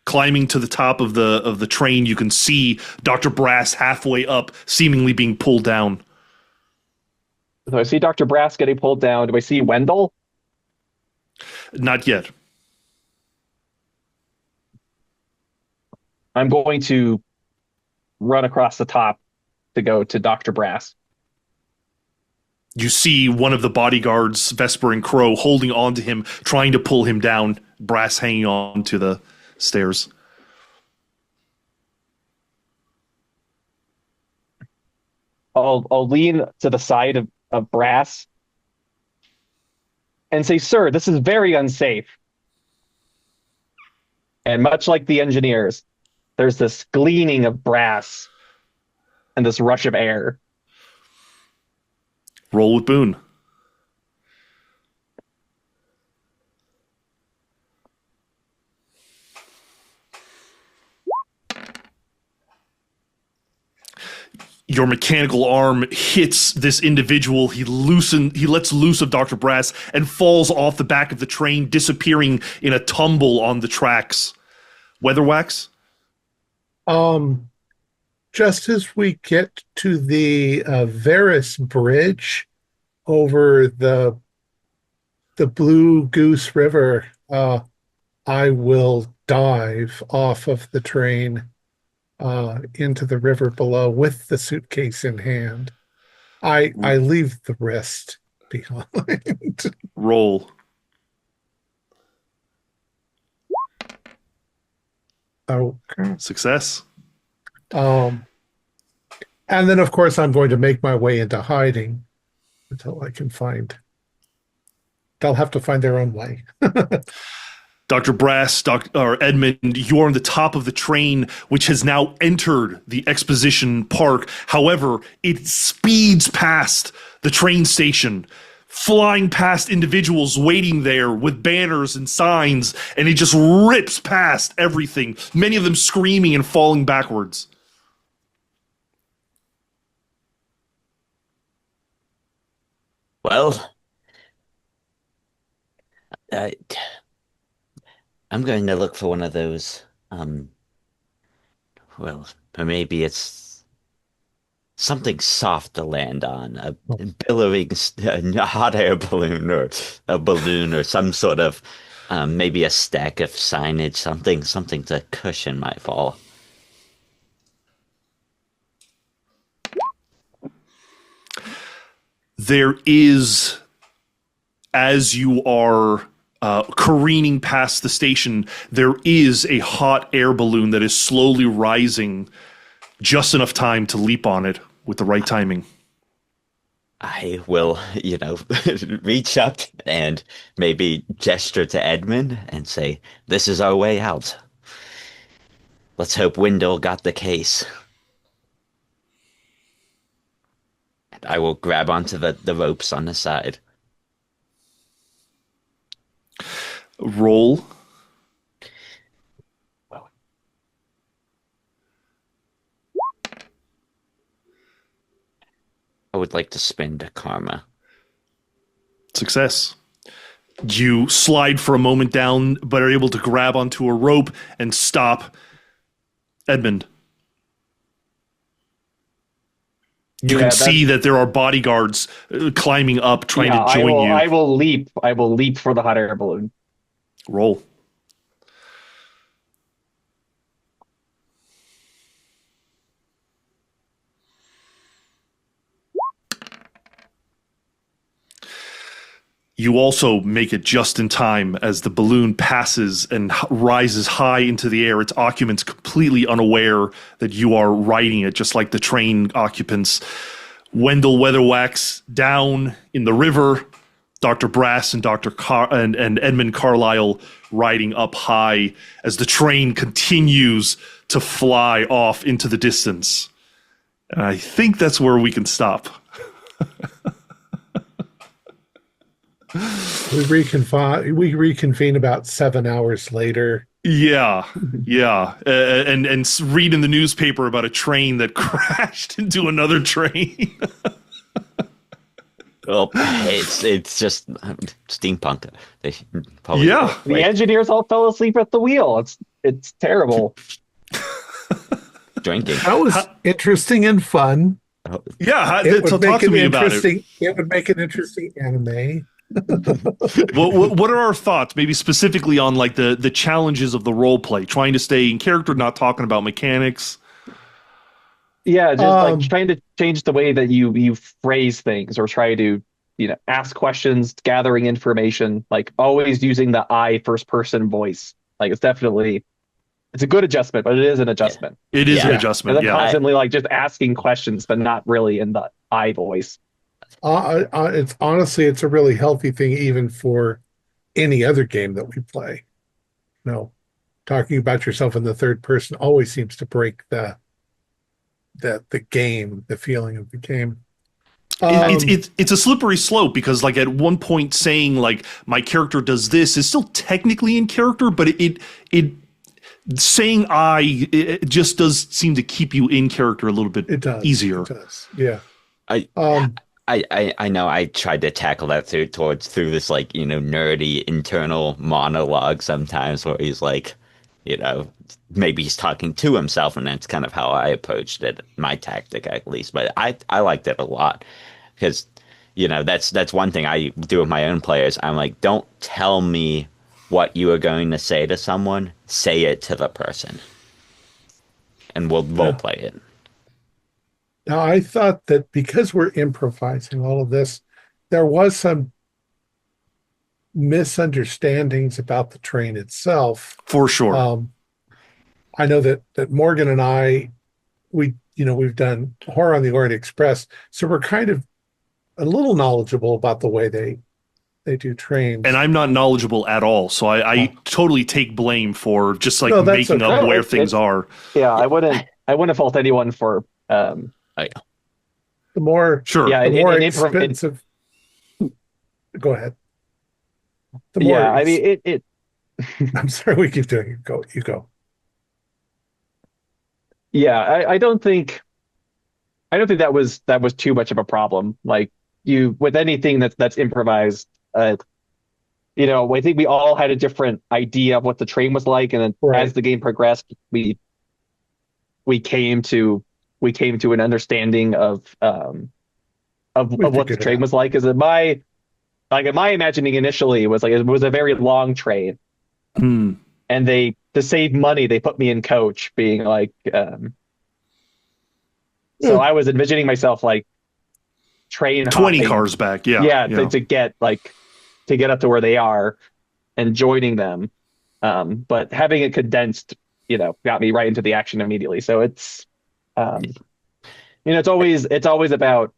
[SPEAKER 2] Climbing to the top of the train, you can see Dr. Brass halfway up, seemingly being pulled down.
[SPEAKER 4] So I see Dr. Brass getting pulled down. Do I see Wendell?
[SPEAKER 2] Not yet.
[SPEAKER 4] I'm going to run across the top to go to Dr. Brass.
[SPEAKER 2] You see one of the bodyguards, Vesper and Crow, holding on to him, trying to pull him down, Brass hanging on to the stairs.
[SPEAKER 4] I'll lean to the side of Brass and say, "Sir, this is very unsafe." And much like the engineers, there's this gleaning of brass and this rush of air.
[SPEAKER 2] Roll with Boone. Your mechanical arm hits this individual. He lets loose of Dr. Brass and falls off the back of the train, disappearing in a tumble on the tracks. Weatherwax?
[SPEAKER 1] Just as we get to the Varus Bridge over the Blue Goose River, I will dive off of the train into the river below with the suitcase in hand. I leave the rest behind.
[SPEAKER 2] Roll.
[SPEAKER 1] Okay.
[SPEAKER 2] Success.
[SPEAKER 1] And then, of course, I'm going to make my way into hiding until I can find. They'll have to find their own way.
[SPEAKER 2] Dr. Brass, or Edmund, you're on the top of the train, which has now entered the exposition park. However, it speeds past the train station, flying past individuals waiting there with banners and signs, and it just rips past everything, many of them screaming and falling backwards.
[SPEAKER 3] Well, I'm going to look for one of those, well, or maybe it's something soft to land on, a billowing a hot air balloon or a balloon or some sort of, maybe a stack of signage, something to cushion my fall.
[SPEAKER 2] There is, as you are careening past the station, there is a hot air balloon that is slowly rising, just enough time to leap on it with the right timing.
[SPEAKER 3] I will, reach up and maybe gesture to Edmund and say, "This is our way out. Let's hope Wendell got the case." And I will grab onto the ropes on the side.
[SPEAKER 2] Roll.
[SPEAKER 3] I would like to spend a karma.
[SPEAKER 2] Success. You slide for a moment down, but are able to grab onto a rope and stop. Edmund. You can see that there are bodyguards climbing up, trying to join you.
[SPEAKER 4] I will leap. I will leap for the hot air balloon.
[SPEAKER 2] Roll. You also make it just in time as the balloon passes and rises high into the air, its occupants completely unaware that you are riding it, just like the train occupants. Wendell Weatherwax down in the river, Dr. Brass and and Edmund Carlisle riding up high as the train continues to fly off into the distance. And I think that's where we can stop.
[SPEAKER 1] We reconvene about 7 hours later.
[SPEAKER 2] Yeah. And read in the newspaper about a train that crashed into another train.
[SPEAKER 3] Well, it's just steampunk. They probably
[SPEAKER 4] The engineers all fell asleep at the wheel. It's terrible.
[SPEAKER 3] Drinking.
[SPEAKER 1] That was interesting and fun.
[SPEAKER 2] Yeah, talk to me about it.
[SPEAKER 1] It would make an interesting anime.
[SPEAKER 2] What are our thoughts, maybe specifically on like the challenges of the role play, trying to stay in character, not talking about mechanics?
[SPEAKER 4] Yeah, just like
[SPEAKER 1] Um,
[SPEAKER 4] trying to change the way that you phrase things or try to, ask questions, gathering information, like always using the I first person voice. Like it's a good adjustment, but it is an
[SPEAKER 3] Yeah.
[SPEAKER 4] adjustment.
[SPEAKER 2] It is an
[SPEAKER 3] Yeah.
[SPEAKER 4] And
[SPEAKER 2] adjustment.
[SPEAKER 4] then
[SPEAKER 2] Yeah.
[SPEAKER 3] I
[SPEAKER 4] constantly like just asking questions, but not really in the I voice.
[SPEAKER 1] it's honestly, it's a really healthy thing, even for any other game that we play. No, talking about yourself in the third person always seems to break the game, the feeling of the game.
[SPEAKER 2] It's a slippery slope because like at one point saying like my character does this is still technically in character, but it saying it just does seem to keep you in character a little bit
[SPEAKER 1] It does.
[SPEAKER 2] easier.
[SPEAKER 1] It does. Yeah.
[SPEAKER 3] I
[SPEAKER 1] Um,
[SPEAKER 3] I know I tried to tackle that through this like, nerdy internal monologue sometimes where he's like, maybe he's talking to himself, and that's kind of how I approached it, my tactic at least. But I liked it a lot because, that's one thing I do with my own players. I'm like, don't tell me what you are going to say to someone, say it to the person, and we'll role play it.
[SPEAKER 1] Now, I thought that because we're improvising all of this, there was some misunderstandings about the train itself.
[SPEAKER 2] For sure.
[SPEAKER 1] I know that Morgan and I, we've done Horror on the Orient Express, so we're kind of a little knowledgeable about the way they do trains.
[SPEAKER 2] And I'm not knowledgeable at all, so I totally take blame for just like
[SPEAKER 1] No, that's
[SPEAKER 2] making
[SPEAKER 1] okay.
[SPEAKER 2] up where things are.
[SPEAKER 4] Yeah, I wouldn't fault anyone for
[SPEAKER 1] the more
[SPEAKER 2] Sure.
[SPEAKER 4] yeah,
[SPEAKER 1] the more
[SPEAKER 4] in
[SPEAKER 1] expensive. Go ahead. The more
[SPEAKER 4] yeah, I mean it
[SPEAKER 1] I'm sorry, we keep doing it. You go.
[SPEAKER 4] yeah, I don't think that was too much of a problem. Like you with anything that's improvised, I think we all had a different idea of what the train was like, and then
[SPEAKER 1] Right.
[SPEAKER 4] as the game progressed, we came to an understanding of what the
[SPEAKER 1] figured it
[SPEAKER 4] train
[SPEAKER 1] out.
[SPEAKER 4] was like. Is in my imagining initially it was a very long train,
[SPEAKER 2] Hmm.
[SPEAKER 4] and to save money they put me in coach, being like, so
[SPEAKER 1] Yeah.
[SPEAKER 4] I was envisioning myself like train
[SPEAKER 2] 20
[SPEAKER 4] hopping,
[SPEAKER 2] cars back. Yeah.
[SPEAKER 4] yeah,
[SPEAKER 2] Yeah.
[SPEAKER 4] to get up to where they are and joining them. But having it condensed, got me right into the action immediately. So it's always about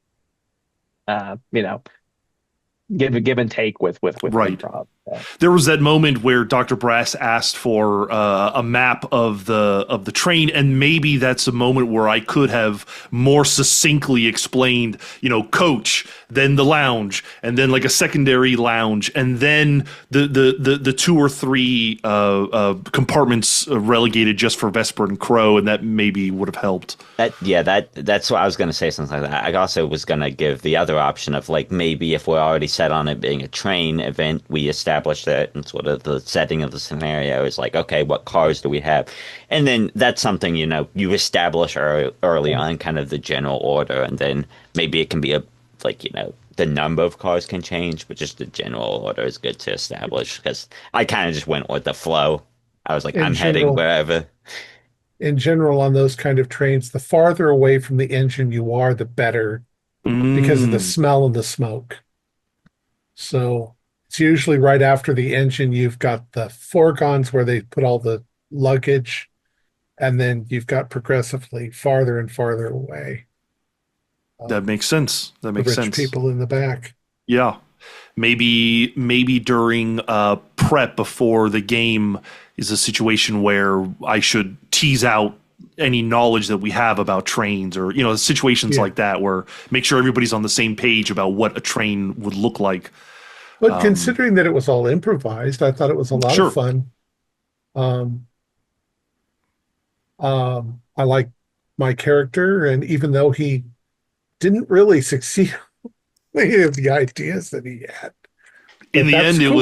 [SPEAKER 4] give and take with
[SPEAKER 2] Right.
[SPEAKER 4] improv.
[SPEAKER 2] There was that moment where Dr. Brass asked for a map of the train, and maybe that's a moment where I could have more succinctly explained, coach, then the lounge, and then like a secondary lounge, and then the two or three compartments relegated just for Vesper and Crow, and that maybe would have helped.
[SPEAKER 3] That's what I was going to say, something like that. I also was going to give the other option of like maybe if we're already set on it being a train event, we establish that and sort of the setting of the scenario is like, okay, what cars do we have? And then that's something, you establish early on kind of the general order, and then maybe it can be the number of cars can change, but just the general order is good to establish because I kind of just went with the flow. I was like, I'm heading wherever.
[SPEAKER 1] In general, on those kind of trains, the farther away from the engine you are, the better, because of the smell and the smoke. So it's usually right after the engine, you've got the fourgons where they put all the luggage, and then you've got progressively farther and farther away.
[SPEAKER 2] That makes sense. That makes
[SPEAKER 1] the rich
[SPEAKER 2] sense.
[SPEAKER 1] people in the back.
[SPEAKER 2] Yeah. Maybe during prep before the game is a situation where I should tease out any knowledge that we have about trains, or situations like that, where make sure everybody's on the same page about what a train would look like.
[SPEAKER 1] But considering that it was all improvised, I thought it was a lot of fun. I like my character, and even though he didn't really succeed on any of the ideas that he had,
[SPEAKER 2] in the end,
[SPEAKER 1] cool.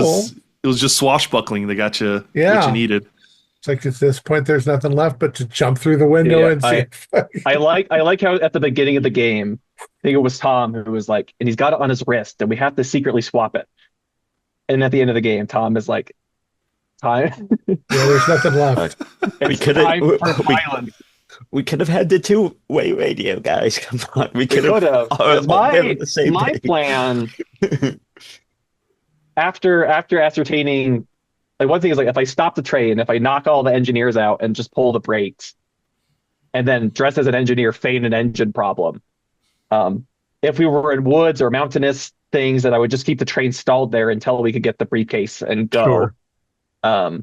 [SPEAKER 2] it was just swashbuckling that got you what you needed.
[SPEAKER 1] It's like at this point, there's nothing left but to jump through the window and see.
[SPEAKER 4] I like how at the beginning of the game, I think it was Thom who was like, and he's got it on his wrist, and we have to secretly swap it. And at the end of the game, Thom is like, time.
[SPEAKER 1] Yeah, there's nothing left.
[SPEAKER 3] We could have We could have had the two-way radio, guys. Come on, we
[SPEAKER 4] We
[SPEAKER 3] could
[SPEAKER 4] could
[SPEAKER 3] have
[SPEAKER 4] have. Because
[SPEAKER 3] all been on the same
[SPEAKER 4] my
[SPEAKER 3] page.
[SPEAKER 4] plan after ascertaining, like, one thing is, like, if I stop the train, if I knock all the engineers out and just pull the brakes, and then dress as an engineer, feign an engine problem. If we were in woods or mountainous things, that I would just keep the train stalled there until we could get the briefcase and go.
[SPEAKER 1] Sure.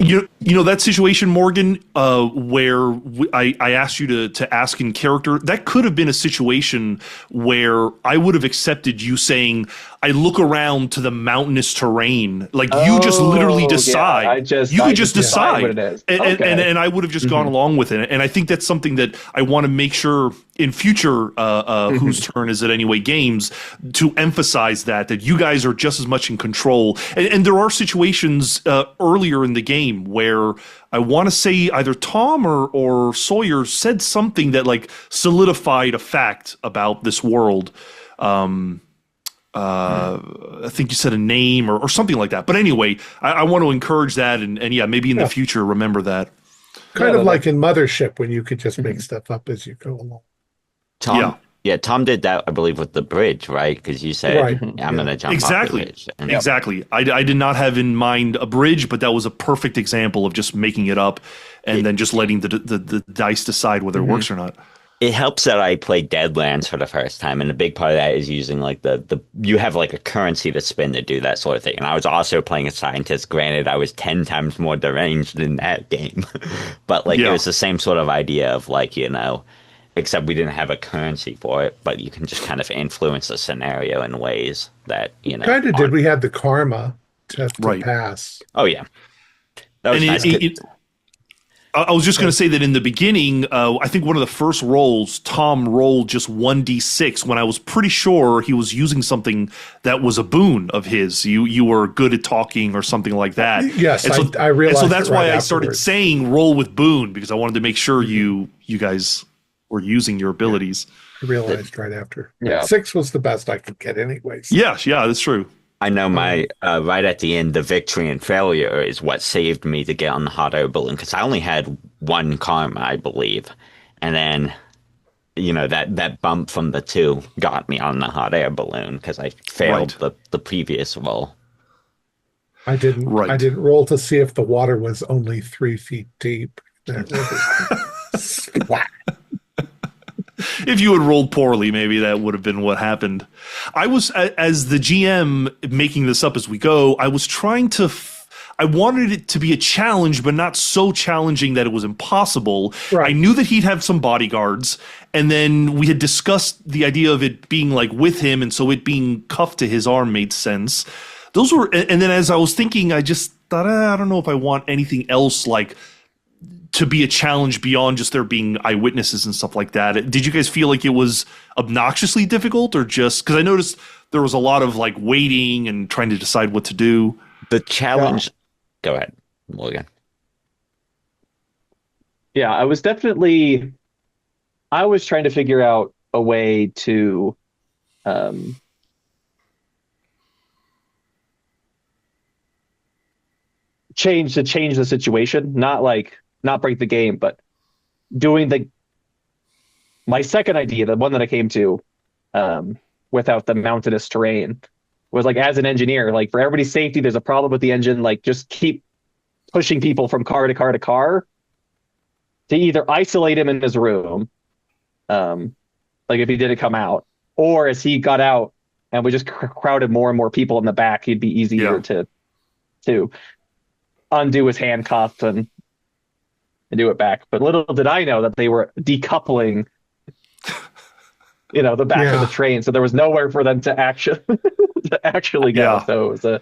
[SPEAKER 2] You know that situation, Morgan, where I asked you to ask in character. That could have been a situation where I would have accepted you saying, "I look around to the mountainous terrain." Like, you just literally decide.
[SPEAKER 4] Yeah,
[SPEAKER 2] you could just decide
[SPEAKER 4] what it is.
[SPEAKER 2] and I would have just gone along with it. And I think that's something that I want to make sure in future Whose Turn Is It Anyway games to emphasize that you guys are just as much in control. And there are situations earlier in the game where I want to say either Thom or Sawyer said something that like solidified a fact about this world. I think you said a name or something like that. But anyway, I want to encourage that. And yeah, maybe in the future, remember that.
[SPEAKER 1] Kind of like in Mothership when you could just make stuff up as you go along.
[SPEAKER 3] Thom did that, I believe, with the bridge, right? Because you said,
[SPEAKER 1] Right.
[SPEAKER 3] I'm going to jump off the bridge. And
[SPEAKER 2] Exactly. I did not have in mind a bridge, but that was a perfect example of just making it up and then just letting the dice decide whether it works or not.
[SPEAKER 3] it helps that I played Deadlands for the first time, and a big part of that is using like the you have like a currency to spend to do that sort of thing. And I was also playing a scientist. Granted, I was 10 times more deranged in that game, but like it was the same sort of idea of like, you know, except we didn't have a currency for it, but you can just kind of influence the scenario in ways that, you know,
[SPEAKER 1] kind of did. We had the karma to pass.
[SPEAKER 3] Oh yeah, that was nice.
[SPEAKER 2] I was just going to say that in the beginning, I think one of the first rolls, Thom rolled just 1d6 when I was pretty sure he was using something that was a boon of his. You were good at talking or something like that.
[SPEAKER 1] Yes,
[SPEAKER 2] and so,
[SPEAKER 1] I realized.
[SPEAKER 2] And so that's why I started
[SPEAKER 1] afterwards.
[SPEAKER 2] saying roll with boon, because I wanted to make sure you guys were using your abilities.
[SPEAKER 1] I realized right after.
[SPEAKER 4] Yeah.
[SPEAKER 1] 6 was the best I could get anyways.
[SPEAKER 2] Yeah, that's true.
[SPEAKER 3] I know my right at the end, the victory and failure is what saved me to get on the hot air balloon, because I only had one karma, I believe, and then you know that bump from the 2 got me on the hot air balloon because I failed the previous roll.
[SPEAKER 1] I didn't roll to see if the water was only 3 feet deep. Splat.
[SPEAKER 2] If you had rolled poorly, maybe that would have been what happened. I was, as the GM making this up as we go, I was trying to, I wanted it to be a challenge, but not so challenging that it was impossible.
[SPEAKER 1] Right.
[SPEAKER 2] I knew that he'd have some bodyguards, and then we had discussed the idea of it being like with him, and so it being cuffed to his arm made sense. Those were, and then as I was thinking, I just thought, I don't know if I want anything else like to be a challenge beyond just there being eyewitnesses and stuff like that. Did you guys feel like it was obnoxiously difficult, or just because I noticed there was a lot of like waiting and trying to decide what to do?
[SPEAKER 3] The challenge. Go ahead, Morgan.
[SPEAKER 4] Yeah, I was trying to figure out a way to change the situation, not break the game, but doing my second idea, the one that I came to without the mountainous terrain, was like, as an engineer, like for everybody's safety, there's a problem with the engine, like just keep pushing people from car to car to car to either isolate him in his room, like if he didn't come out, or as he got out and we just crowded more and more people in the back, he'd be easier to undo his handcuff and do it back. But little did I know that they were decoupling, the back of the train, so there was nowhere for them to actually go. So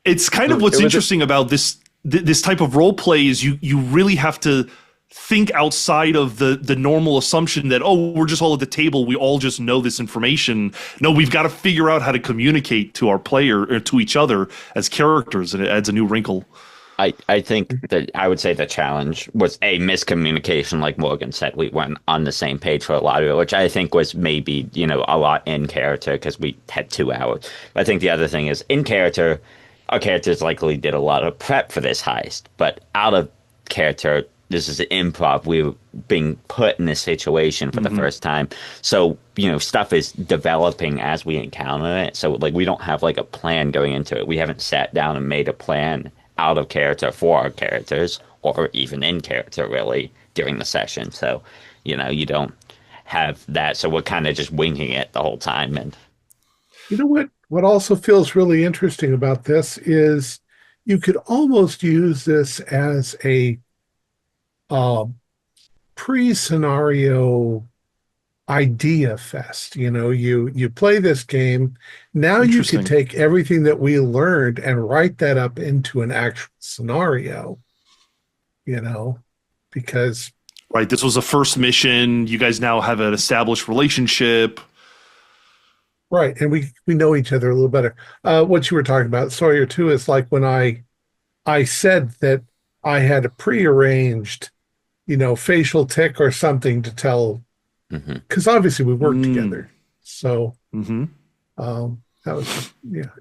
[SPEAKER 2] it's kind of what's interesting about this type of role play is you really have to think outside of the normal assumption that, we're just all at the table, we all just know this information. No, we've got to figure out how to communicate to our player or to each other as characters, and it adds a new wrinkle.
[SPEAKER 3] I think that I would say the challenge was a miscommunication, like Morgan said. We weren't on the same page for a lot of it, which I think was maybe, a lot in character because we had 2 hours. But I think the other thing is, in character, our characters likely did a lot of prep for this heist, but out of character, this is improv. We're being put in this situation for the first time. So, stuff is developing as we encounter it. So, like, we don't have, like, a plan going into it. We haven't sat down and made a plan out of character for our characters, or even in character, really, during the session. So, you don't have that. So we're kind of just winging it the whole time. And
[SPEAKER 1] you know what also feels really interesting about this is you could almost use this as a pre-scenario idea fest. You play this game. Now you could take everything that we learned and write that up into an actual scenario, because
[SPEAKER 2] right, this was a first mission. You guys now have an established relationship.
[SPEAKER 1] Right, and we know each other a little better. What you were talking about, Sawyer, too, is like when I said that I had a prearranged, facial tick or something to tell, because obviously we worked together. So that was just,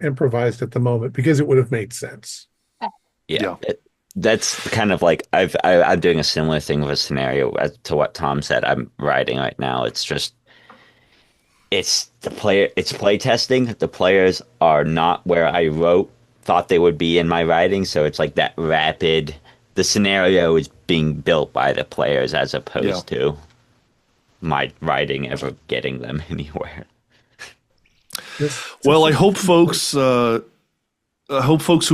[SPEAKER 1] improvised at the moment because it would have made sense.
[SPEAKER 3] Yeah. That's kind of like I'm doing a similar thing with a scenario to what Thom said. I'm writing right now. It's just it's play testing. The players are not where I thought they would be in my writing, so it's like that rapid. The scenario is being built by the players as opposed to my writing ever getting them anywhere.
[SPEAKER 2] Well, I hope folks who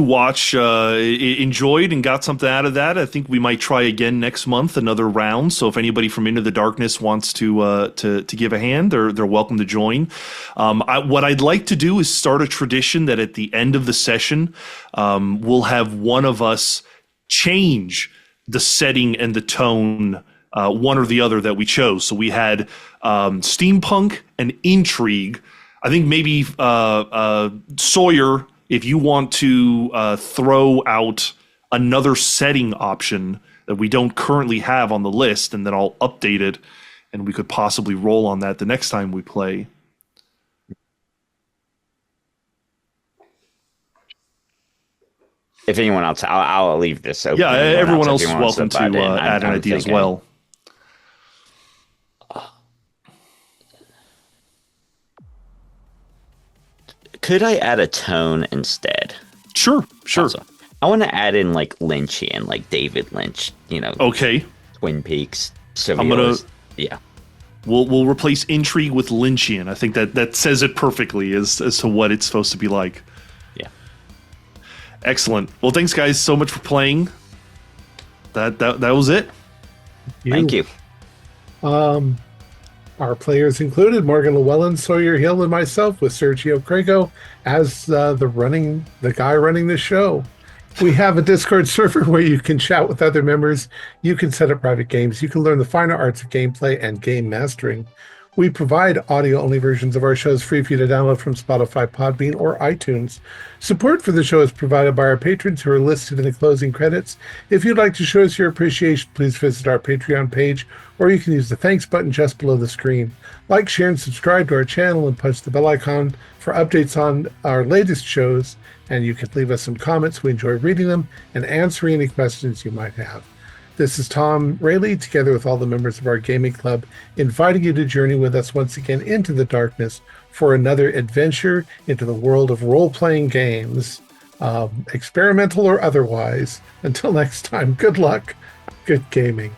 [SPEAKER 2] watch enjoyed and got something out of that. I think we might try again next month, another round. So if anybody from Into the Darkness wants to give a hand, they're welcome to join. What I'd like to do is start a tradition that at the end of the session, we'll have one of us change the setting and the tone, one or the other that we chose. So we had steampunk and intrigue. I think maybe Sawyer, if you want to throw out another setting option that we don't currently have on the list, and then I'll update it, and we could possibly roll on that the next time we play.
[SPEAKER 3] If anyone else, I'll leave this open.
[SPEAKER 2] Yeah, everyone else is welcome to add an idea as well.
[SPEAKER 3] Could I add a tone instead?
[SPEAKER 2] Sure.
[SPEAKER 3] Also, I want to add in like Lynchian, like David Lynch,
[SPEAKER 2] Okay.
[SPEAKER 3] Twin Peaks.
[SPEAKER 2] Yeah. We'll replace intrigue with Lynchian. I think that says it perfectly as to what it's supposed to be like.
[SPEAKER 3] Yeah.
[SPEAKER 2] Excellent. Well, thanks guys so much for playing. That was it.
[SPEAKER 3] Thank you.
[SPEAKER 1] Our players included Morgan Llewellyn, Sawyer Hill, and myself, with Sergio Crego as the guy running the show. We have a Discord server where you can chat with other members. You can set up private games. You can learn the finer arts of gameplay and game mastering. We provide audio-only versions of our shows free for you to download from Spotify, Podbean, or iTunes. Support for the show is provided by our patrons who are listed in the closing credits. If you'd like to show us your appreciation, please visit our Patreon page, or you can use the thanks button just below the screen. Like, share, and subscribe to our channel, and punch the bell icon for updates on our latest shows. And you can leave us some comments. We enjoy reading them and answering any questions you might have. This is Thom, Raley, together with all the members of our gaming club, inviting you to journey with us once again into the darkness for another adventure into the world of role-playing games, experimental or otherwise. Until next time, good luck, good gaming.